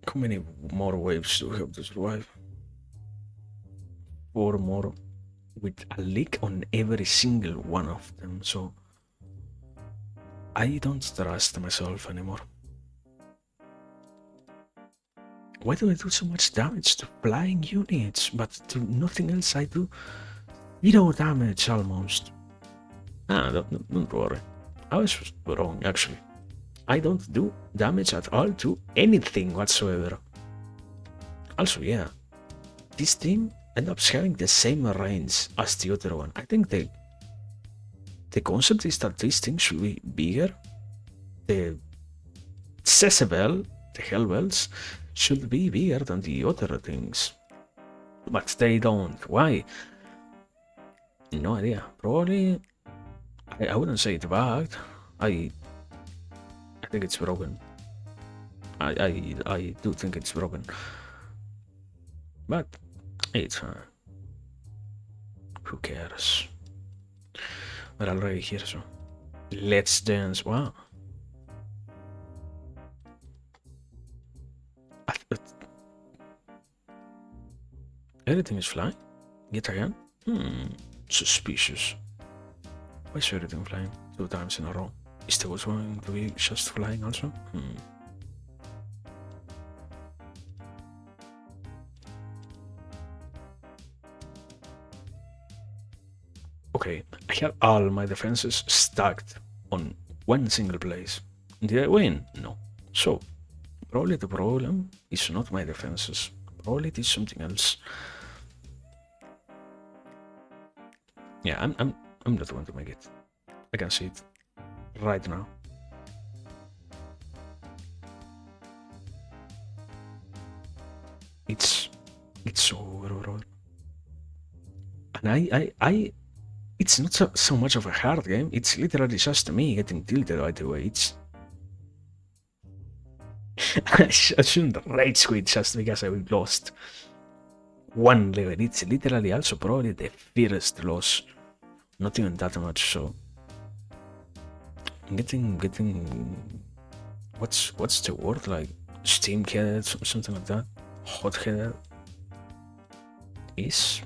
How many more waves do we have to survive? 4 more, with a leak on every single one of them, so I don't trust myself anymore. Why do I do so much damage to flying units, but to nothing else I do 0 damage almost? Don't worry. I was wrong, actually. I don't do damage at all to anything whatsoever. Also, yeah, this team ends up having the same range as the other one. I think the concept is that these things should be bigger. The Jezebel, the Hellbells, should be bigger than the other things. But they don't. Why? No idea. Probably, I wouldn't say it's bugged. I think it's broken. I do think it's broken. But it's who cares? We're already here, so let's dance. Wow. Everything is flying? Yet again? Suspicious. Why is everything flying 2 times in a row? Is there was going to be just flying also? Okay, I have all my defenses stacked on one single place. Did I win? No. So, probably the problem is not my defenses. Probably it is something else. Yeah, I'm not going to make it. I can see it right now. It's so over. And I it's not so much of a hard game. It's literally just me getting tilted right away. It's I shouldn't rage quit just because I lost 1 level. It's literally also probably the first loss. Not even that much, so getting what's the word, like steam headed, something like that, hot headed, is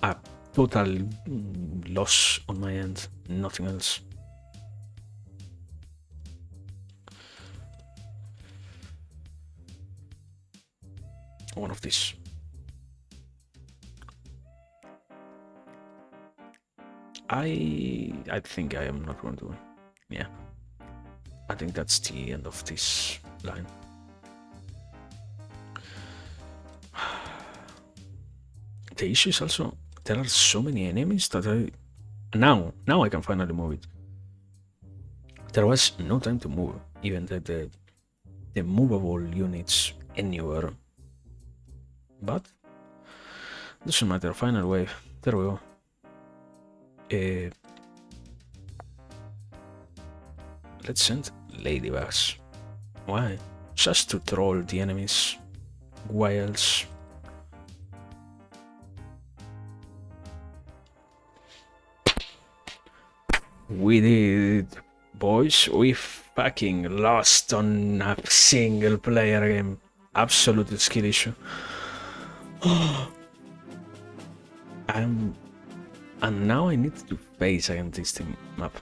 a total loss on my end, nothing else. One of these. I think I am not going to win. Yeah. I think that's the end of this line. The issue is also there are so many enemies that now I can finally move it. There was no time to move, even the movable units anywhere. But doesn't matter. Final wave. There we go. Let's send ladybugs. Why? Just to troll the enemies. Why else? We did, boys. We fucking lost on a single player game. Absolute skill issue. And now I need to face against this thing map.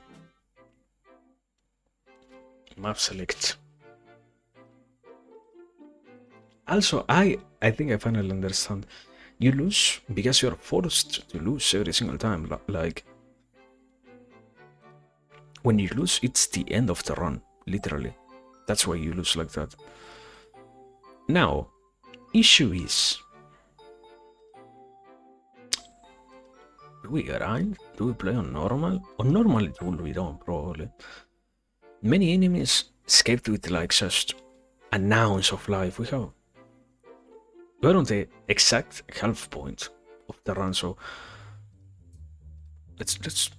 Map select. Also, I think I finally understand. You lose because you're forced to lose every single time. Like, when you lose, it's the end of the run, literally. That's why you lose like that. Now, issue is, do we grind? Do we play on normal? On normal it will be done, probably. Many enemies escaped with like just an ounce of life. We're on the exact half point of the run, so let's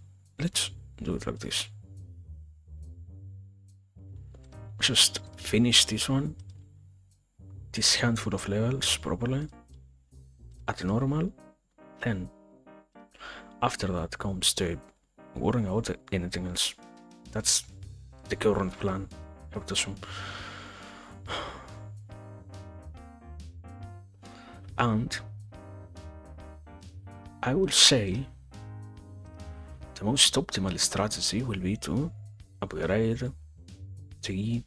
do it like this. Just finish this one, this handful of levels properly at normal, then after that comes the worrying about anything else. That's the current plan, I have to assume. And I will say the most optimal strategy will be to upgrade the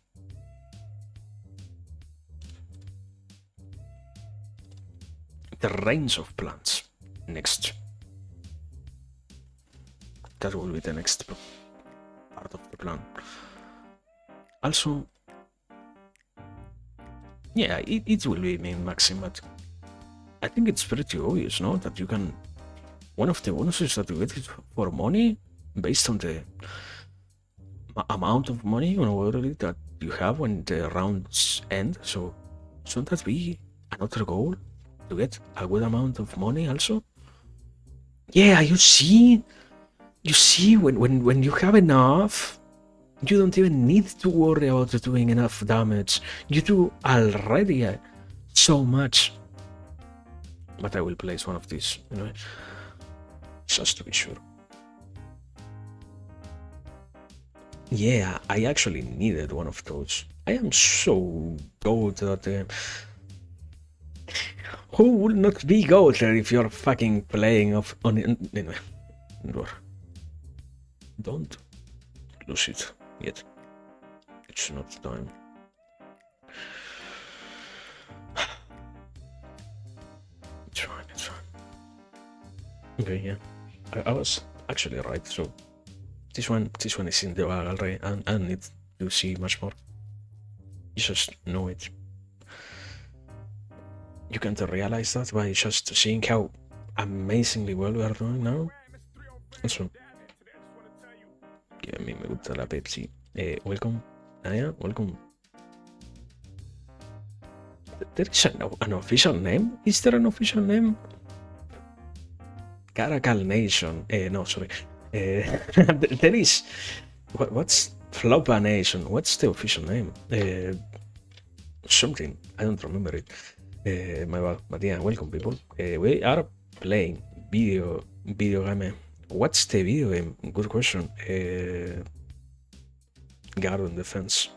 the range of plants next. That will be the next part of the plan. Also, yeah, it will be min-maxing, but I think it's pretty obvious, no? That you can... One of the bonuses that you get is for money, based on the amount of money that you have when the rounds end. So shouldn't that be another goal? To get a good amount of money also? Yeah, you see? You see, when you have enough, you don't even need to worry about doing enough damage. You do already so much. But I will place one of these, anyway, just to be sure. Yeah, I actually needed one of those. I am so good at the... Who would not be good if you're fucking playing off on... Anyway, don't lose it yet. It's not time. It's fine, it's fine. Okay, yeah. I was actually right, so this one is in the bag already, and I don't need to see much more. You just know it. You can't realize that by just seeing how amazingly well we are doing now. Also, yeah, a mí me gusta la Pepsi. Welcome, Naya, welcome. There is an official name? Is there an official name? Caracal Nation. No, sorry. There is... What's Flopa Nation? What's the official name? Something. I don't remember it. My bad. But yeah, welcome people. We are playing video game. What's the video game? Good question. Garden Defense.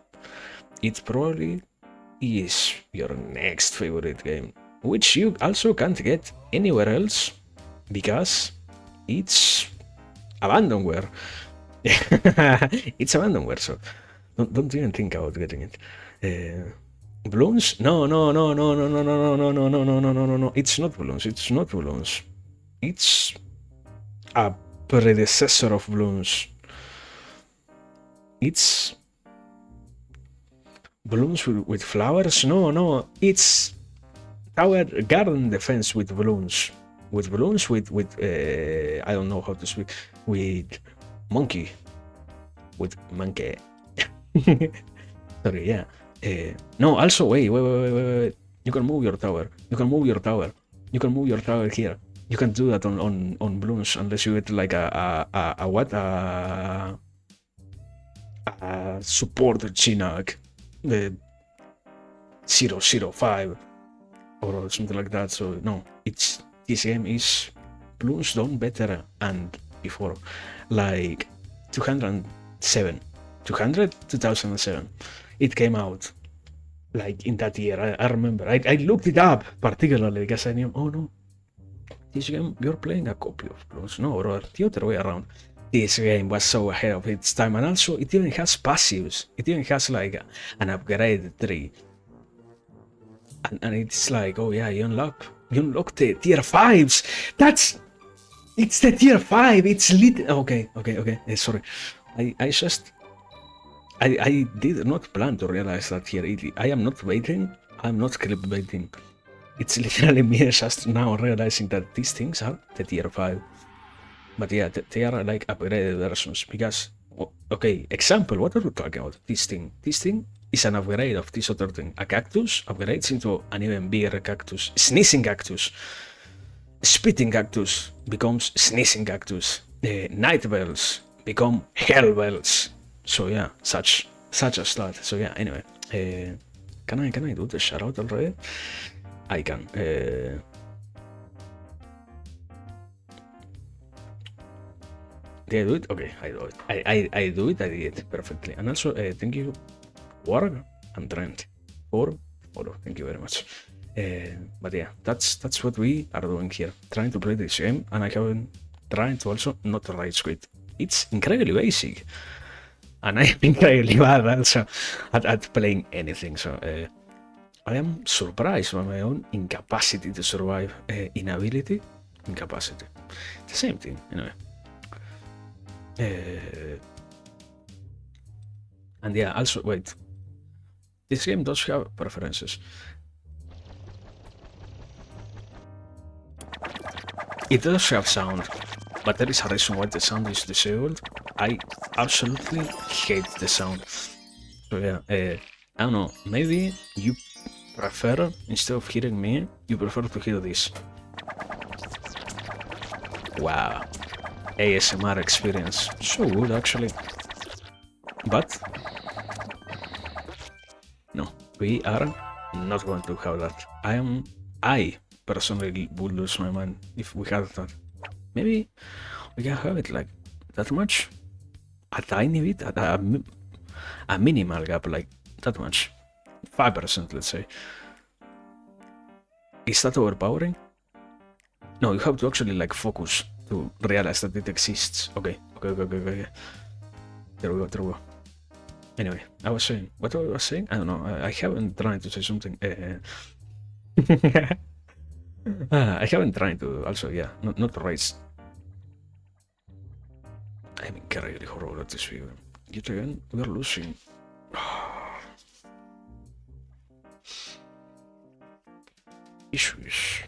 It probably is your next favorite game, which you also can't get anywhere else because it's abandonware. It's abandonware, so don't even think about getting it. Balloons? No. It's not balloons. It's not balloons. It's a predecessor of balloons. It's balloons with flowers? No. It's tower garden defense with balloons. With balloons with I don't know how to speak. With monkey. With monkey. Sorry, yeah. No, also wait. You can move your tower. You can move your tower here. You can do that on balloons unless you get like a support Chinag, the 005 or something like that. So no, this game is balloons done better and before, like 2007, 2007. It came out like in that year. I remember. I looked it up particularly because I knew. Oh no, this game you're playing a copy of balloons. No, or the other way around. This game was so ahead of its time, and also it even has passives. It even has like an upgrade tree, and it's like, oh yeah, you unlock the tier 5s. It's the tier 5. It's lit. Okay. Sorry, I did not plan to realize that here. I am not waiting. I'm not clickbaiting. It's literally me just now realizing that these things are the tier 5. But yeah, they are like upgraded versions because, okay, example, what are we talking about? This thing is an upgrade of this other thing. A cactus upgrades into an even bigger cactus. Sneezing cactus. Spitting cactus becomes sneezing cactus. Night bells become hell bells. So yeah, such as that. So yeah, anyway, can I do the shoutout already? I can. Did I do it? Okay, I do it. I do it. I did it perfectly. And also, thank you, Warg and Trent, for follow. Thank you very much. But yeah, that's what we are doing here. Trying to play this game, and I have been trying to also not rage quit. It's incredibly basic, and I'm incredibly bad also at playing anything. So I am surprised by my own incapacity to survive. Inability, incapacity. The same thing, anyway. And yeah, also, wait. This game does have preferences. It does have sound, but there is a reason why the sound is disabled. I absolutely hate the sound. So yeah, I don't know, maybe you prefer, instead of hearing me, you prefer to hear this. Wow, ASMR experience. So good, actually. But no, we are not going to have that. I personally would lose my mind if we had that. Maybe we can have it like that much, a tiny bit, a minimal gap, like that much, 5%, let's say. Is that overpowering? No, you have to actually like focus to realize that it exists. Okay. There we go. Anyway, I was saying, what I was saying? I don't know. I haven't tried to say something. I haven't tried to also, yeah, not to raise. I'm incredibly horrible at this video. Yet again, we're losing. Issues.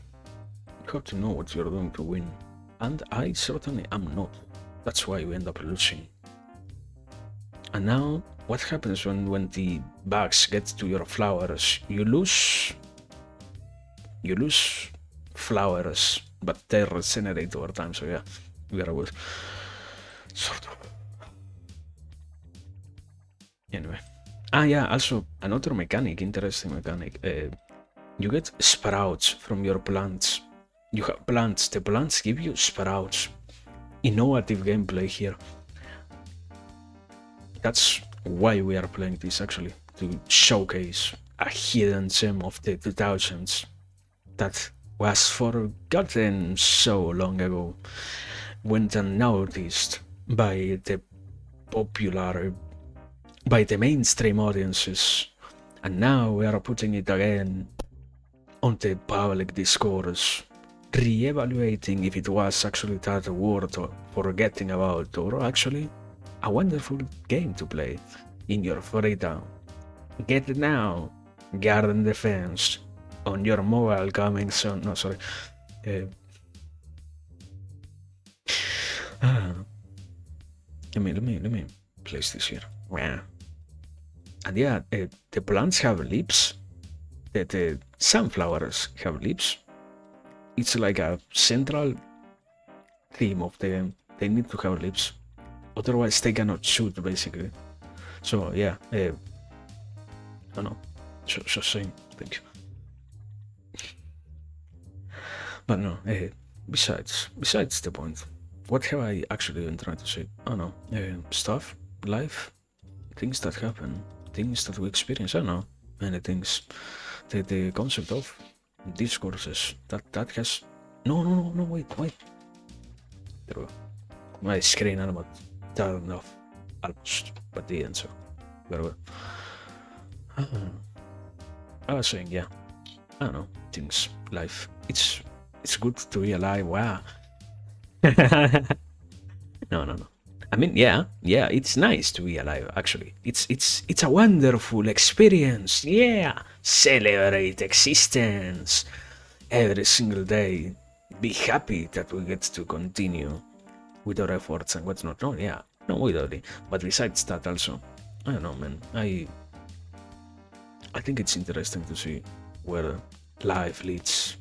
You have to know what you're doing to win. And I certainly am not. That's why we end up losing. And now, what happens when the bugs get to your flowers? You lose flowers, but they regenerate over time, so yeah, we are good. Sort of. Anyway. Yeah, also, another mechanic, interesting mechanic. You get sprouts from your plants. You have plants, the plants give you sprouts. Innovative gameplay here. That's why we are playing this, actually, to showcase a hidden gem of the 2000s that was forgotten so long ago, went unnoticed by the mainstream audiences, and now we are putting it again on the public discourse, re-evaluating if it was actually that worth forgetting about, or actually a wonderful game to play in your free time. Get it now, Garden Defense, on your mobile coming soon. No, sorry. Let me place this here. Wow. And yeah, the plants have leaves. The sunflowers have leaves. It's like a central theme of the game. They need to have leaves. Otherwise, they cannot shoot, basically. So, yeah. I don't know. Just saying. Thank you. But no, besides the point, what have I actually been trying to say? I don't know. Stuff, life, things that happen, things that we experience. I don't know. Many things. The concept of discourses that has. No, wait. There we go. My screen almost turned off, almost, but the answer. Very well. I was saying, yeah. I don't know. Things, life. It's good to be alive. Wow. No. I mean, yeah, it's nice to be alive, actually. It's a wonderful experience. Yeah. Celebrate existence every single day. Be happy that we get to continue with our efforts and what's not. No, yeah. No, without. But besides that also, I don't know, man. I think it's interesting to see where life leads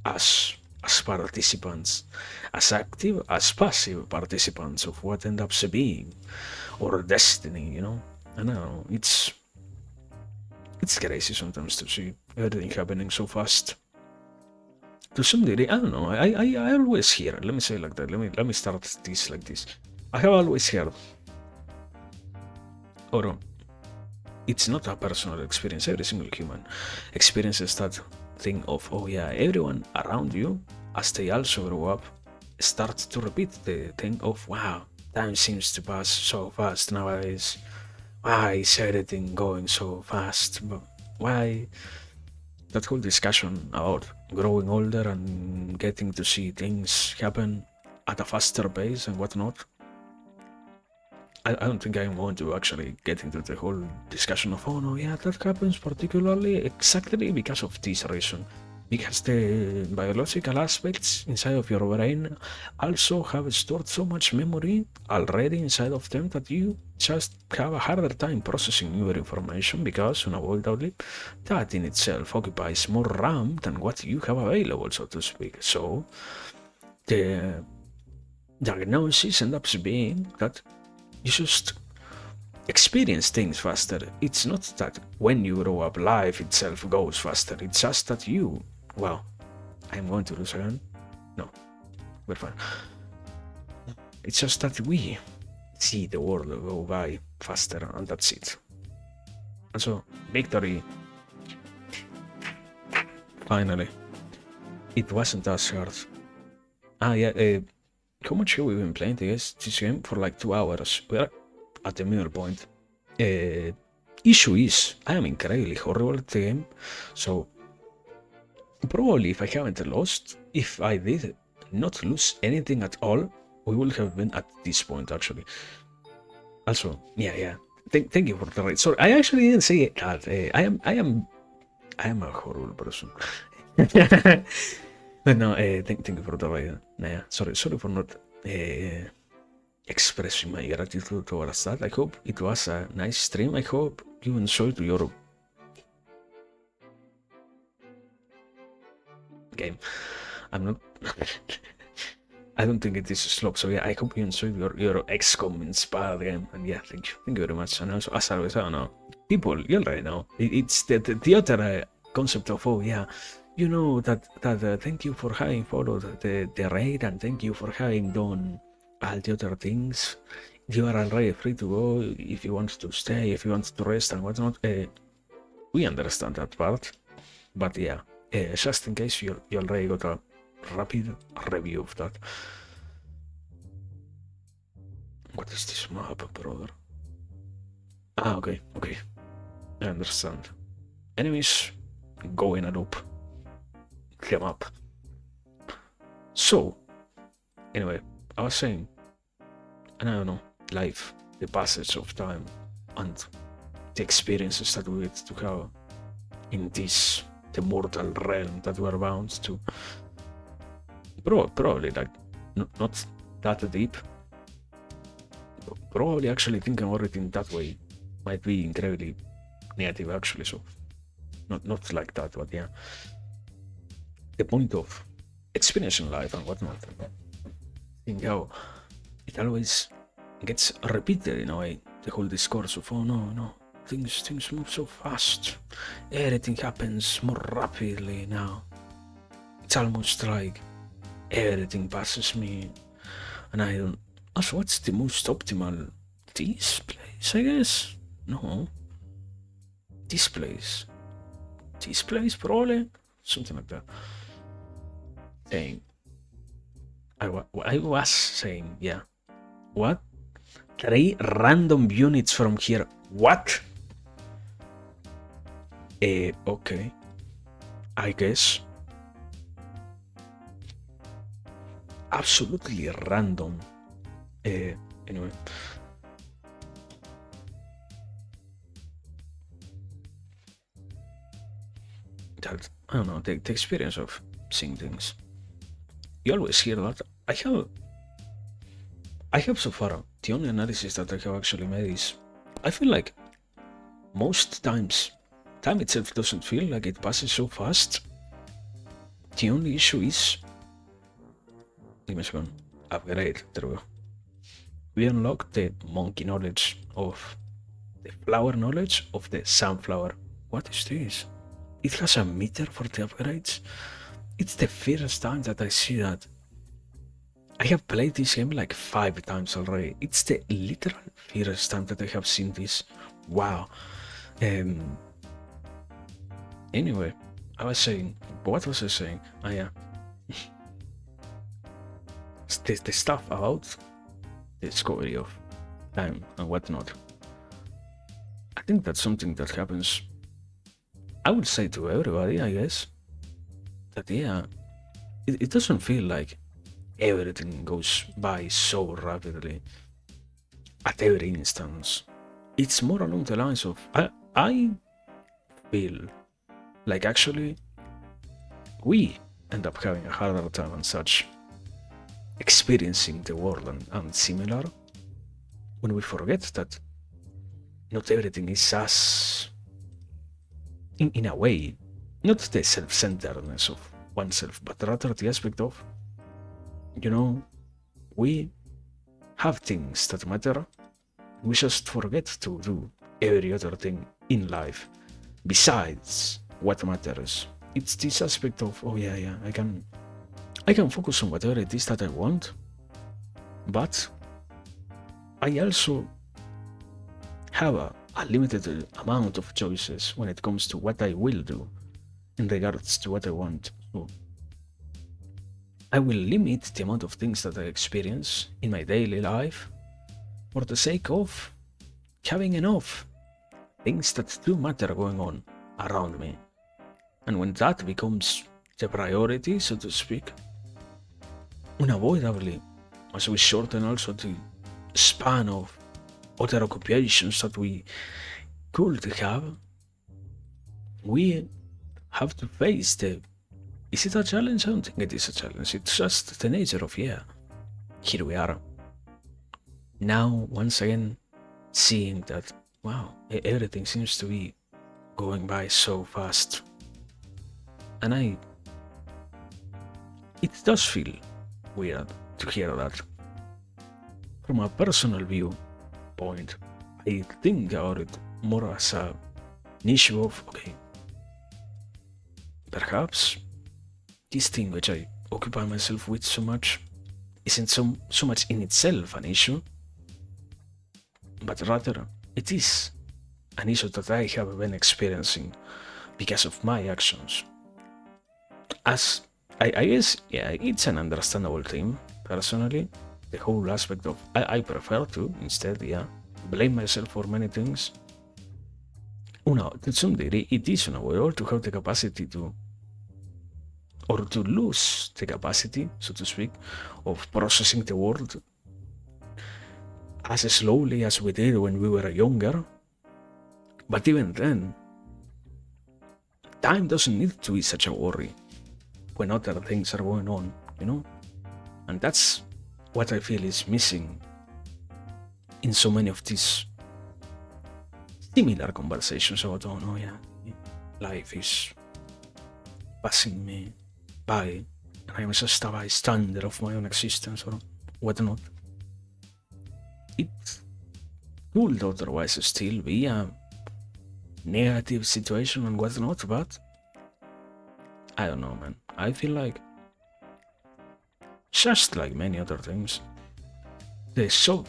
us as participants, as active as passive participants of what ends up being, or destiny, you know? I know, it's crazy sometimes to see everything happening so fast. To some degree, I don't know, I always hear, let me say it like that, let me start this like this. I have always heard, or it's not a personal experience, every single human experiences that thing of, oh yeah, everyone around you, as they also grow up, starts to repeat the thing of, wow, time seems to pass so fast nowadays. Why is everything going so fast? Why that whole discussion about growing older and getting to see things happen at a faster pace and whatnot. I don't think I want to actually get into the whole discussion of, oh no, yeah, that happens particularly exactly because of this reason. Because the biological aspects inside of your brain also have stored so much memory already inside of them that you just have a harder time processing newer information because, unavoidably, that in itself occupies more RAM than what you have available, so to speak. So, the diagnosis ends up being that you just experience things faster. It's not that when you grow up, life itself goes faster. It's just that you, well, I'm going to lose again. No, we're fine. It's just that we see the world go by faster, and that's it. And so, victory. Finally. It wasn't as hard. Ah, yeah, how much have we been playing this game? For like 2 hours. We're at the middle point. Issue is, I am incredibly horrible at the game, so probably if I haven't lost, if I did not lose anything at all, we would have been at this point actually. Also, yeah. Thank you for the raid. Sorry, I actually didn't say that. I am a horrible person. But no, thank you for the raid. Nah, sorry for not expressing my gratitude towards that. I hope it was a nice stream. I hope you enjoyed your game. I'm not. I don't think it is a slop. So yeah, I hope you enjoyed your XCOM inspired game. And yeah, thank you very much. And also, as always, I don't know, people, you already know. It's the other concept of, oh yeah, you know that thank you for having followed the raid, and thank you for having done all the other things. You are already free to go if you want to stay, if you want to rest and whatnot. We understand that part, but yeah, just in case you already got a rapid review of that. What is this map, brother? Ah, okay. I understand. Enemies go in a loop. Them up. So, anyway, I was saying, and I don't know, life, the passage of time, and the experiences that we get to have in this, the mortal realm that we're bound to. Probably like not that deep. Probably actually thinking about it in that way might be incredibly negative actually, so not like that, but yeah. The point of experiencing life and whatnot. Think how it always gets repeated in a way, the whole discourse of, oh no, things move so fast. Everything happens more rapidly now. It's almost like everything passes me, and I don't. Also, what's the most optimal? This place, I guess. No. This place, probably something like that. Saying, I was saying, yeah. What? 3 random units from here. What? Okay. I guess. Absolutely random. Anyway. That, I don't know, the experience of seeing things. You always hear that. I have so far, the only analysis that I have actually made is, I feel like most times, time itself doesn't feel like it passes so fast. The only issue is, give me a second, upgrade, there we go. We unlock the monkey knowledge of the flower knowledge of the sunflower. What is this? It has a meter for the upgrades. It's the first time that I see that. I have played this game like 5 times already. It's the literal first time that I have seen this. Wow. Anyway, I was saying, what was I saying? Oh yeah. the stuff about the discovery of time and whatnot. I think that's something that happens I would say to everybody, I guess, that yeah, it doesn't feel like everything goes by so rapidly at every instance. It's more along the lines of I feel like actually we end up having a harder time and such experiencing the world and similar when we forget that not everything is as in a way, not the self-centeredness of oneself, but rather the aspect of, you know, we have things that matter. We just forget to do every other thing in life besides what matters. It's this aspect of, oh yeah, I can focus on whatever it is that I want, but I also have a limited amount of choices when it comes to what I will do in regards to what I want. So I will limit the amount of things that I experience in my daily life for the sake of having enough things that do matter going on around me. And when that becomes the priority, so to speak, unavoidably, as we shorten also the span of other occupations that we could have, we have to face the. Is it a challenge? I don't think it is a challenge. It's just the nature of, yeah, here we are. Now, once again, seeing that, wow, everything seems to be going by so fast. And it does feel weird to hear that. From a personal viewpoint, I think about it more as an issue of, okay, perhaps this thing which I occupy myself with so much isn't so much in itself an issue, but rather it is an issue that I have been experiencing because of my actions. As I guess, yeah, it's an understandable thing, personally. The whole aspect of I prefer to instead, yeah, blame myself for many things. To some degree, it is unavoidable to have the capacity to, or to lose the capacity, so to speak, of processing the world as slowly as we did when we were younger. But even then, time doesn't need to be such a worry when other things are going on, you know? And that's what I feel is missing in so many of these similar conversations about, oh no, yeah, life is passing me by, and I'm just a bystander of my own existence or whatnot. It could otherwise still be a negative situation and whatnot, but I don't know, man. I feel like, just like many other things, the thought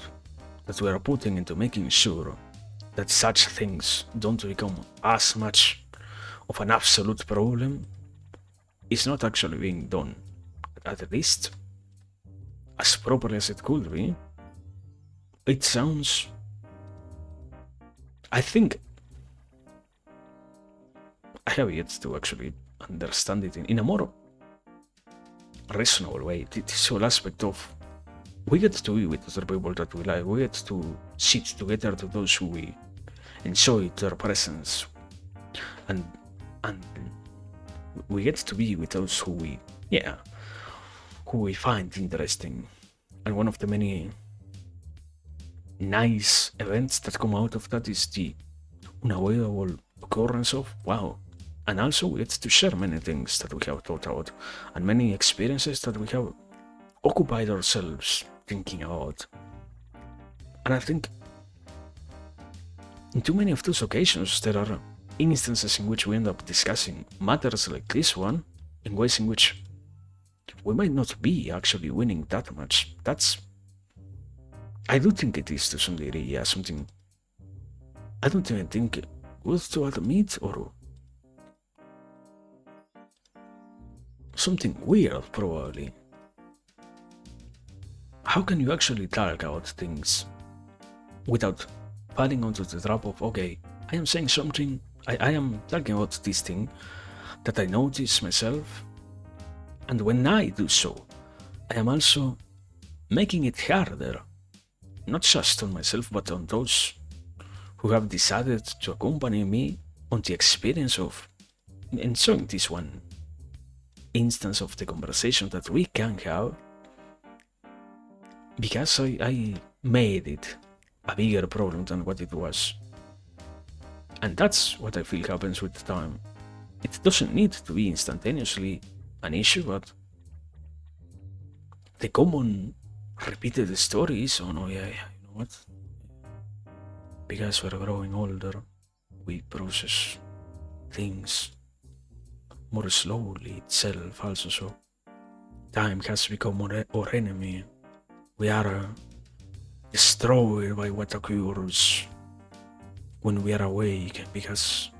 that we are putting into making sure that such things don't become as much of an absolute problem is not actually being done, at least as properly as it could be. It sounds, I think, I have yet to actually understand it in a more reasonable way. This whole aspect of we get to be with other people that we like, we get to sit together to those who we enjoy their presence, and we get to be with those who we find interesting. And one of the many nice events that come out of that is the unavoidable occurrence of, wow, and also we get to share many things that we have thought about and many experiences that we have occupied ourselves thinking about. And I think in too many of those occasions there are instances in which we end up discussing matters like this one in ways in which we might not be actually winning that much. I do think it is to some degree, yeah, something I don't even think good to admit, or something weird probably. How can you actually talk about things without falling onto the trap of, okay, I am saying something I am talking about this thing that I notice myself, and when I do so, I am also making it harder, not just on myself, but on those who have decided to accompany me on the experience of enjoying this one instance of the conversation that we can have, because I made it a bigger problem than what it was. And that's what I feel happens with time. It doesn't need to be instantaneously an issue, but the common repeated story is, oh no, yeah, you know what? Because we're growing older, we process things more slowly itself also, so time has become our enemy. We are destroyed by what occurs when we are awake, because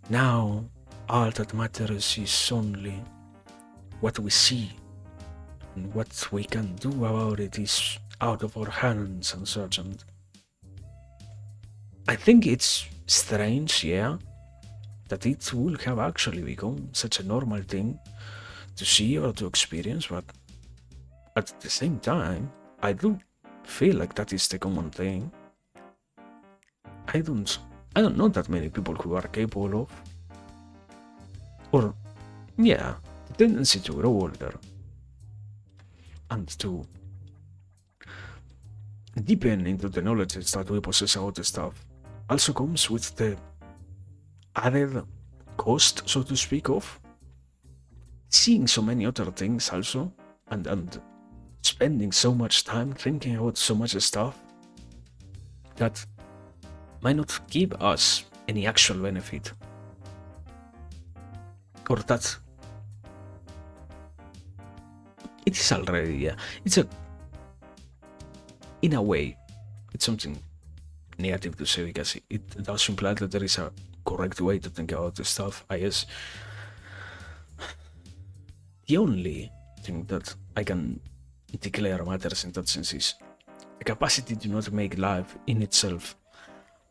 now all that matters is only what we see, and what we can do about it is out of our hands and such. And I think it's strange, yeah, that it will have actually become such a normal thing to see or to experience, but at the same time, I do feel like that is the common thing. I don't I don't know that many people who are capable of, or yeah, the tendency to grow older and to deepen into the knowledge that we possess about the stuff also comes with the added cost, so to speak, of seeing so many other things also, and spending so much time thinking about so much stuff that might not give us any actual benefit, or that it is already, yeah, it's a, in a way, it's something negative to say, because it does imply that there is a correct way to think about this stuff. I guess the only thing that I can declare matters in that sense is the capacity to not make life in itself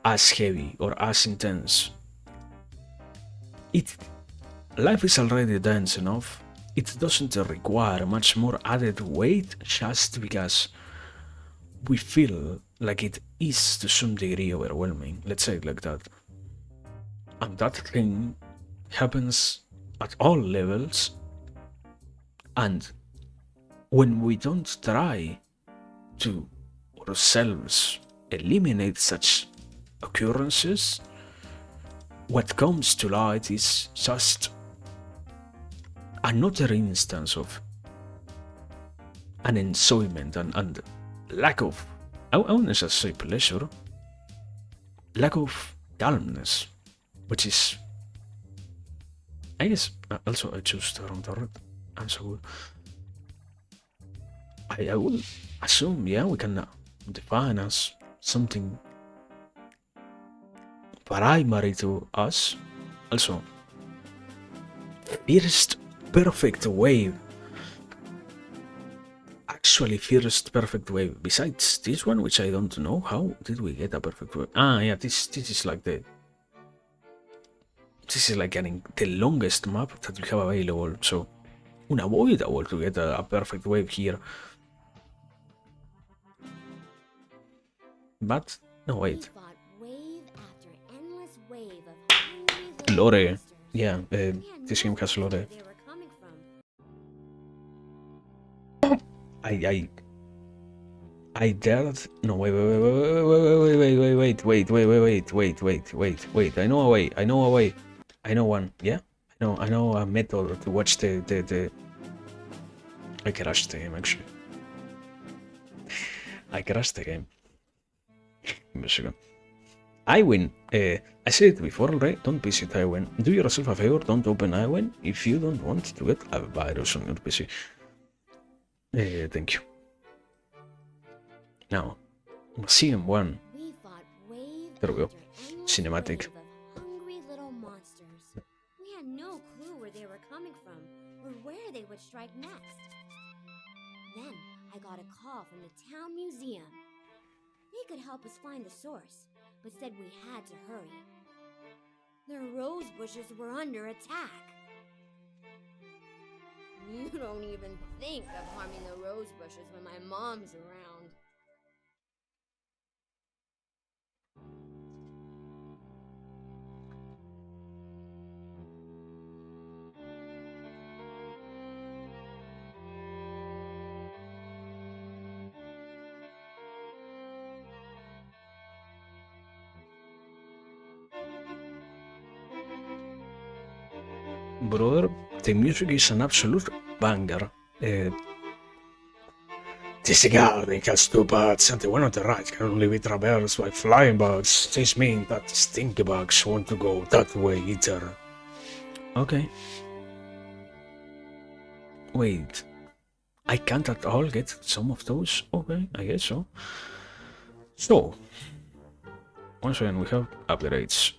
as heavy or as intense. It Life is already dense enough. It doesn't require much more added weight just because we feel like it is to some degree overwhelming. Let's say it like that. And that thing happens at all levels, and when we don't try to ourselves eliminate such occurrences, what comes to light is just another instance of an enjoyment and lack of, I wouldn't just say pleasure, lack of calmness, which is, I guess, also I choose the wrong word. And so I would assume, yeah, we can define as something primary to us. Also, first perfect wave. Actually, first perfect wave. Besides this one, which I don't know, how did we get a perfect wave? Ah, yeah, this is like getting the longest map that we have available. So unavoidable to get a perfect wave here. But no, wait. Lore. Yeah, this game has lore. I dared. No, wait. I know a way. I know one. Yeah, I know a method to watch the. I crashed the game actually. I crashed the game. Give me a second. Iwin, I said it before, right? Don't visit Iwin. Do yourself a favor, don't open Iwin if you don't want to get a virus on your PC. Thank you. Now, CM1. There we go. Cinematic. Hungry little monsters. We had no clue where they were coming from or where they would strike next. Then I got a call from the town museum. They could help us find the source, but said we had to hurry. bushes were under attack. You don't even think of harming the rose bushes when my mom's around. Brother, the music is an absolute banger. Disregarding astropats and the one on the right can only be traversed by flying bugs. This means that stinky bugs want to go that way either. Okay. Wait. I can't at all get some of those? Okay, I guess so. So, once again we have upgrades.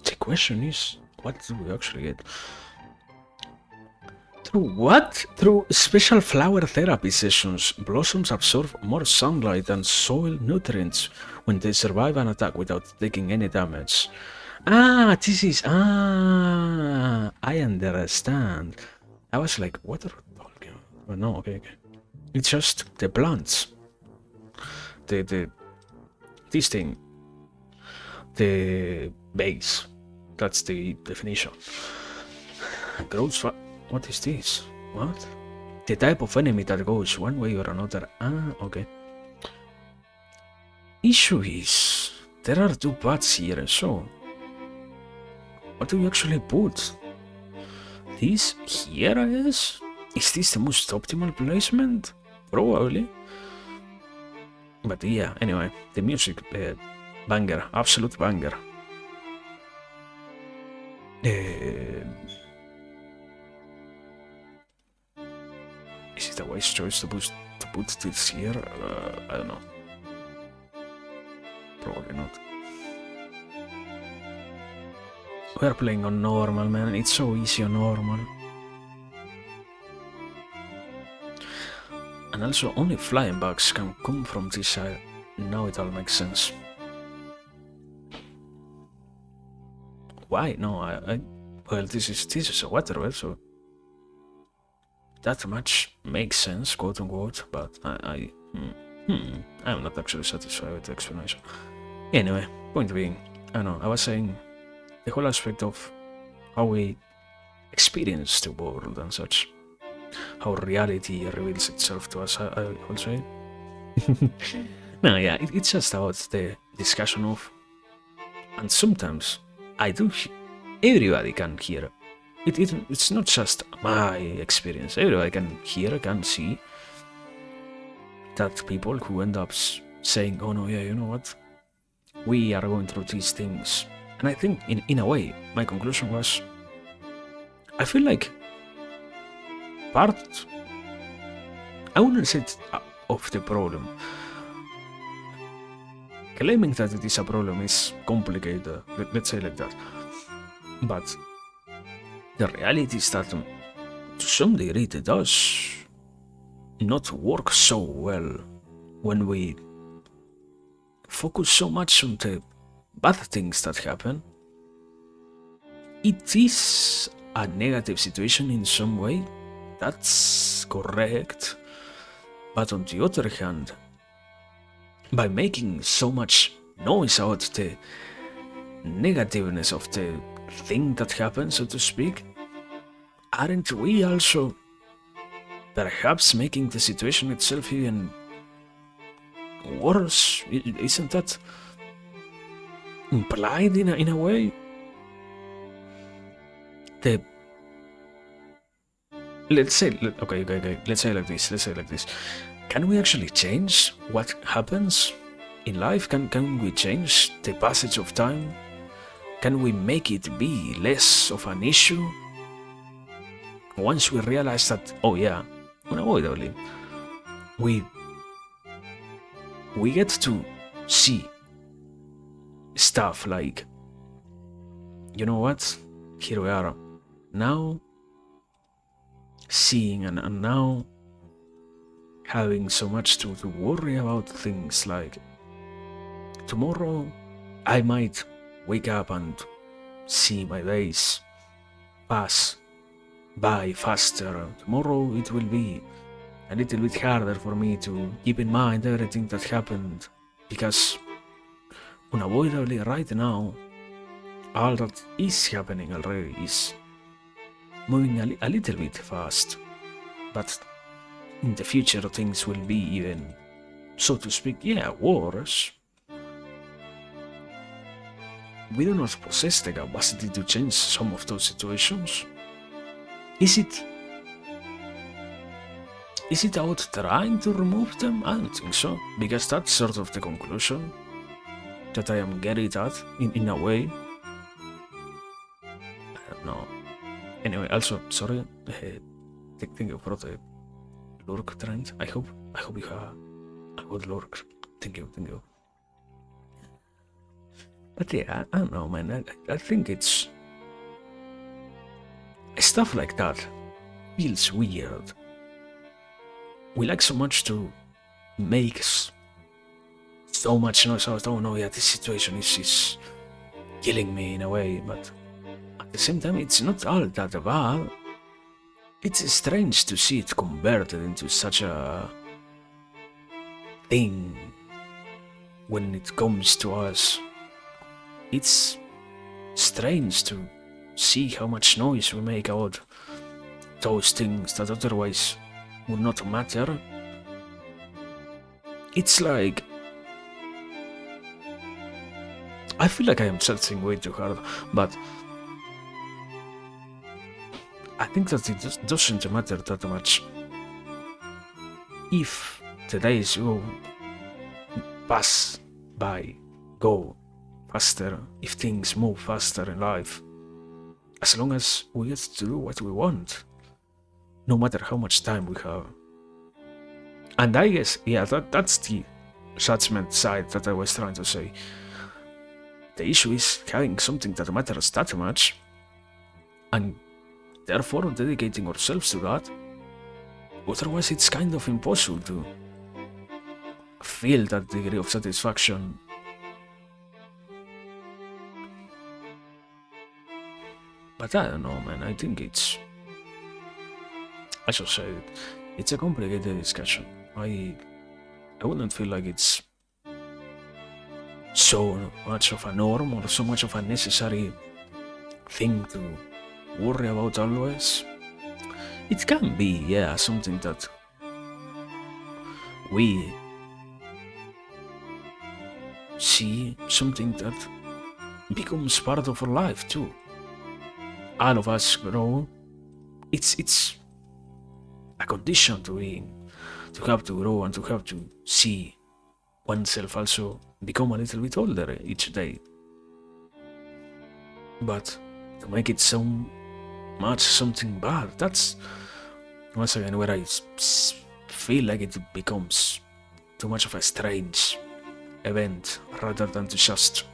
The question is, what do we actually get? Through what? Through special flower therapy sessions, blossoms absorb more sunlight and soil nutrients when they survive an attack without taking any damage. Ah, this is... Ah, I understand. I was like, what are you talking about? Oh, no, okay. It's just the plants. This thing. The base. That's the definition. Grows... What is this? What? The type of enemy that goes one way or another. Ah, okay. Issue is, there are two paths here, so... What do we actually put? This here, I guess? Is this the most optimal placement? Probably. But yeah, anyway, the music, banger, absolute banger. Is it a wise choice to put this here? I don't know. Probably not. We're playing on normal, man. It's so easy on normal. And also, only flying bugs can come from this side. Now it all makes sense. Why? No, well, this is a water well, so that much makes sense, quote unquote. But I'm not actually satisfied with the explanation. Anyway, point being, I know I was saying the whole aspect of how we experience the world and such, how reality reveals itself to us. I will say. No, yeah, it's just about the discussion of, and sometimes I do. Everybody can hear. It's not just my experience. Everybody can hear, can see that people who end up saying, "Oh no, yeah, you know what? We are going through these things." And I think, in a way, my conclusion was, I feel like part, I wouldn't say it's of the problem. Claiming that it is a problem is complicated, let's say like that. But the reality is that to some degree it does not work so well when we focus so much on the bad things that happen. It is a negative situation in some way, that's correct. But on the other hand, by making so much noise about the negativeness of the thing that happened, so to speak, aren't we also perhaps making the situation itself even worse? Isn't that implied in a way? Let's say let's say like this. Can we actually change what happens in life? Can we change the passage of time? Can we make it be less of an issue? Once we realize that, oh yeah, unavoidably, we get to see stuff like, you know what, here we are now, seeing and now having so much to worry about things like, tomorrow I might wake up and see my days pass by faster. Tomorrow it will be a little bit harder for me to keep in mind everything that happened, because unavoidably right now, all that is happening already is moving a little bit fast. But in the future things will be even, so to speak, worse. We do not possess the capacity to change some of those situations. Is it out trying to remove them? I don't think so, because that's sort of the conclusion that I am getting at in a way. I don't know. Anyway, also sorry. Thank you for the lurk trend. I hope you have a good lurk. Thank you. But yeah, I don't know, man. I think it's stuff like that feels weird. We like so much to make so much noise out. Oh no, yeah, this situation is killing me in a way, but at the same time, it's not all that bad. It's strange to see it converted into such a thing when it comes to us. It's strange to see how much noise we make about those things that otherwise would not matter. It's like, I feel like I am searching way too hard, but I think that it just doesn't matter that much if the days pass by, go faster, if things move faster in life, as long as we get to do what we want, no matter how much time we have. And I guess, that's the judgment side that I was trying to say. The issue is having something that matters that much, and therefore dedicating ourselves to that. Otherwise, it's kind of impossible to feel that degree of satisfaction. But I don't know, man. I think it's, as I said, it's a complicated discussion. I wouldn't feel like it's so much of a norm or so much of a necessary thing to worry about always. It can be, something that we see, something that becomes part of our life too. All of us grow. It's a condition to have to grow and to have to see oneself also become a little bit older each day. But to make it so much something bad, that's once again where I feel like it becomes too much of a strange event rather than to just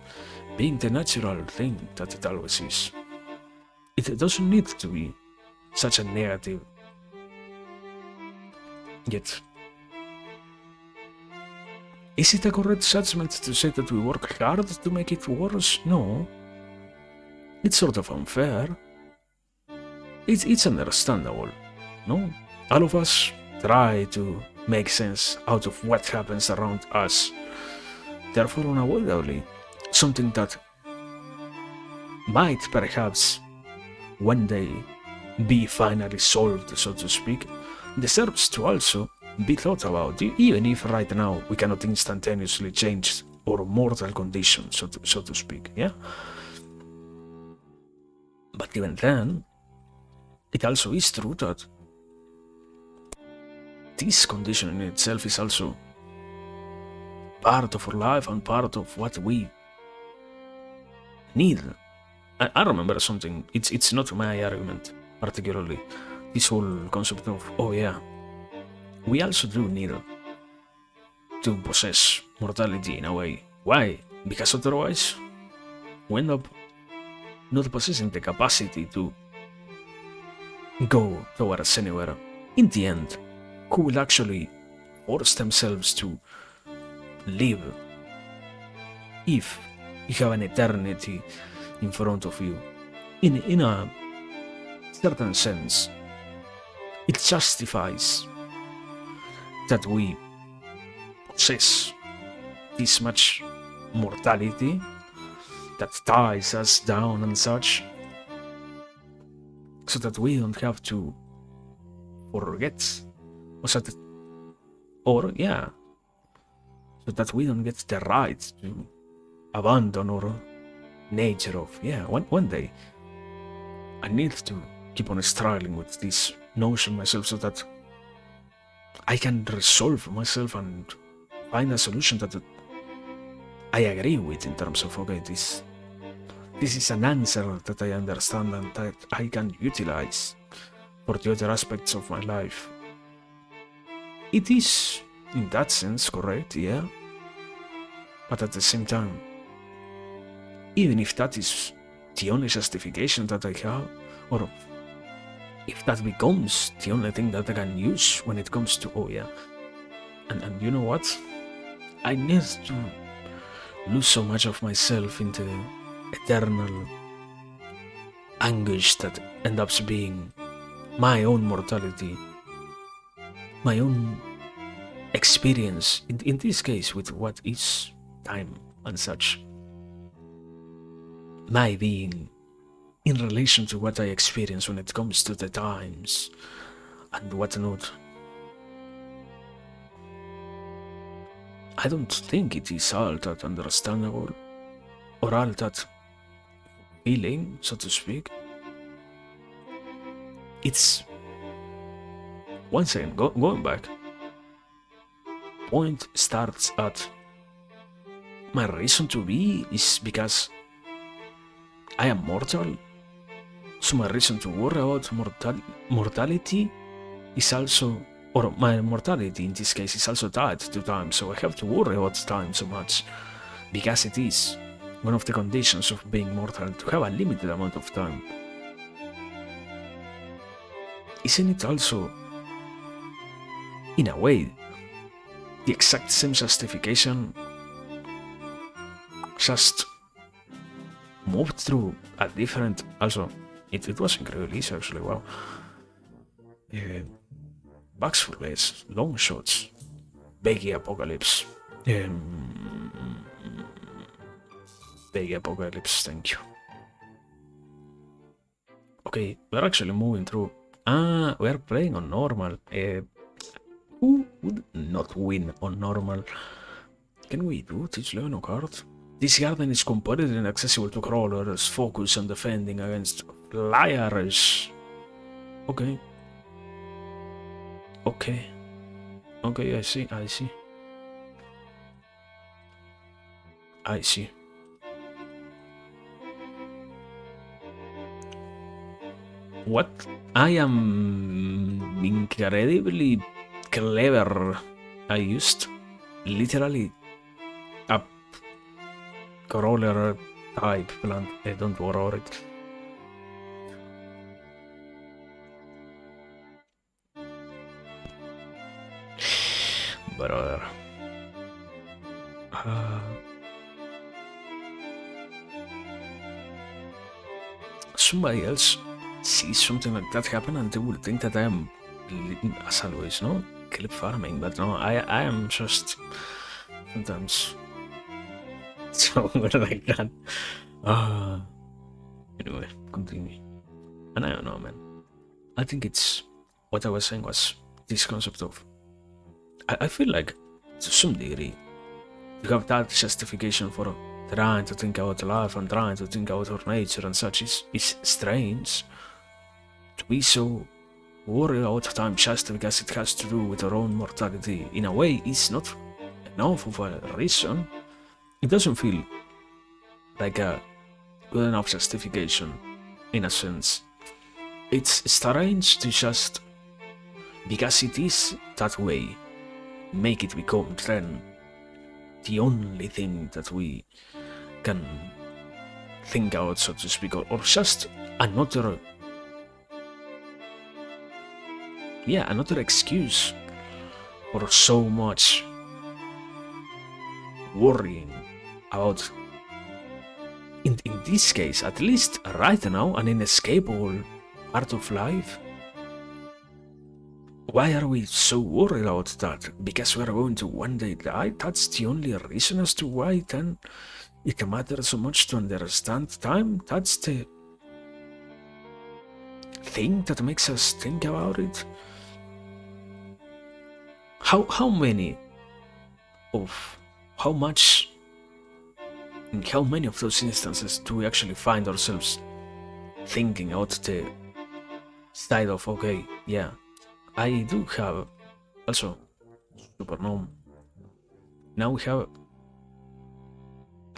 being the natural thing that it always is. It doesn't need to be such a negative. Yet, is it a correct judgment to say that we work hard to make it worse? No. It's sort of unfair. It's understandable, no? All of us try to make sense out of what happens around us. Therefore, unavoidably, something that might perhaps one day be finally solved, so to speak, deserves to also be thought about, even if right now we cannot instantaneously change our mortal condition, so to speak, yeah? But even then, it also is true that this condition in itself is also part of our life and part of what we need. I remember something, it's not my argument particularly, this whole concept of, we also do need to possess mortality in a way. Why? Because otherwise we end up not possessing the capacity to go towards anywhere. In the end, who will actually force themselves to live if You have an eternity in front of you. In a certain sense, it justifies that we possess this much mortality that ties us down and such, so that we don't have to forget, so that we don't get the right to abandon our nature of, one day I need to keep on struggling with this notion myself, so that I can resolve myself and find a solution that I agree with, in terms of, okay, this is an answer that I understand and that I can utilize for the other aspects of my life. It is, in that sense, correct, yeah. But at the same time, even if that is the only justification that I have, or if that becomes the only thing that I can use when it comes to, and you know what? I need to lose so much of myself into eternal anguish that ends up being my own mortality, my own experience, in this case with what is time and such, my being in relation to what I experience when it comes to the times and whatnot. I don't think it is all that understandable or all that feeling, so to speak. It's, once again, going back, point starts at my reason to be is because I am mortal. So my reason to worry about mortality is also, or my mortality in this case is also tied to time, so I have to worry about time so much, because it is one of the conditions of being mortal, to have a limited amount of time. Isn't it also, in a way, the exact same justification, just moved through a different, also, it was incredibly easy actually, wow. Bugs for Days, long shots, Beggy Apocalypse. Beggy Apocalypse, thank you. Okay, we're actually moving through. We're playing on normal. Who would not win on normal? Can we do this level on card? This garden is completely inaccessible to crawlers. Focus on defending against flyers. Okay. Okay, I see. What? I am incredibly clever. I used literally a crawler type plant. Don't worry about it. Brother. Somebody else sees something like that happen and they will think that I am, as always, no, clip farming, but no, I am just sometimes somewhere like that. Anyway, continue. And I don't know, man. I think it's, what I was saying was this concept of, I feel like to some degree you have that justification for trying to think about life and trying to think about our nature and such. Is strange to be so worried about time just because it has to do with our own mortality. In a way, it's not enough of a reason. It doesn't feel like a good enough justification, in a sense. It's strange to just, because it is that way, make it become then the only thing that we can think out, so to speak, or just another excuse for so much worrying about in this case, at least right now, an inescapable part of life. Why are we so worried about that? Because we are going to one day die? That's the only reason as to why then it matters so much to understand time? That's the thing that makes us think about it? How many of how much in how many of those instances do we actually find ourselves thinking out the side of, okay, yeah, I do have also supernova. Now we have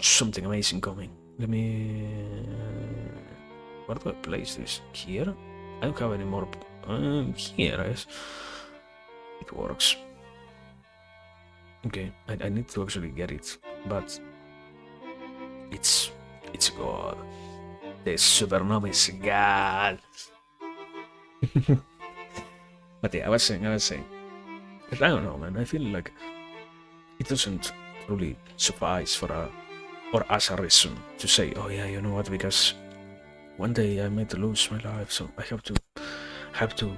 something amazing coming. Let me. Where do I place this? Here? I don't have any more. Here, yes. It works. Okay, I need to actually get it, but it's God. The supernova is God. But yeah, I was saying, I don't know, man. I feel like it doesn't really suffice for us a reason to say, oh yeah, you know what? Because one day I might lose my life, so I have to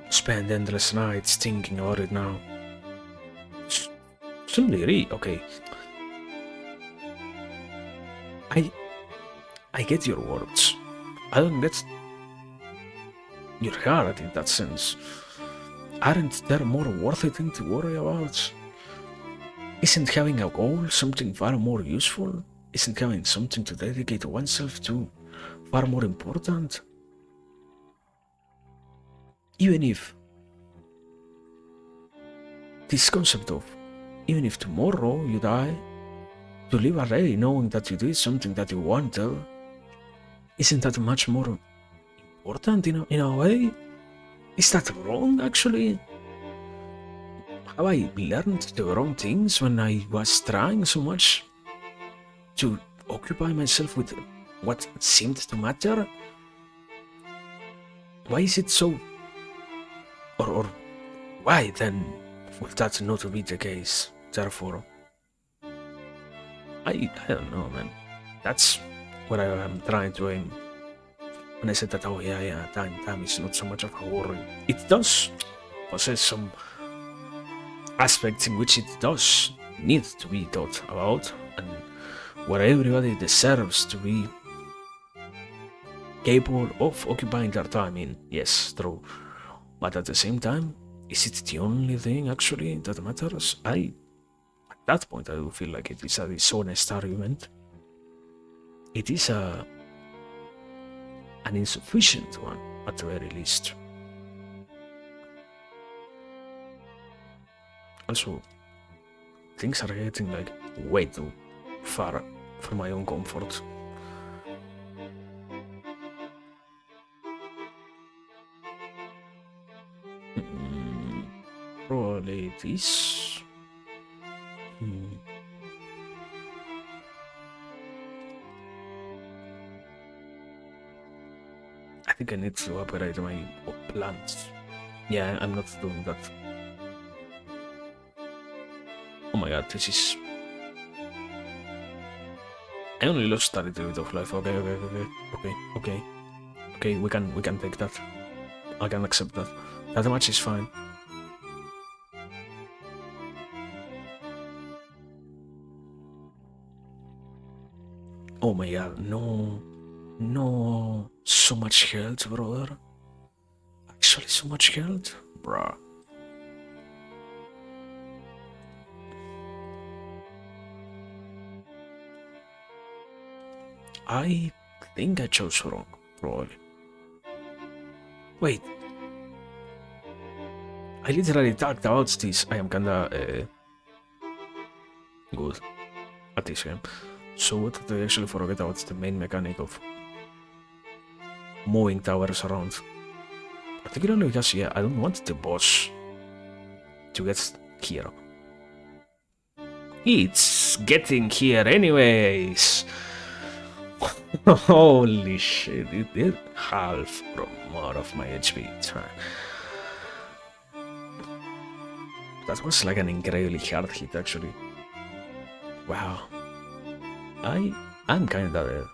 spend endless nights thinking about it now. Some degree, okay. I get your words. I don't get your heart in that sense. Aren't there more worthy things to worry about? Isn't having a goal something far more useful? Isn't having something to dedicate oneself to far more important? Even if this concept of even if tomorrow you die, to live a day knowing that you did something that you wanted, isn't that much more important in a way? Is that wrong actually? Have I learned the wrong things when I was trying so much to occupy myself with what seemed to matter? Why is it so? Or why then would that not be the case? Therefore, I don't know, man. That's what I am trying to aim. When I said that, oh yeah, time is not so much of a worry. It does possess some aspects in which it does need to be thought about, and where everybody deserves to be capable of occupying their time in. Yes, true. But at the same time, is it the only thing actually that matters? At that point, I do feel like it is a dishonest argument. It is an insufficient one, at the very least. Also, things are getting like way too far for my own comfort. Probably this. I think I need to upgrade my plants. Yeah, I'm not doing that. Oh my god, this is... I only lost a little bit of life. Okay, we can take that. I can accept that. That much is fine. Oh my god, no, so much health, brother. Actually, so much health, bruh. I think I chose wrong, probably. Wait. I literally talked about this. I am kinda good at this game. So what did I actually forget about the main mechanic of moving towers around? Particularly because, yeah, I don't want the boss to get here. It's getting here anyways. Holy shit, it did half or more of my HP. That was like an incredibly hard hit, actually. Wow. I'm kinda dead.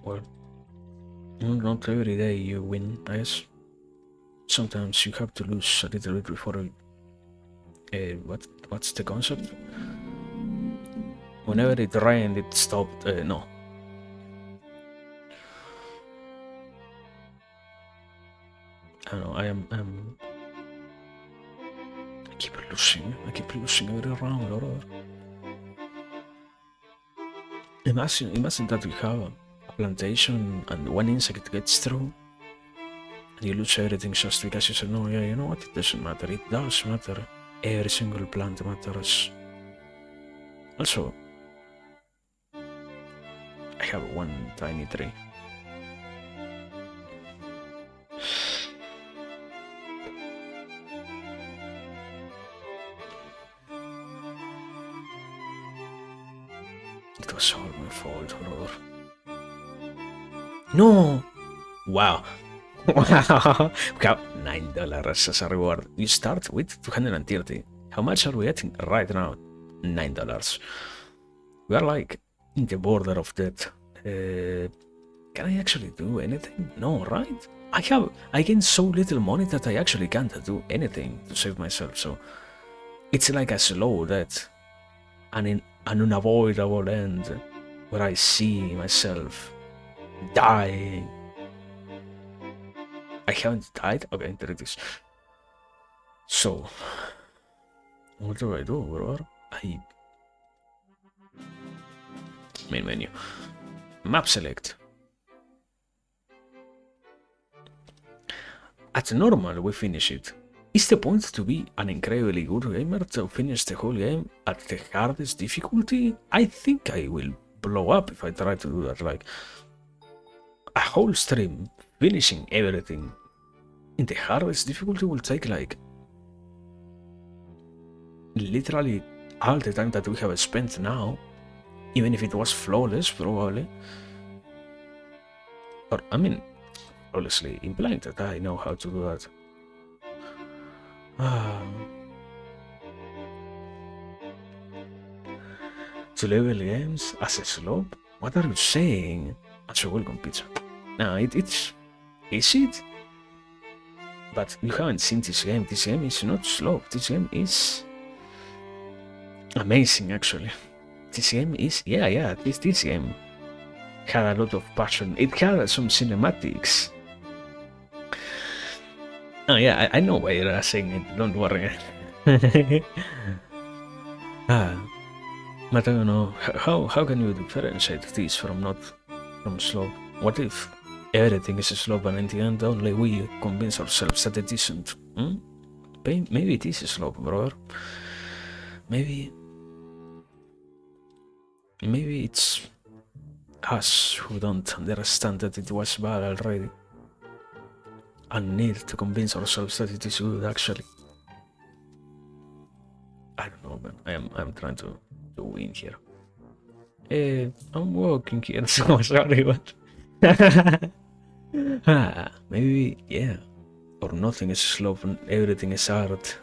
well, not every day you win, I guess. Sometimes you have to lose a little bit before. What's the concept? Whenever it rained, it stopped. No. I don't know. I keep losing. I keep losing every round, or. Imagine that you have a plantation and one insect gets through and you lose everything just because you said, no, yeah, you know what, it doesn't matter. It does matter. Every single plant matters. Also, I have one tiny tree. It was all my fault, brother. No! Wow. Wow. We got $9 as a reward. You start with 230. How much are we getting right now? $9. We are like in the border of death. Can I actually do anything? No, right? I gain so little money that I actually can't do anything to save myself, so it's like a slow death, an unavoidable end where I see myself dying. I haven't died? Okay, there it is. So, what do I do, brother? Main menu. Map select. At normal, we finish it. Is the point to be an incredibly good gamer to finish the whole game at the hardest difficulty? I think I will blow up if I try to do that. Like, a whole stream finishing everything in the hardest difficulty will take like literally all the time that we have spent now, even if it was flawless, probably. Or, I mean, flawlessly implying that I know how to do that. To level games as a slop? What are you saying? Also, welcome, pizza. No, it's. Is it? But you haven't seen this game. This game is not slop. This game is amazing, actually. This game is. Yeah, this game had a lot of passion. It had some cinematics. Oh, yeah, I know why you're saying it. Don't worry. But I don't know. How can you differentiate this from slop? What if everything is a slop and in the end only we convince ourselves that it isn't? Maybe it is a slop, brother. Maybe it's us who don't understand that it was bad already and need to convince ourselves that it is good actually. I don't know, man. I'm trying to win here. I'm walking here, so sorry, but maybe yeah. Or nothing is slow and everything is art.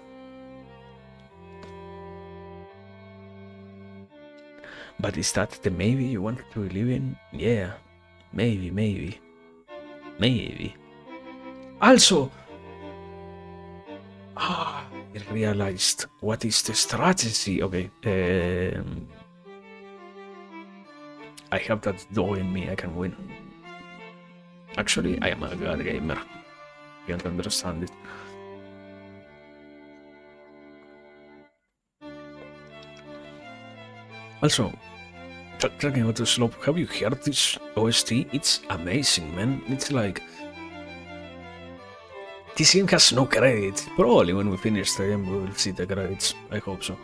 But is that the maybe you want to live in? Yeah, maybe. Also, I realized what is the strategy. Okay, I have that dog in me. I can win. Actually, I am a good gamer. You can't understand it. Also, talking about the slope, have you heard this OST? It's amazing, man. It's like this game has no credits. Probably when we finish the game, we will see the credits. I hope so.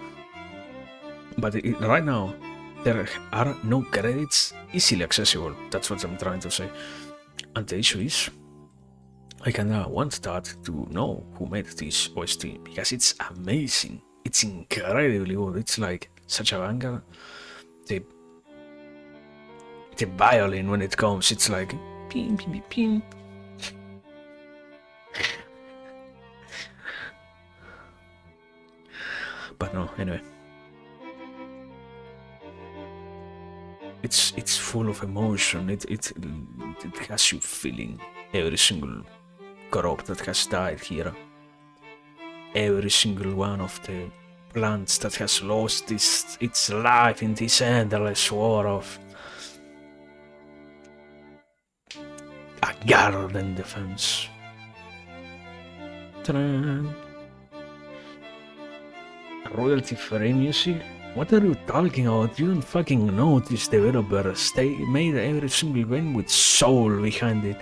But right now, there are no credits easily accessible. That's what I'm trying to say. And the issue is, I kinda want that to know who made this OST because it's amazing. It's incredibly good. It's like such a banger. The violin when it comes, it's like ping ping ping. But no, anyway. it's full of emotion. It has you feeling every single crop that has died here. Every single one of the plants that has lost its life in this endless war of a garden defense. Ta-da! Royalty-free music? What are you talking about? You don't fucking know these developers. They made every single game with soul behind it.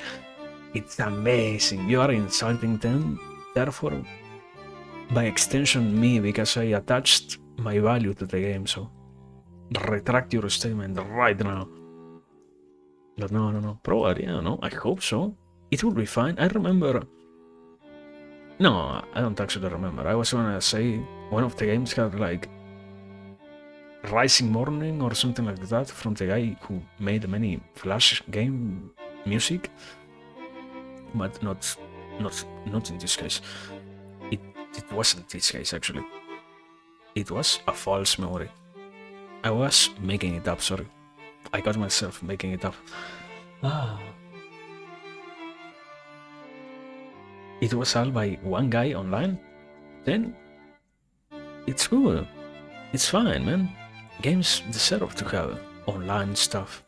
It's amazing. You are insulting them, therefore, by extension, me, because I attached my value to the game, so retract your statement right now. But no. Probably, yeah, no, I hope so. It will be fine. I remember. No, I don't actually remember. I was gonna say one of the games had like Rising Morning or something like that from the guy who made many Flash game music, but not in this case. It wasn't this case actually. It was a false memory. I was making it up. Sorry, I got myself making it up. It was all by one guy online. Then it's cool. It's fine, man. Games deserve to have online stuff.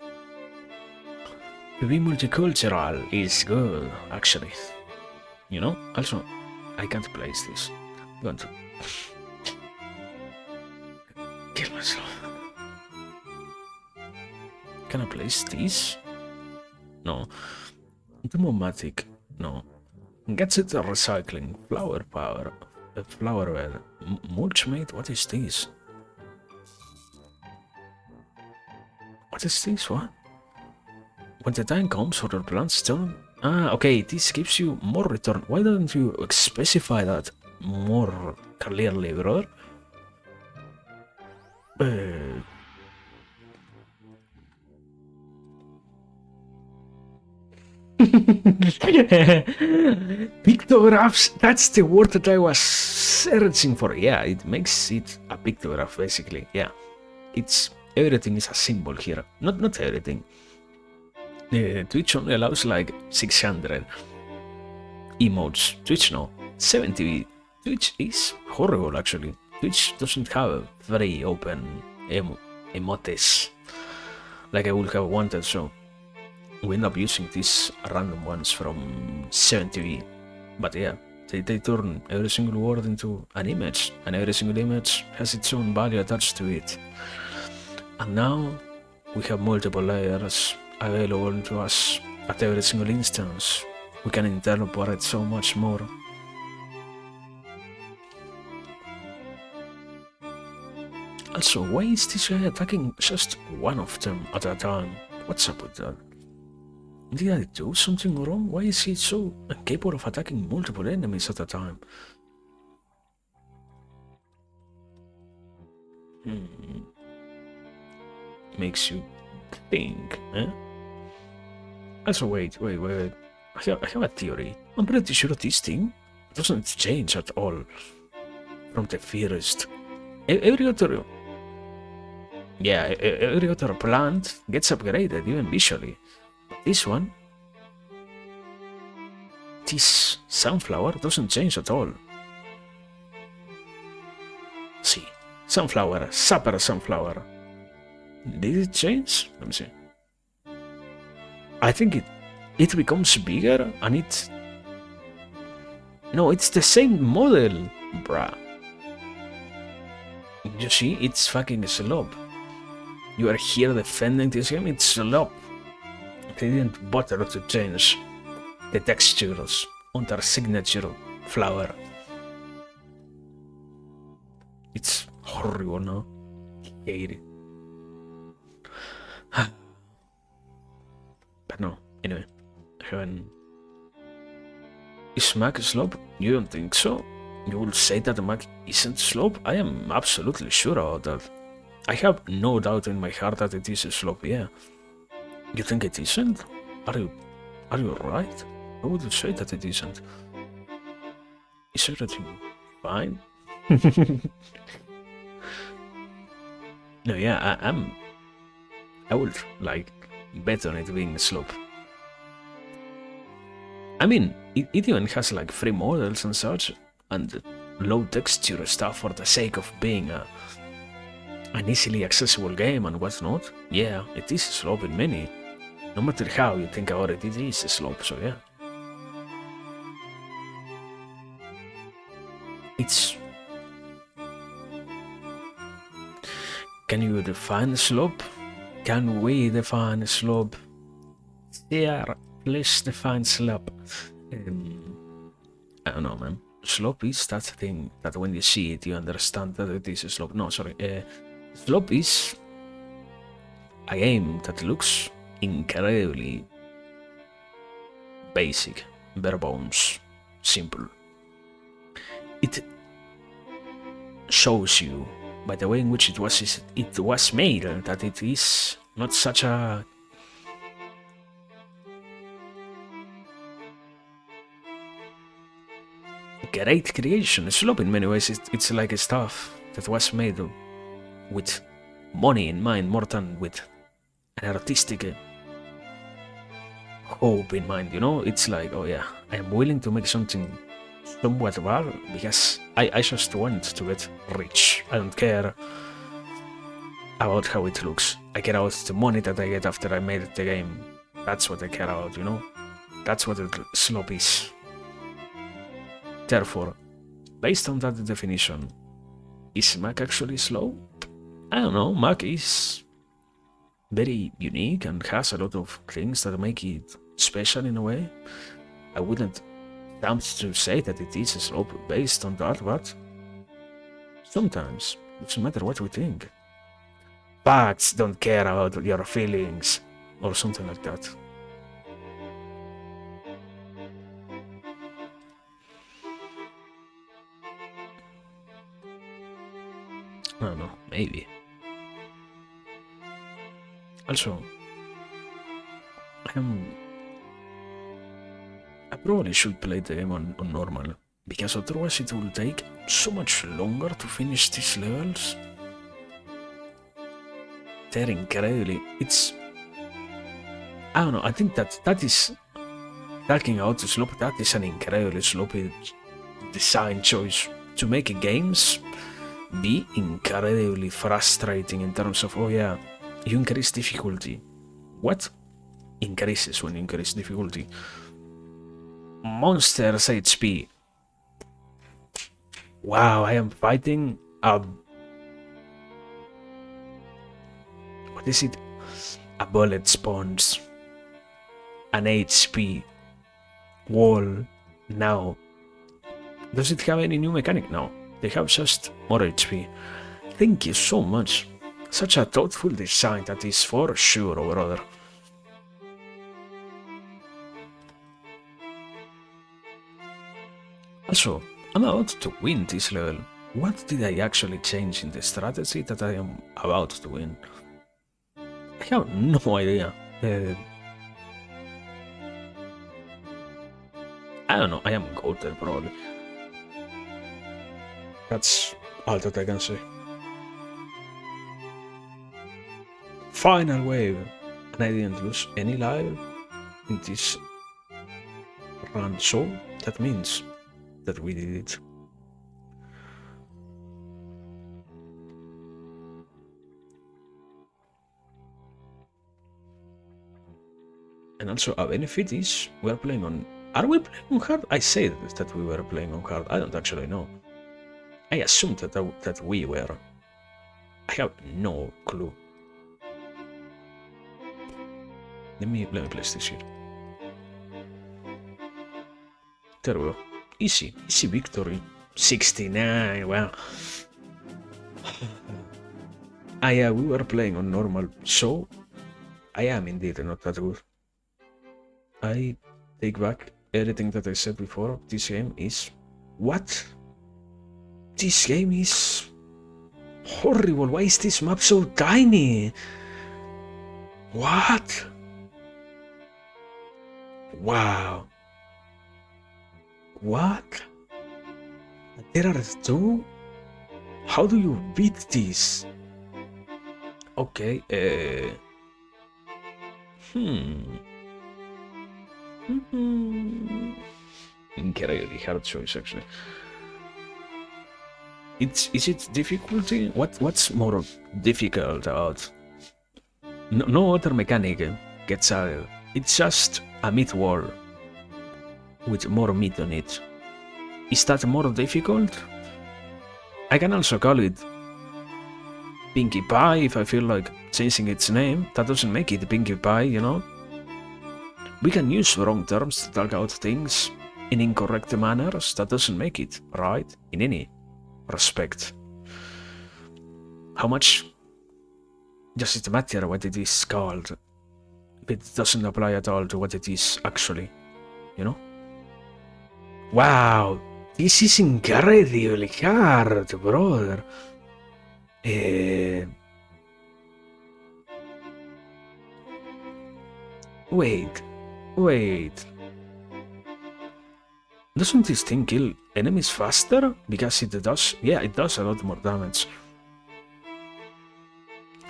To be multicultural is good, actually. You know? Also, I can't place this. I'm going to kill myself. Can I place this? No. Demomatic? No. Gets it recycling. Flower power. Flower bed. Mulch mate? What is this? What is this? What? When the time comes for the plants don't... Ah, okay, this gives you more return. Why don't you specify that more clearly, brother? Pictographs, that's the word that I was searching for. Yeah, it makes it a pictograph, basically. Yeah, it's... everything is a symbol here. Not everything. Twitch only allows like 600 emotes. Twitch no, 70. Twitch is horrible actually. Twitch doesn't have very open emotes like I would have wanted, so we end up using these random ones from 7TV. But yeah, they turn every single word into an image, and every single image has its own value attached to it. And now we have multiple layers available to us at every single instance. We can interpret so much more. Also, why is this guy attacking just one of them at a time? What's up with that? Did I do something wrong? Why is he so incapable of attacking multiple enemies at a time? Makes you think, eh? Also, wait. I have a theory. I'm pretty sure this thing doesn't change at all from the first. Every other... yeah, every other plant gets upgraded, even visually. This one, this sunflower doesn't change at all. See, sunflower, super sunflower. Did it change? Let me see. I think it becomes bigger and it... no, it's the same model, bruh. You see, it's fucking slop. You are here defending this game, it's slop. They didn't bother to change the textures on their signature flower. It's horrible now. I hate it. But no, anyway. I haven't... Is Mac slop? You don't think so? You will say that the Mac isn't slop? I am absolutely sure about that. I have no doubt in my heart that it is a slop, yeah. You think it isn't? Are you right? Why would you say that it isn't? Is everything fine? No, yeah, I would like bet on it being a slop. I mean, it even has like free models and such, and low texture stuff for the sake of being an easily accessible game and whatnot. Yeah, it is a slop in many. No matter how you think about it, it is a slop, so yeah. It's... Can you define a slop? Can we define a slop? Yeah, please define slop. I don't know, man. Slop is that thing that when you see it, you understand that it is a slop. No, sorry. Slop is a game that looks incredibly basic, bare bones, simple. It shows you by the way in which it was made that it is not such a great creation. Slop in many ways it's like a stuff that was made with money in mind more than with an artistic hope in mind, you know? It's like, oh yeah, I am willing to make something somewhat well because I just want to get rich. I don't care about how it looks. I care about the money that I get after I made the game. That's what I care about, you know? That's what a slop is. Therefore, based on that definition, is Mac actually slow? I don't know, Mac is very unique and has a lot of things that make it special in a way. I wouldn't attempt to say that it is a slope based on that, but sometimes it doesn't matter what we think. Facts don't care about your feelings, or something like that. I don't know, maybe. Also, I probably should play the game on normal, because otherwise it will take so much longer to finish these levels. They're incredibly... I don't know, I think that is... Talking out the slope, that is an incredibly sloppy design choice. To make games be incredibly frustrating in terms of, oh yeah, you increase difficulty. What increases when you increase difficulty? Monsters HP. Wow, I am fighting a... What is it? A bullet sponge. An HP wall. Now, does it have any new mechanic? No, they have just more HP. Thank you so much. Such a thoughtful design that is for sure, brother. Also, I'm about to win this level. What did I actually change in the strategy that I am about to win? I have no idea. I don't know, I am goated probably. That's all that I can say. Final wave! And I didn't lose any life in this run, so that means that we did it. And also a benefit is we are playing on... Are we playing on hard? I said that we were playing on hard. I don't actually know. I assumed that we were. I have no clue. Let me place this here. There we go. Easy victory. 69, wow. Yeah, we were playing on normal, so I am indeed not that good. I take back everything that I said before. This game is... What? This game is... horrible. Why is this map so tiny? What? Wow. What? There are two? How do you beat this? Okay, Incredibly hard choice, actually. Is it difficulty? What's more difficult about? No other mechanic gets added. It's just a meat wall with more meat on it. Is that more difficult? I can also call it Pinkie Pie if I feel like changing its name. That doesn't make it Pinkie Pie, you know? We can use wrong terms to talk about things in incorrect manners. That doesn't make it right in any respect. How much does it matter what it is called if it doesn't apply at all to what it is actually, you know? Wow, this is incredibly hard, brother. Wait. Doesn't this thing kill enemies faster? Because it does. Yeah, it does a lot more damage.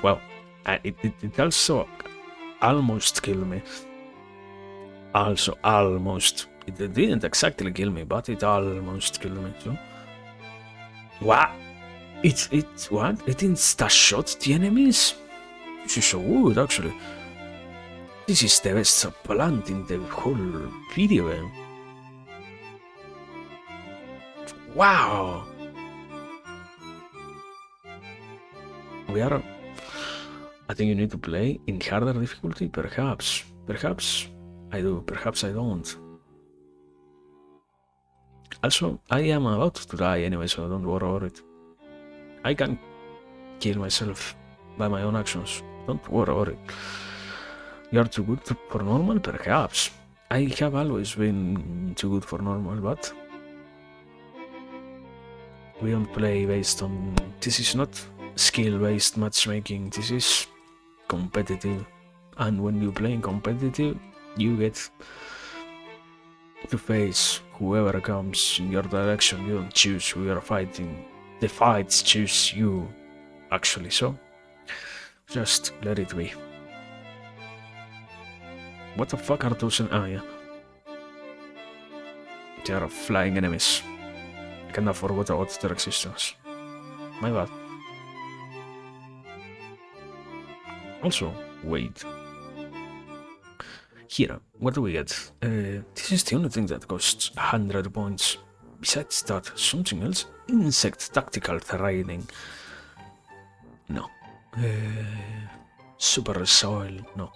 Well, it also almost killed me. Also, almost. It didn't exactly kill me, but it almost killed me. So, what? What? It insta-shot the enemies? This is so good, actually. This is the best plant in the whole video game. Wow! We are... I think you need to play in harder difficulty, perhaps. Perhaps I do, perhaps I don't. Also, I am about to die anyway, so don't worry about it. I can kill myself by my own actions. Don't worry about it. You're too good for normal? Perhaps. I have always been too good for normal, but we don't play based on... This is not skill-based matchmaking, this is competitive. And when you play in competitive, you get to face whoever comes in your direction. You don't choose who you're fighting. The fights choose you, actually, so just let it be. What the fuck are those? Ah, yeah. They are flying enemies. I cannot forget about their existence. My bad. Also, wait. Here, what do we get? This is the only thing that costs 100 points. Besides that, something else? Insect tactical training. No. Super soil. No.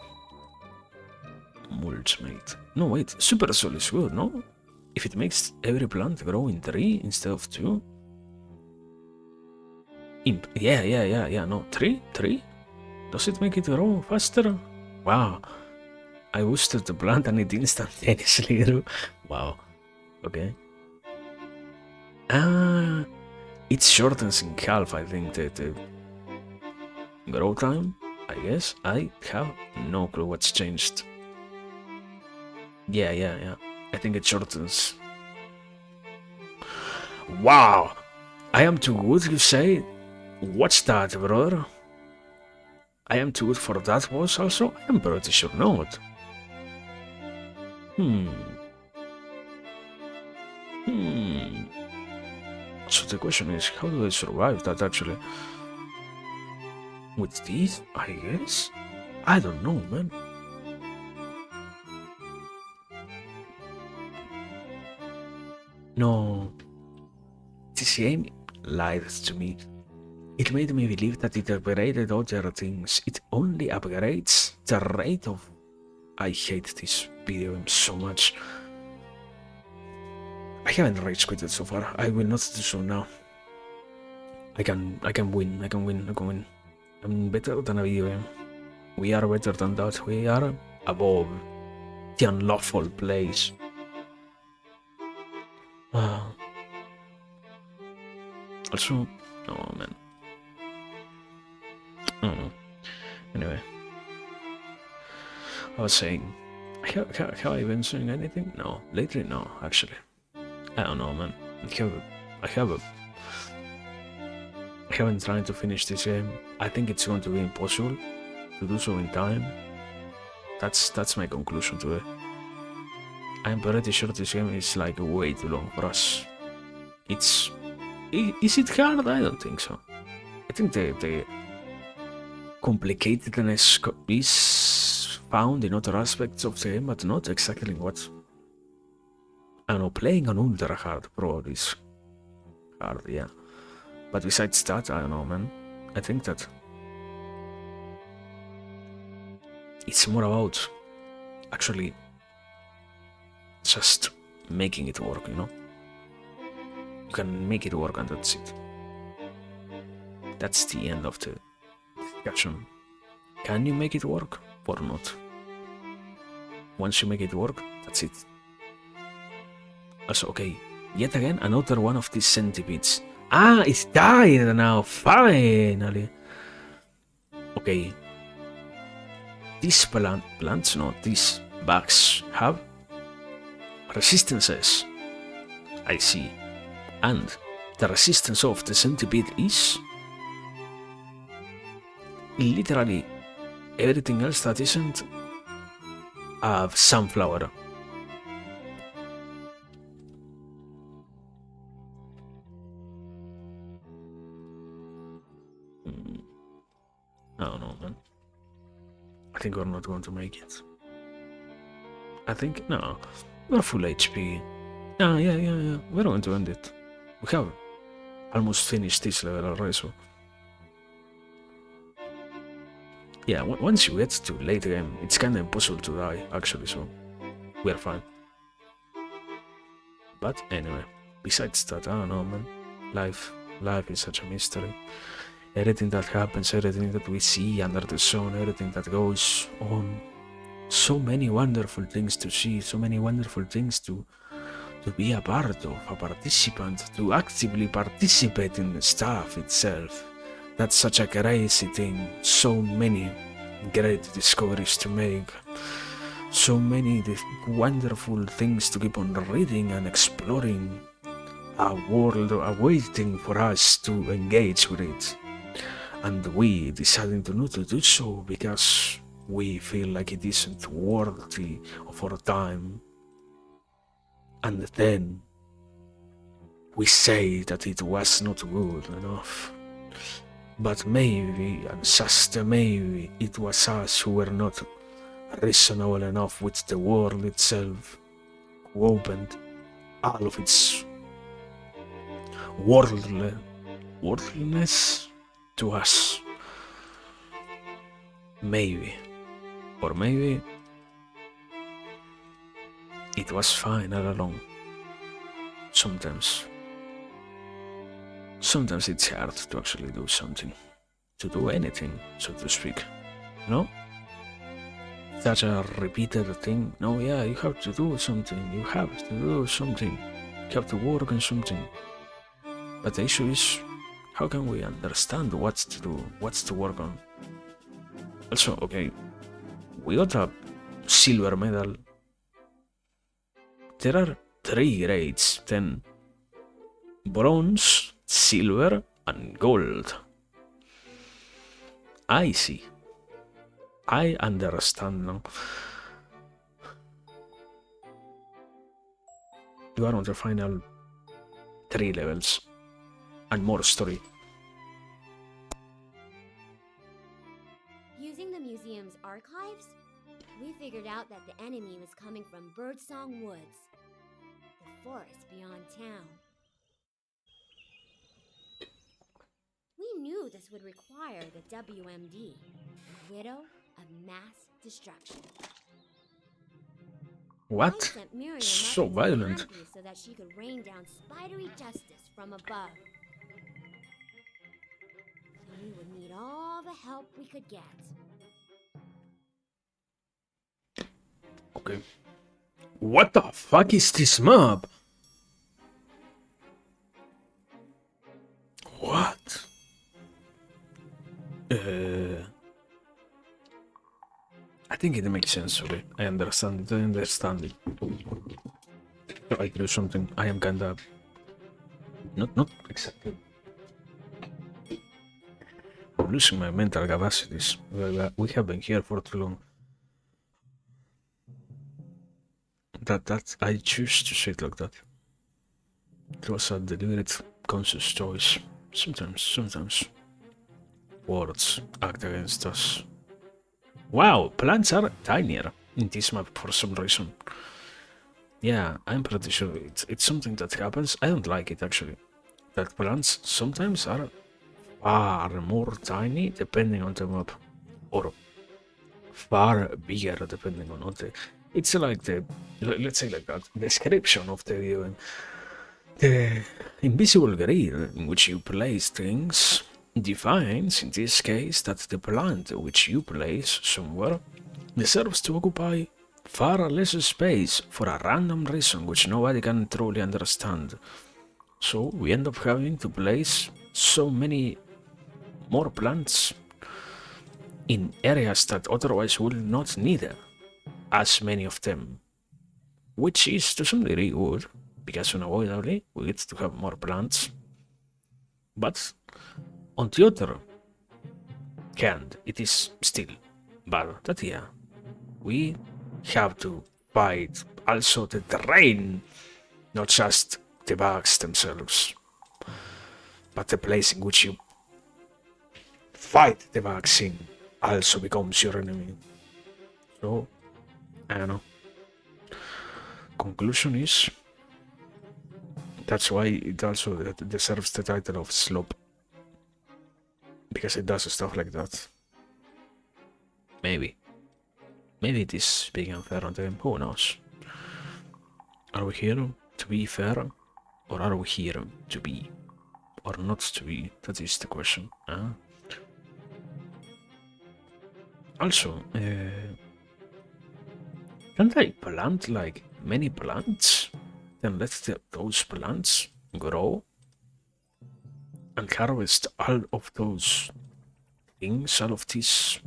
Mulch mate. No, wait. Super soil is good, no? If it makes every plant grow in 3 instead of 2? Imp. Yeah. No, 3? Does it make it grow faster? Wow. I boosted the plant and it instantaneously grew. Wow. Okay. Ah, it shortens in half, I think, the grow time, I guess. I have no clue what's changed. Yeah. I think it shortens. Wow! I am too good, you say? What's that, brother? I am too good for that boss also? I am pretty sure not. So the question is, how do I survive that actually? With these, I guess? I don't know, man. No. This game lied to me. It made me believe that it upgraded other things. It only upgrades the rate of... I hate this video game so much. I haven't rage quitted so far. I will not do so now. I can win. I'm better than a video game. We are better than that. We are above the unlawful place. Also, oh man. Anyway, I was saying, have I been saying anything? No, lately no, actually. I don't know, man. I haven't tried to finish this game. I think it's going to be impossible to do so in time. That's my conclusion to it. I'm pretty sure this game is like way too long for us. Is it hard? I don't think so. I think the complicatedness is found in other aspects of the game, but not exactly what. I don't know, playing on ultra hard probably is hard, yeah. But besides that, I don't know, man. I think that it's more about actually just making it work, you know? You can make it work and that's it. That's the end of the discussion. Can you make it work or not? Once you make it work, that's it. Also, okay, yet again, another one of these centipedes. Ah, it's died now, finally. Okay. These plants, no, these bugs have resistances. I see. And the resistance of the centipede is literally everything else that isn't a sunflower. I don't know, man. I think we're not going to make it. I think, no, we're full HP. Ah, yeah, we're going to end it. We have almost finished this level already, so... Yeah, once you get to late game, it's kinda impossible to die, actually, so... We're fine. But anyway, besides that, I don't know, man. Life is such a mystery. Everything that happens, everything that we see under the sun, everything that goes on. So many wonderful things to see, so many wonderful things to be a part of, a participant, to actively participate in the stuff itself. That's such a crazy thing. So many great discoveries to make. So many wonderful things to keep on reading and exploring. A world awaiting for us to engage with it. And we deciding to not to do so because we feel like it isn't worthy of our time. And then we say that it was not good enough. But maybe, and just maybe, it was us who were not reasonable enough with the world itself, who opened all of its worldliness to us. Maybe. Or maybe it was fine all along. Sometimes it's hard to actually do something. To do anything, so to speak. No? Such a repeated thing. No, yeah, you have to do something. You have to do something. You have to work on something. But the issue is, how can we understand what to do, what's to work on? Also, okay, we got a silver medal. There are 3 grades, then bronze, silver, and gold. I see. I understand now. You are on the final 3 levels and more story. Using the museum's archives, we figured out that the enemy was coming from Birdsong Woods, the forest beyond town. We knew this would require the WMD, Widow of Mass Destruction. What? So violent. So that she could rain down spidery justice from above. We would need all the help we could get. Okay. What the fuck is this map? What? I think it makes sense, okay? I understand it. Try to do something. I am kinda... Not exactly. I'm losing my mental capacities. We have been here for too long. That I choose to say it like that. It was a deliberate, conscious choice. Sometimes words act against us. Wow, plants are tinier in this map for some reason. Yeah, I'm pretty sure it's something that happens. I don't like it actually. That plants sometimes are far more tiny depending on the map, or far bigger depending on what the. It's like the, let's say like that, description of the video and the invisible grid in which you place things defines, in this case, that the plant which you place somewhere deserves to occupy far less space for a random reason which nobody can truly understand. So we end up having to place so many more plants in areas that otherwise would not need as many of them. Which is to some degree good, because unavoidably we get to have more plants. But on the other hand, it is still bad that, yeah, we have to fight also the terrain, not just the bugs themselves, but the place in which you fight the bugs in also becomes your enemy. So, I don't know. Conclusion is, that's why it also deserves the title of slop, because it does stuff like that. Maybe it is being unfair on them, who knows? Are we here to be fair, or are we here to be, or not to be? That is the question. Also, can't I plant like many plants? Then let those plants grow and harvest all of those things, all of this,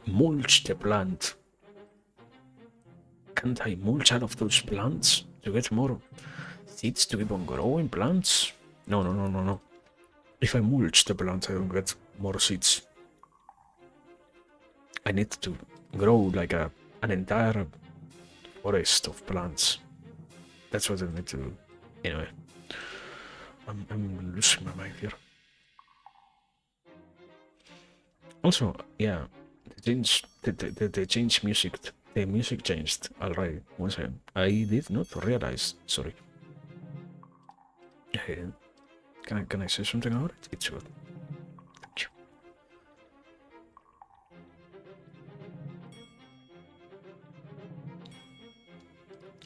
mulch the plant. Can't I mulch all of those plants to get more seeds to keep on growing plants? No. If I mulch the plant, I don't get more seeds. I need to grow like an entire forest of plants. That's what I need to do. Anyway, I'm losing my mind here. Also, yeah, the change music. The music changed already. One second. I did not realize. Sorry. Can I say something about it? It's good. Thank you.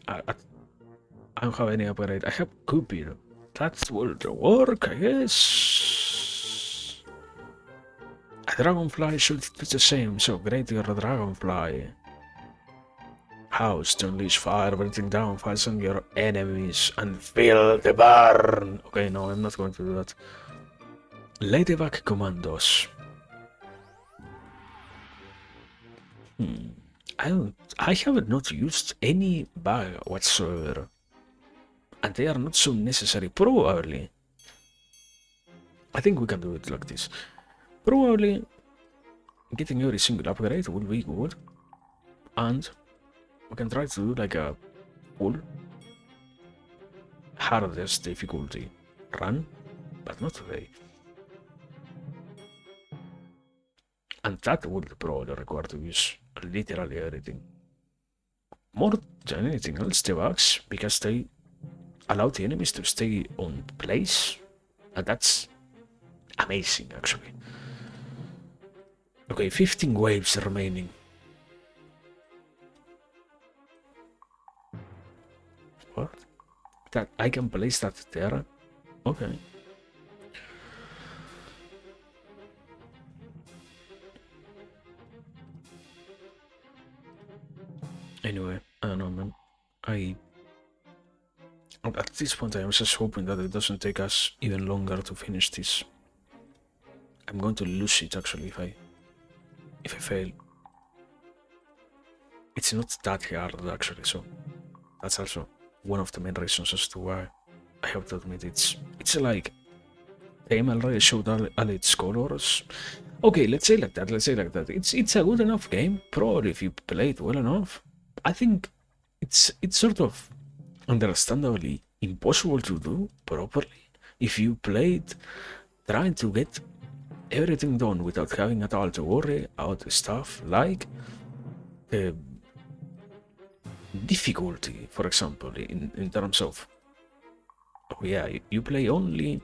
I don't have any upgrade. I have Cupid. That will work, I guess. A dragonfly should do the same, so great your dragonfly. House to unleash fire, breathing down, fasten your enemies, and fill the barn. Okay, no, I'm not going to do that. Ladybug commandos. I have not used any bug whatsoever. And they are not so necessary, probably. I think we can do it like this. Probably getting every single upgrade will be good. And we can try to do like a full hardest difficulty run, but not today. And that would probably require to use literally everything. More than anything else, the bugs, because they allow the enemies to stay on place, and that's amazing actually. Okay, 15 waves remaining. What? That I can place that there? Okay. Anyway, I don't know, man. At this point, I am just hoping that it doesn't take us even longer to finish this. I'm going to lose it actually if I fail. It's not that hard actually, so that's also one of the main reasons as to why I have to admit it's like the game already showed all its colors. Okay, let's say like that. It's a good enough game. Probably if you play it well enough, I think it's sort of understandably impossible to do properly if you played trying to get everything done without having at all to worry about stuff like the difficulty, for example, in terms of, oh yeah, you play only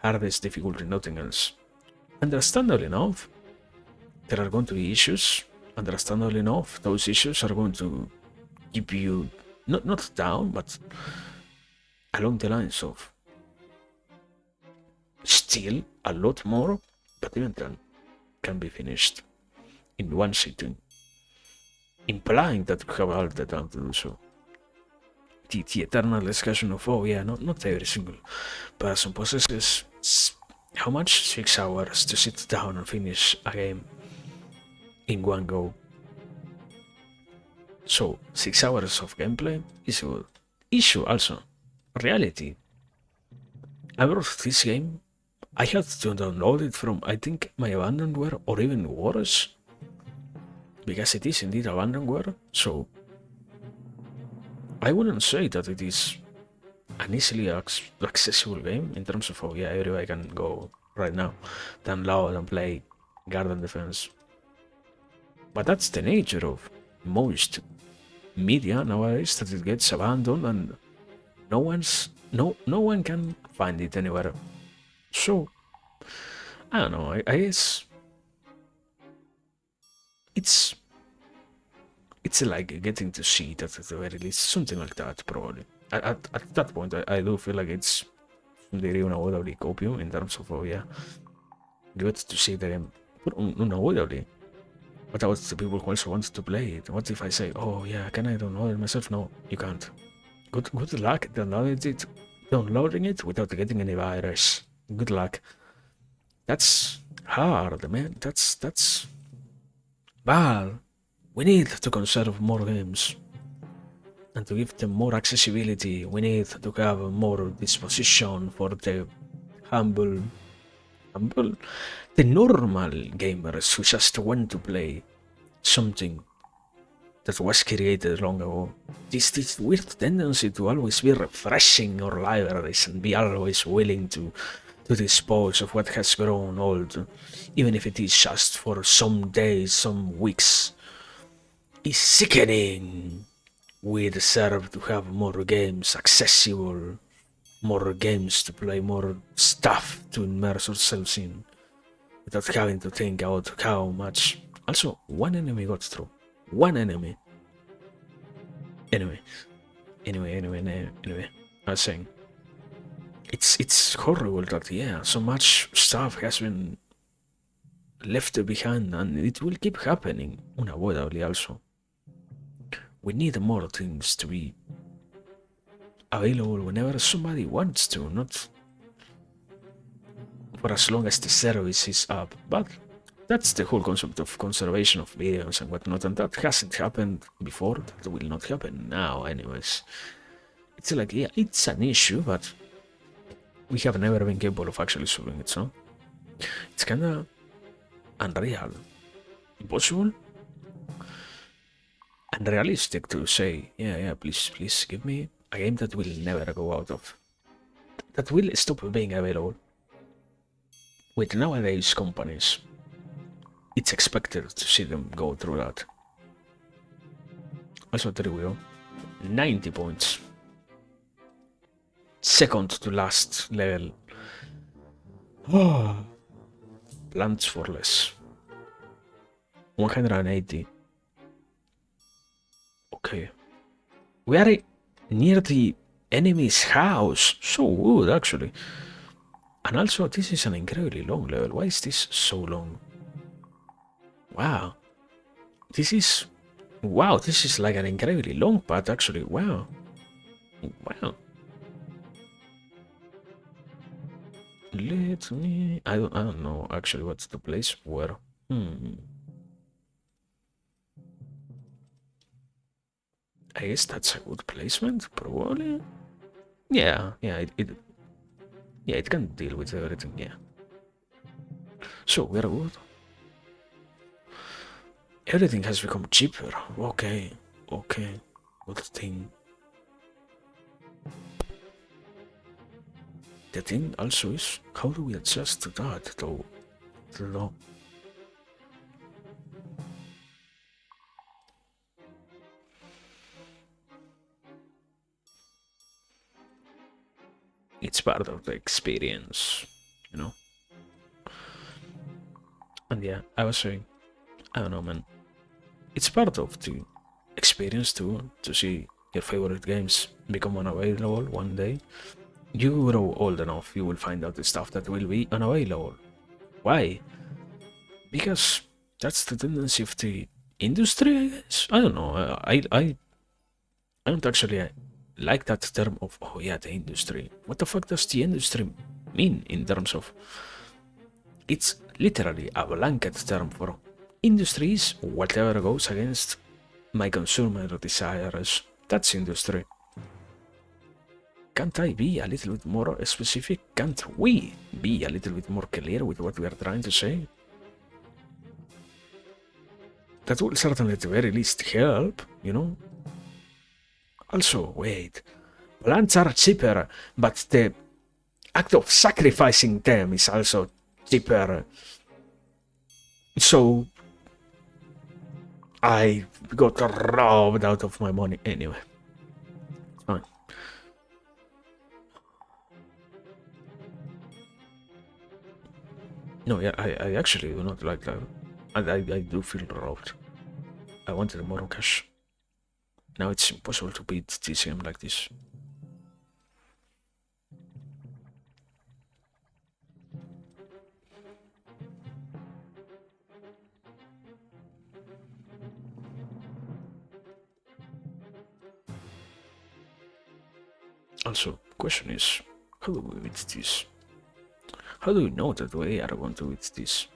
hardest difficulty, nothing else. Understandably enough, there are going to be issues. Understandably enough, those issues are going to keep you not down, but along the lines of still a lot more, but even then can be finished in one sitting, implying that you have all the time to do so. The eternal discussion of, oh yeah, not every single person possesses how much? 6 hours to sit down and finish a game in one go. So 6 hours of gameplay is a good issue also. Reality. I brought this game. I had to download it from I think my abandonware or even worse. Because it is indeed abandonware, so I wouldn't say that it is an easily accessible game in terms of, oh yeah, everybody can go right now, download and play Garden Defense. But that's the nature of most media nowadays, that it gets abandoned and no one can find it anywhere. So I don't know, I guess it's it's like getting to see that at the very least, something like that probably. At that point I do feel like it's unavoidably copium in terms of, oh yeah, you get to see the game unavoidably. What about the people who also want to play it? What if I say, oh yeah, can I download it myself? No, you can't. Good luck downloading it without getting any virus. Good luck. That's hard, man. That's bad. We need to conserve more games and to give them more accessibility. We need to have more disposition for the humble, the normal gamers who just want to play something that was created long ago. This weird tendency to always be refreshing our libraries and be always willing to dispose of what has grown old, even if it is just for some days, some weeks, is sickening. We deserve to have more games accessible, more games to play, more stuff to immerse ourselves in, without having to think about how much. Also, one enemy got through. One enemy. Anyway. I was saying, it's horrible that, yeah, so much stuff has been left behind, and it will keep happening unavoidably. Also, we need more things to be available whenever somebody wants to, not for as long as the service is up. But that's the whole concept of conservation of videos and whatnot, and that hasn't happened before. That will not happen now, anyways. It's like, yeah, it's an issue, but we have never been capable of actually solving it, so it's kinda unreal, impossible, unrealistic to say, yeah, please give me a game that will never go out of, that will stop being available. With nowadays companies, it's expected to see them go through that. Also, there we go. 90 points. Second to last level. Oh. Plants for less. 180. Okay. We are near the enemy's house. So good, actually. And also, this is an incredibly long level. Why is this so long? Wow. This is... Wow, this is like an incredibly long path, actually. Wow. Wow. Let me... I don't know, actually, what's the place where... I guess that's a good placement, probably. Yeah, yeah, it can deal with everything, yeah. So, we're good. Everything has become cheaper. Okay. But the thing also is, how do we adjust to that, though? The law. It's part of the experience, you know? And yeah, I was saying, I don't know, man. It's part of the experience too, to see your favorite games become unavailable one day. You grow old enough, you will find out the stuff that will be unavailable. Why? Because that's the tendency of the industry, I guess. I don't know. I don't actually like that term of, oh yeah, the industry. What the fuck does the industry mean in terms of? It's literally a blanket term for industries. Whatever goes against my consumer desires, that's industry. Can't I be a little bit more specific? Can't we be a little bit more clear with what we are trying to say? That will certainly at the very least help, you know? Also, wait, plants are cheaper, but the act of sacrificing them is also cheaper. So I got robbed out of my money anyway. Fine. No, yeah, I actually do not like that. I do feel robbed. I wanted more cash. Now it's impossible to beat TCM like this. Also, question is, how do we beat this? How do we know that we are going to beat this?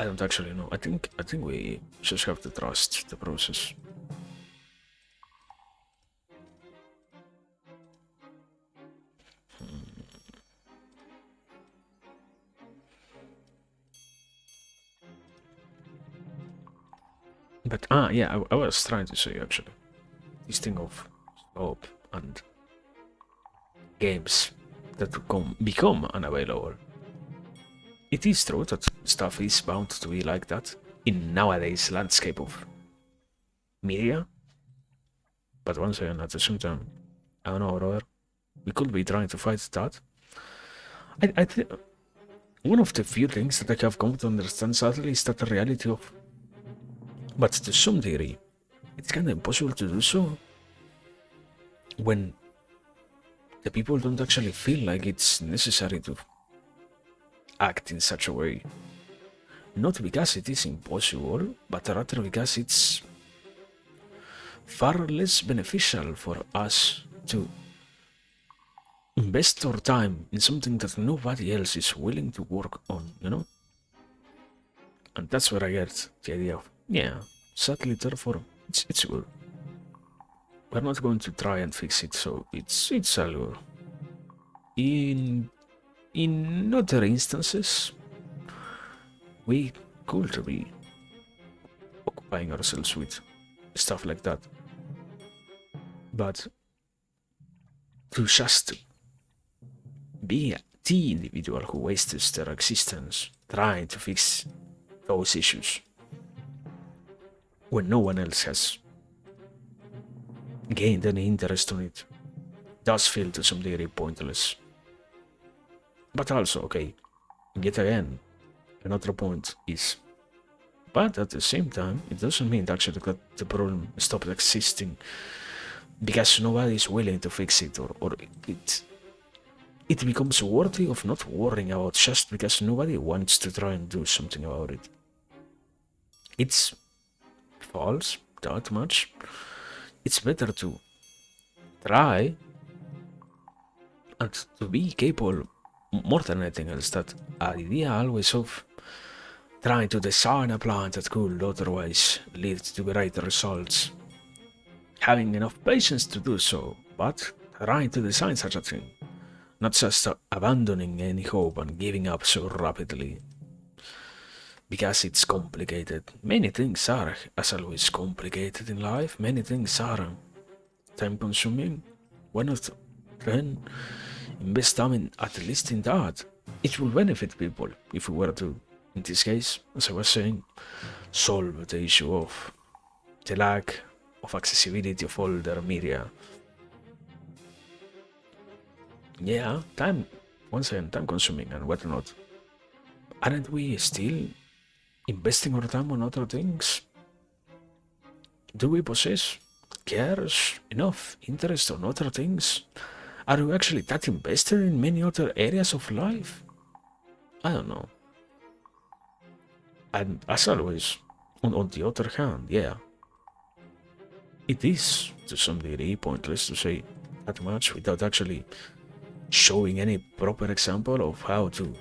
I don't actually know. I think we just have to trust the process. But yeah, I was trying to say actually, this thing of slop and games that become unavailable. It is true that stuff is bound to be like that in nowadays landscape of media. But once again, at the same time, I don't know, brother. We could be trying to fight that. I think one of the few things that I have come to understand sadly is that the reality of, but to some degree, it's kind of impossible to do so when the people don't actually feel like it's necessary to act in such a way. Not because it is impossible, but rather because it's far less beneficial for us to invest our time in something that nobody else is willing to work on, you know? And that's where I get the idea of, yeah, sadly, therefore, it's good. We're not going to try and fix it, so it's all good. In other instances, we could be occupying ourselves with stuff like that. But to just be the individual who wastes their existence trying to fix those issues when no one else has gained any interest on it does feel to some degree pointless. But also, okay, yet again, another point is, but at the same time, it doesn't mean actually that the problem stopped existing because nobody is willing to fix it, or it becomes worthy of not worrying about just because nobody wants to try and do something about it. It's false, that much. It's better to try and to be capable more than anything else. That idea always of trying to design a plan that could otherwise lead to great results. Having enough patience to do so, but trying to design such a thing. Not just abandoning any hope and giving up so rapidly. because it's complicated. Many things are, as always, complicated in life. Many things are time consuming. Why not then invest time in, at least in that? It will benefit people if we were to, in this case, as I was saying, solve the issue of the lack of accessibility of all their media. Yeah, time, once again, time consuming and whatnot. Aren't we still investing our time on other things? Do we possess cares, enough interest on other things? Are we actually that invested in many other areas of life? I don't know. And as always, on the other hand, yeah, it is to some degree pointless to say that much without actually showing any proper example of how to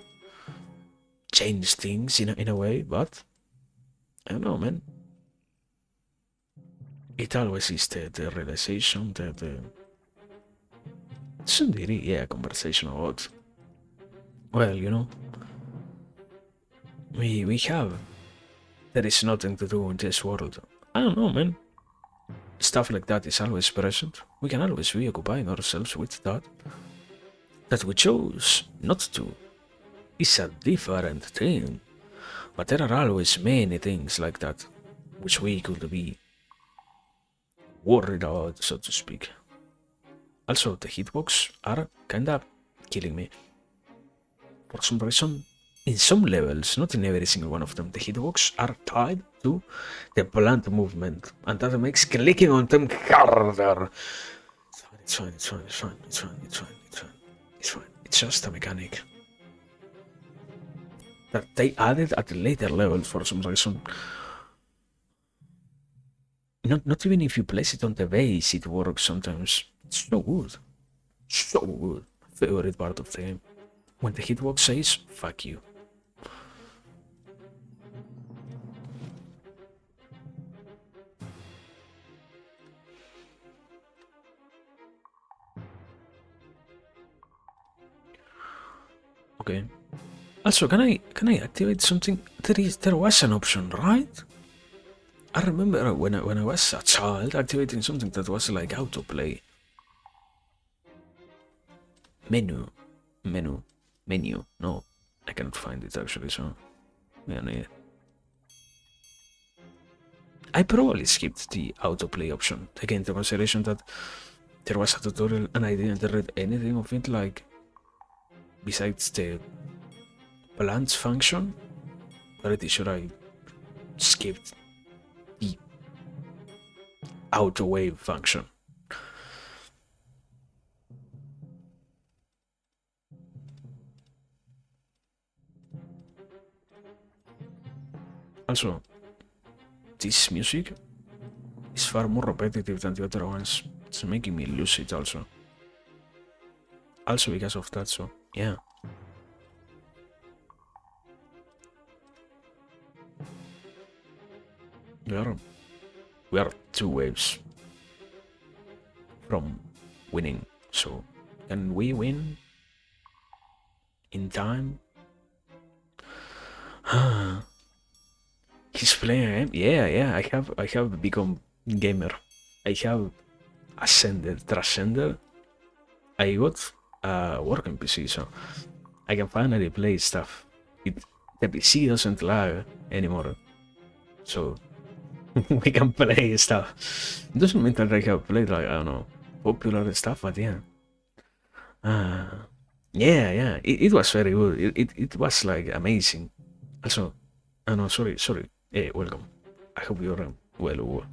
change things in a way, but I don't know, man. It always is the realization that some degree, yeah, conversation about, well, we have, there is nothing to do in this world. I don't know, man. Stuff like that is always present. We can always be occupying ourselves with that. That we chose not to is a different thing. But there are always many things like that which we could be worried about, so to speak. Also, the hitbox are kinda killing me. For some reason, in some levels, not in every single one of them, the hitbox are tied to the plant movement, and that makes clicking on them harder. It's fine, it's fine, it's fine, it's fine, it's fine, it's fine, it's fine. It's just a mechanic that they added at the later levels for some reason. Not even if you place it on the base, it works sometimes. It's so good. So good. Favorite part of the game. When the hitbox says, fuck you. Okay. Also, can I activate something? There was an option, right? I remember when I was a child activating something that was like autoplay. Menu. No, I cannot find it actually, so yeah. I probably skipped the autoplay option, taking into consideration that there was a tutorial and I didn't read anything of it, like besides the plants function. Pretty sure I skipped the auto wave function. Also, this music is far more repetitive than the other ones. It's making me lose it also. Also because of that, so yeah. We are 2 waves from winning, so can we win in time? He's playing a game? Yeah, I have become gamer. I have ascended, transcended. I got a working PC, so I can finally play stuff. The PC doesn't lag anymore, so we can play stuff. It doesn't mean that I have played, like, I don't know, popular stuff, but yeah. Yeah, it was very good. It was like amazing. Also, no, sorry. Hey, welcome. I hope you're well.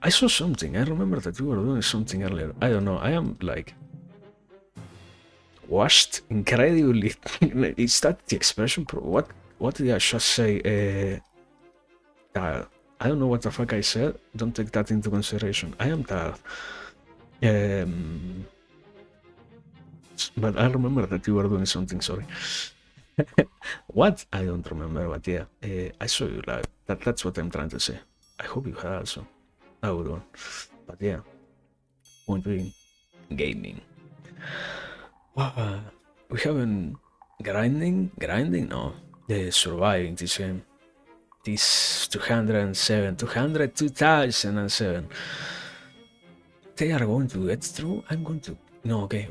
I saw something. I remember that you were doing something earlier. I don't know. I am like washed incredibly. Is that the expression? What did I just say? Tired. I don't know what the fuck I said. Don't take that into consideration. I am tired. But I remember that you were doing something. Sorry. What? I don't remember. But yeah, I saw you live. That's what I'm trying to say. I hope you had also a good one. But yeah, point being, gaming. We haven't grinding. No. surviving this game. This 207, 200, 2007. They are going to get through. I'm going to. No, okay.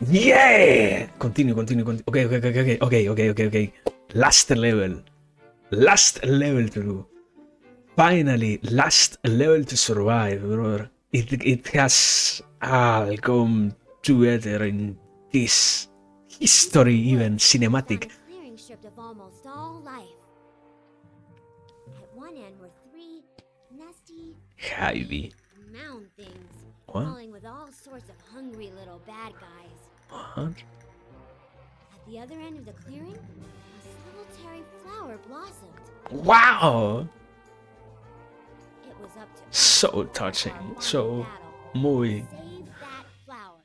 Yeah! Continue. Okay. Last level to do. Finally, last level to survive, brother. It has all come together in this history, even cinematic. Clearing stripped of almost all life. At one end were three nasty Heavy. mound things, What? crawling with all sorts of hungry little bad guys. What? At the other end of the clearing, a solitary flower blossomed. Wow! It was up to us So to touching. our final So battle. movie. Save that flower.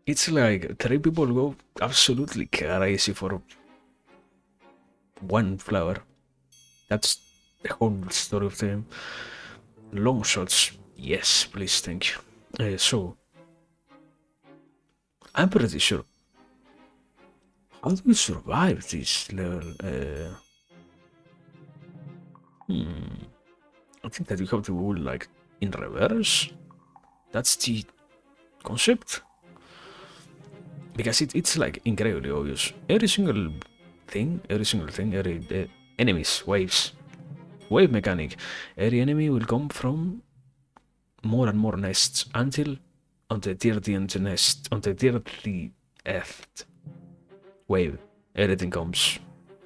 It's like 3 people go absolutely crazy for one flower. That's the whole story of the game. Long shots. Yes, please, thank you. So, I'm pretty sure. How do you survive this level? I think that you have to go like in reverse. That's the concept. Because it's like incredibly obvious. Every single thing, every enemies, waves, wave mechanic. Every enemy will come from more and more nests until on the 30th nest, on the 30th wave, everything comes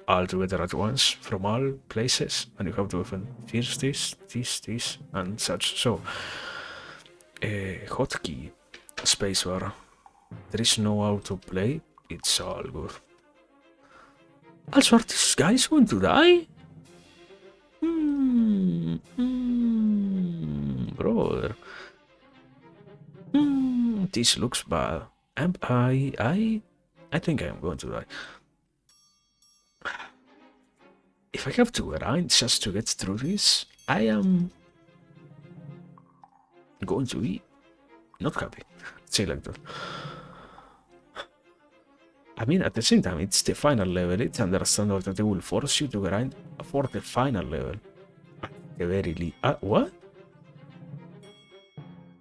all together at once from all places, and you have to often fierce this, and such. So, hotkey, spacebar. There is no autoplay. It's all good. Also, are these guys going to die? Brother. This looks bad. I think I'm going to die. If I have to grind just to get through this, I am going to be not happy. Say like that. I mean, at the same time, it's the final level. It's understandable that they will force you to grind for the final level. At the very least. What?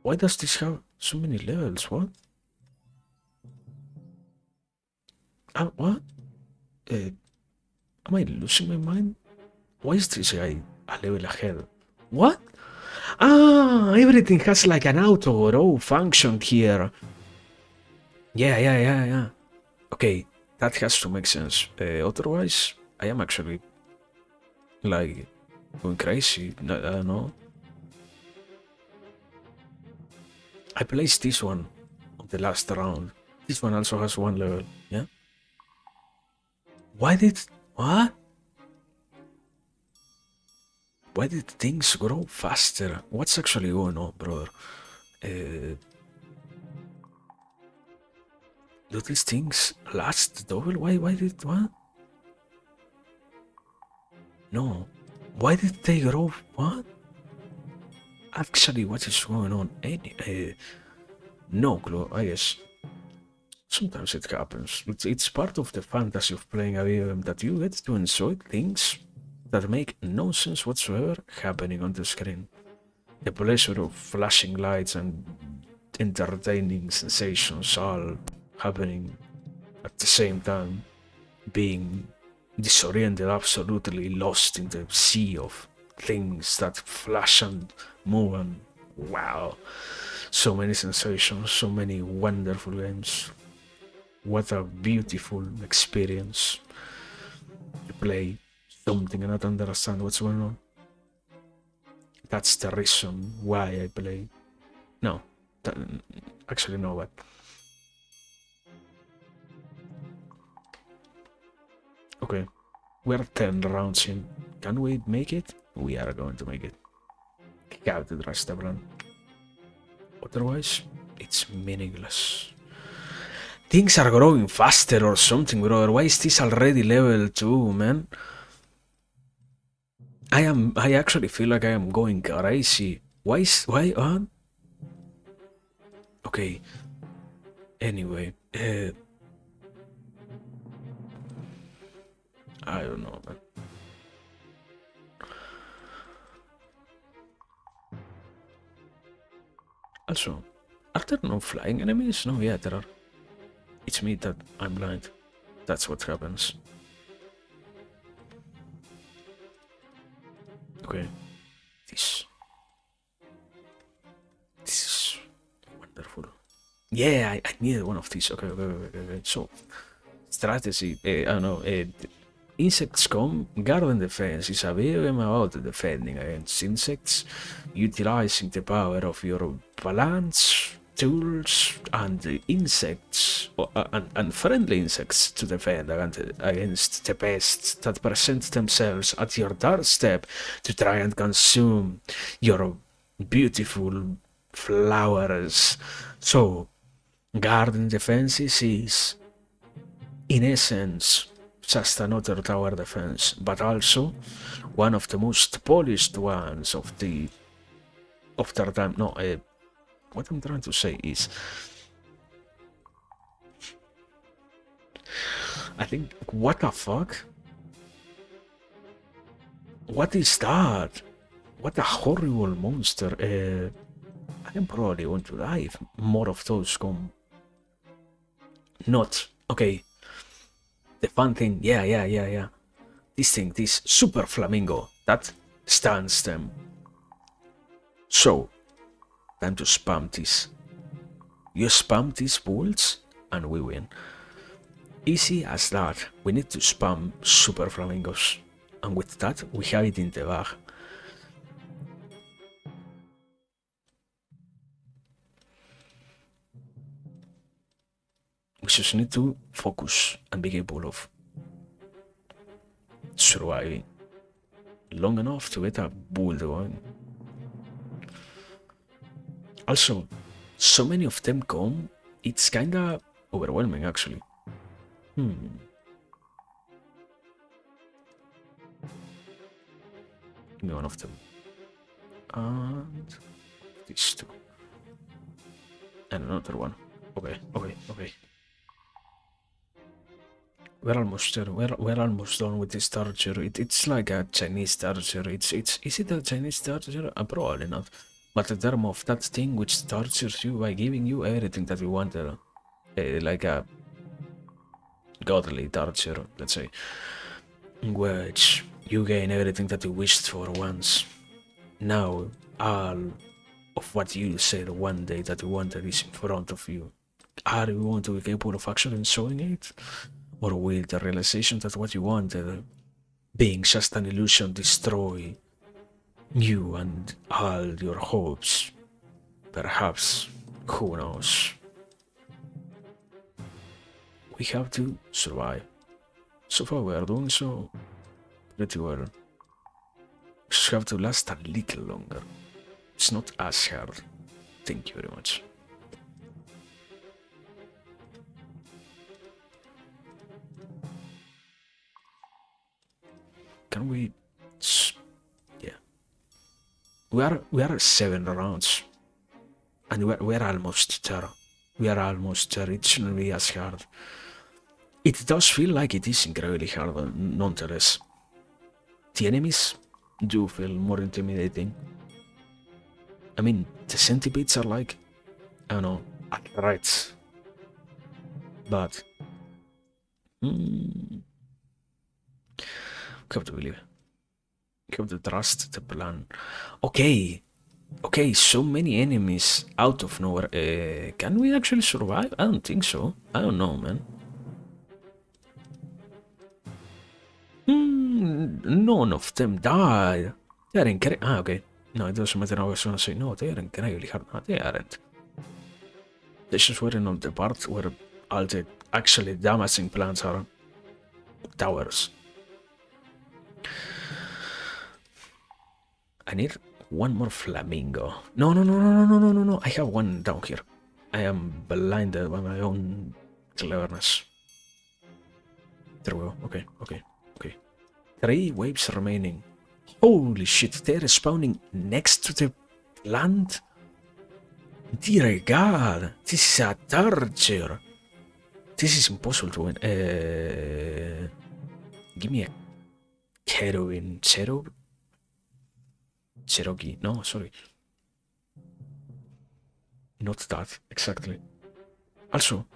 Why does this have so many levels? What? What? Am I losing my mind? Why is this guy a level ahead? What? Everything has like an auto or O function here. Yeah. Okay, that has to make sense. Otherwise, I am actually like going crazy. I don't know. I placed this one on the last round. This one also has one level, yeah? What? Why did things grow faster? What's actually going on, brother? Do these things last double? Why did what? No. Why did they grow? What? Actually, what is going on? No clue, I guess. Sometimes it happens. It's part of the fantasy of playing a video game that you get to enjoy things that make no sense whatsoever happening on the screen. The pleasure of flashing lights and entertaining sensations all happening at the same time, being disoriented, absolutely lost in the sea of things that flash and move, and wow, so many sensations, so many wonderful games. What a beautiful experience to play something and not understand what's going on. That's the reason why I play. No, actually no, but okay, we're 10 rounds in. Can we make it? We are going to make it. Have to trust the plan. Otherwise, it's meaningless. Things are growing faster or something, brother. Why is this already level 2, man? I actually feel like I am going crazy. Why? Okay. Anyway, I don't know, man. Also, are there no flying enemies? No, yeah, there are. It's me that I'm blind. That's what happens. Okay. This is wonderful. Yeah, I needed one of these. Okay. So, strategy. I don't know. Insects come, garden defense is a video game about defending against insects, utilizing the power of your balance, tools, and the insects, and friendly insects to defend against the pests that present themselves at your doorstep to try and consume your beautiful flowers. So, garden defenses is, in essence, just another tower defense, but also one of the most polished ones of their time. No, what I'm trying to say is, I think, what the fuck? What is that? What a horrible monster. I am probably going to die if more of those come. Not. Okay. The fun thing. Yeah. This super flamingo, that stuns them. So, time to spam this. You spam these bolts and we win. Easy as that. We need to spam super flamingos. And with that, we have it in the bag. We just need to focus and be capable of surviving long enough to get a bull going. Also, so many of them come, it's kinda overwhelming actually. Give me one of them. And these two. And another one. Okay. We're almost there. We're almost done with this torture. It's like a Chinese torture. Is it a Chinese torture? Probably not. But the term of that thing which tortures you by giving you everything that you wanted, like a godly torture, let's say, in which you gain everything that you wished for once. Now all of what you said one day that you wanted is in front of you. Are you going to be capable of actually enjoying it? Or will the realization that what you wanted, being just an illusion, destroy you and all your hopes? Perhaps, who knows? We have to survive. So far we are doing so pretty well. We just have to last a little longer. It's not as hard. Thank you very much. Can we? Yeah. We are 7 rounds, and we're almost there. We are almost there. It shouldn't be as hard. It does feel like it is incredibly hard, nonetheless. The enemies do feel more intimidating. I mean, the centipedes are like, I don't know, right. But we have to believe. We have to trust the plan. Okay, so many enemies out of nowhere. Can we actually survive? I don't think so. I don't know, man. None of them died. They are incredible. Okay. No, it doesn't matter. I was gonna say, no, they are incredibly hard. No, they aren't. They just weren't on the part where all the actually damaging plants are. Towers. I need one more flamingo. No. I have one down here. I am blinded by my own cleverness. There we go. Okay. 3 waves remaining. Holy shit, they're spawning next to the plant? Dear God, this is a torture. This is impossible to win. Give me a Cherokee. No, sorry. Not that, exactly. Also,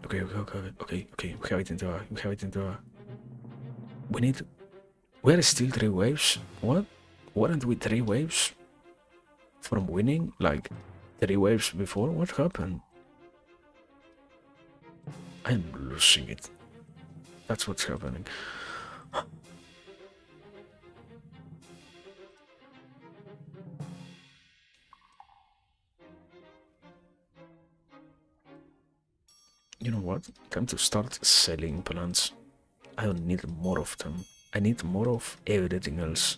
okay. We have it in the. We are still 3 waves. What? Weren't we 3 waves from winning? Like 3 waves before? What happened? I'm losing it. That's what's happening. You know what? Time to start selling plants. I don't need more of them. I need more of everything else.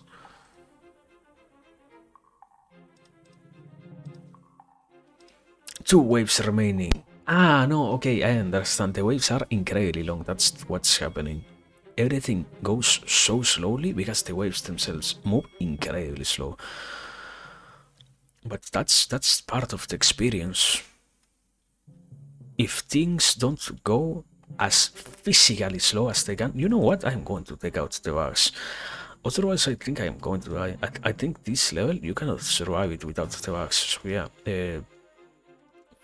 Two waves remaining. Ah, no, okay, I understand. The waves are incredibly long. That's what's happening. Everything goes so slowly because the waves themselves move incredibly slow. But that's part of the experience. If things don't go as physically slow as they can, you know what? I'm going to take out the bugs. Otherwise, I think I'm going to die. I think this level, you cannot survive it without the bugs. So yeah,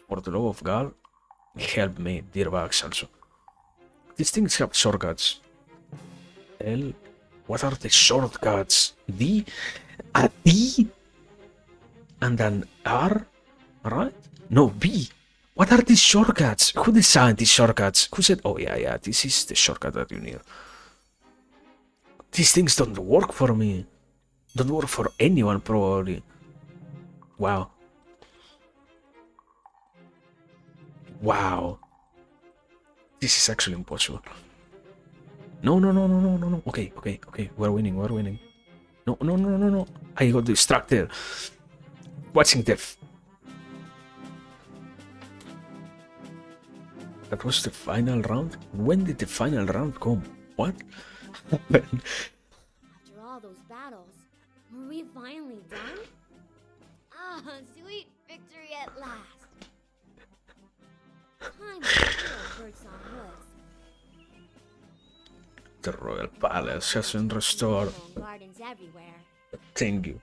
for the love of God, help me, dear bugs also. These things have shortcuts. L, what are the shortcuts? D, a D, and an R, right? No, B. What are these shortcuts? Who designed these shortcuts? Who said, oh yeah, this is the shortcut that you need? These things don't work for me. Don't work for anyone, probably. Wow. Wow. This is actually impossible. No. Okay. We're winning. No. I got distracted. Watching death. That was the final round? When did the final round come? What? After all those battles, were we finally done? Ah, sweet victory at last. Time to kill birds on woods. The Royal Palace has been restored. Gardens everywhere. Thank you.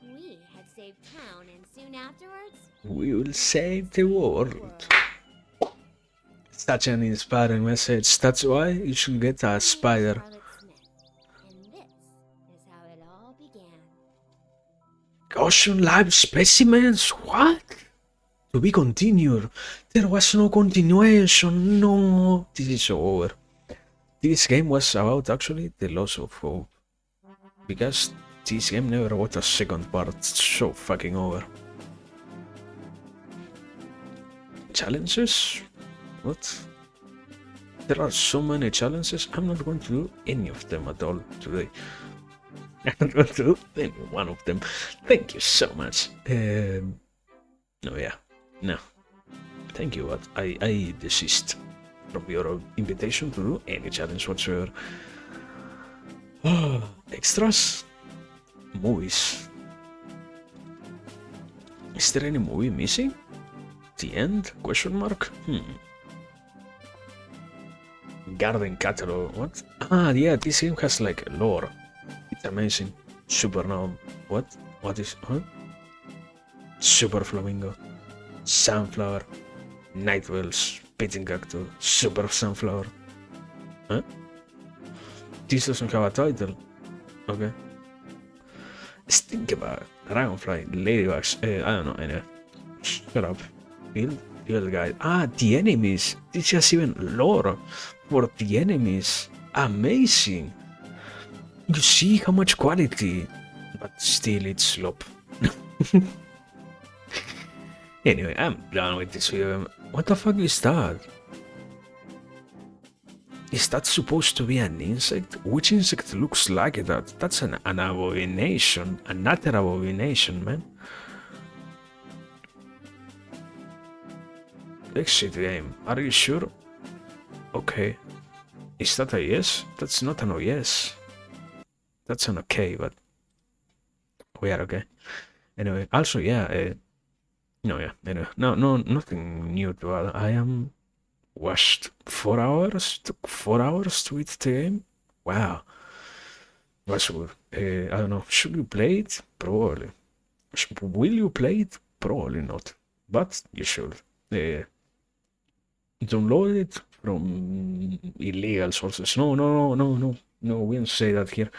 We had saved town, and soon afterwards, We will save the world. Such an inspiring message. That's why you should get a spider. And this is how it all began. Ocean live specimens? What? To be continued. There was no continuation. No. This is over. This game was about actually the loss of hope. Because this game never got a second part. It's so fucking over. Challenges? What? There are so many challenges. I'm not going to do any of them at all today. I'm not going to do any one of them. Thank you so much. No. Thank you, but I desist from your invitation to do any challenge whatsoever. Extras? Movies. Is there any movie missing? The end? Question mark? Garden catalog. What? Ah, yeah, this game has like lore. It's amazing. Super now. What? What is? Huh? Super flamingo. Sunflower. Night whales. Pitting cactus. Super sunflower. Huh? This doesn't have a title. Okay. Let's think about it. Dragonfly. Ladybugs. I don't know. Anyway. Shut up. Field guide. Ah, the enemies. This has even lore for the enemies. Amazing. You see how much quality, but still it's slop. Anyway, I'm done with this video. What the fuck is that? Is that supposed to be an insect? Which insect looks like that? That's an abomination. An utter abomination, man. Exit game. Are you sure? Okay. Is that a yes? That's not an yes. That's an okay, but we are okay. Anyway, also, yeah. Anyway. No, nothing new to add. I am watched 4 hours. Took 4 hours to beat the game. Wow, that's good. I don't know. Should you play it? Probably. Will you play it? Probably not. But you should. Uh, Download it from illegal sources. No. We don't say that here.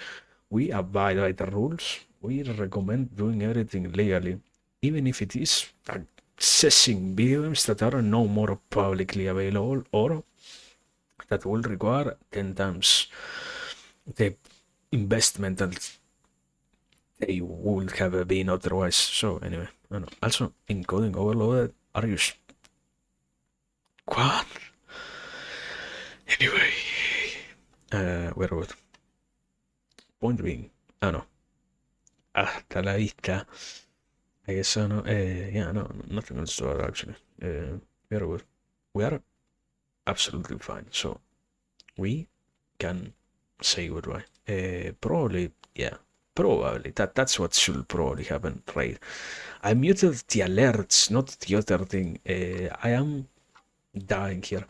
We abide by the rules. We recommend doing everything legally, even if it is accessing video games that are no more publicly available or that will require 10 times the investment that they would have been otherwise. So anyway, I know. Also, encoding overloaded. Are you? What? Anyway, where was? Point being, I don't know. Hasta la vista. I guess I know. Yeah, no, nothing else to add actually. Very good. We are absolutely fine. So we can say goodbye. Probably, yeah, probably that's what should probably happen, right? I muted the alerts, not the other thing. I am dying here.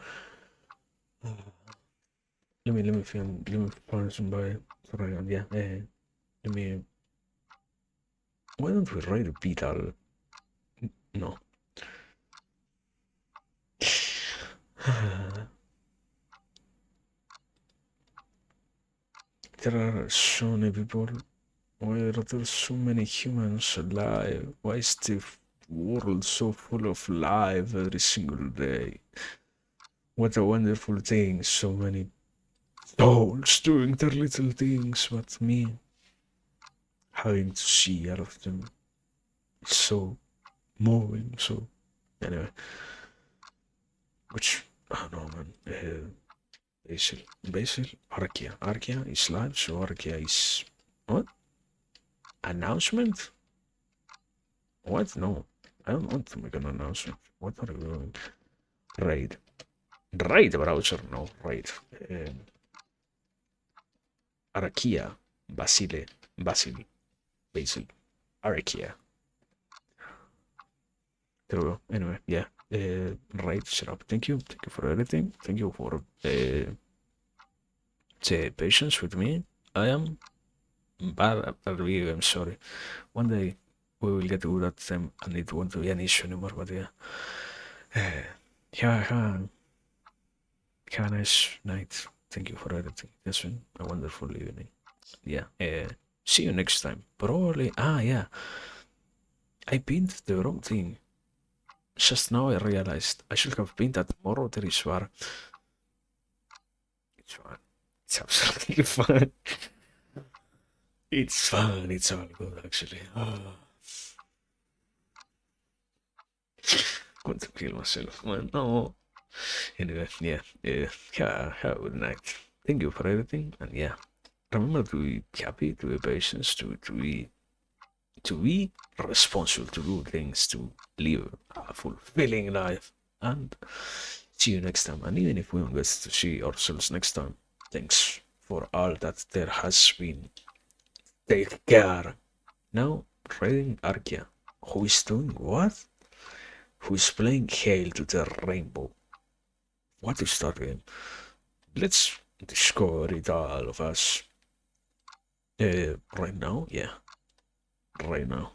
Let me find somebody. Sorry, yeah. Let me. Why don't we raid Vital? No. There are so many people. Why are there so many humans alive? Why is the world so full of life every single day? What a wonderful thing. So many souls doing their little things, but me having to see all of them. It's so moving. So, anyway. Which, I don't know, man. Basil, Archaea. Archaea is live, so Archaea is. What? Announcement? What? No. I don't want to make an announcement. What are you doing? Raid. Raid browser? No, raid. Archaea. Basil. Basil. Archaea. There we go. Anyway, yeah. Raid setup. Thank you. Thank you for everything. Thank you for the patience with me. I am bad at video games, sorry. One day we will get good at them and it won't be an issue anymore, but yeah. Yeah, have a nice night. Thank you for everything. It's been a wonderful evening. Yeah. See you next time. Probably. Yeah. I pinned the wrong thing. Just now I realized I should have pinned that tomorrow there is war. It's fine. It's absolutely fine. It's fine. It's all good actually. Want to kill myself, man. No. Anyway, yeah. Have a good night. Thank you for everything, and yeah. Remember to be happy, to be patient, to be responsible, to do things, to live a fulfilling life. And see you next time. And even if we don't get to see ourselves next time, thanks for all that there has been. Take care. Now, reading Archaea. Who is doing what? Who is playing Hail to the Rainbow? What is that game? Let's discover it, all of us. Right now? Yeah. Right now.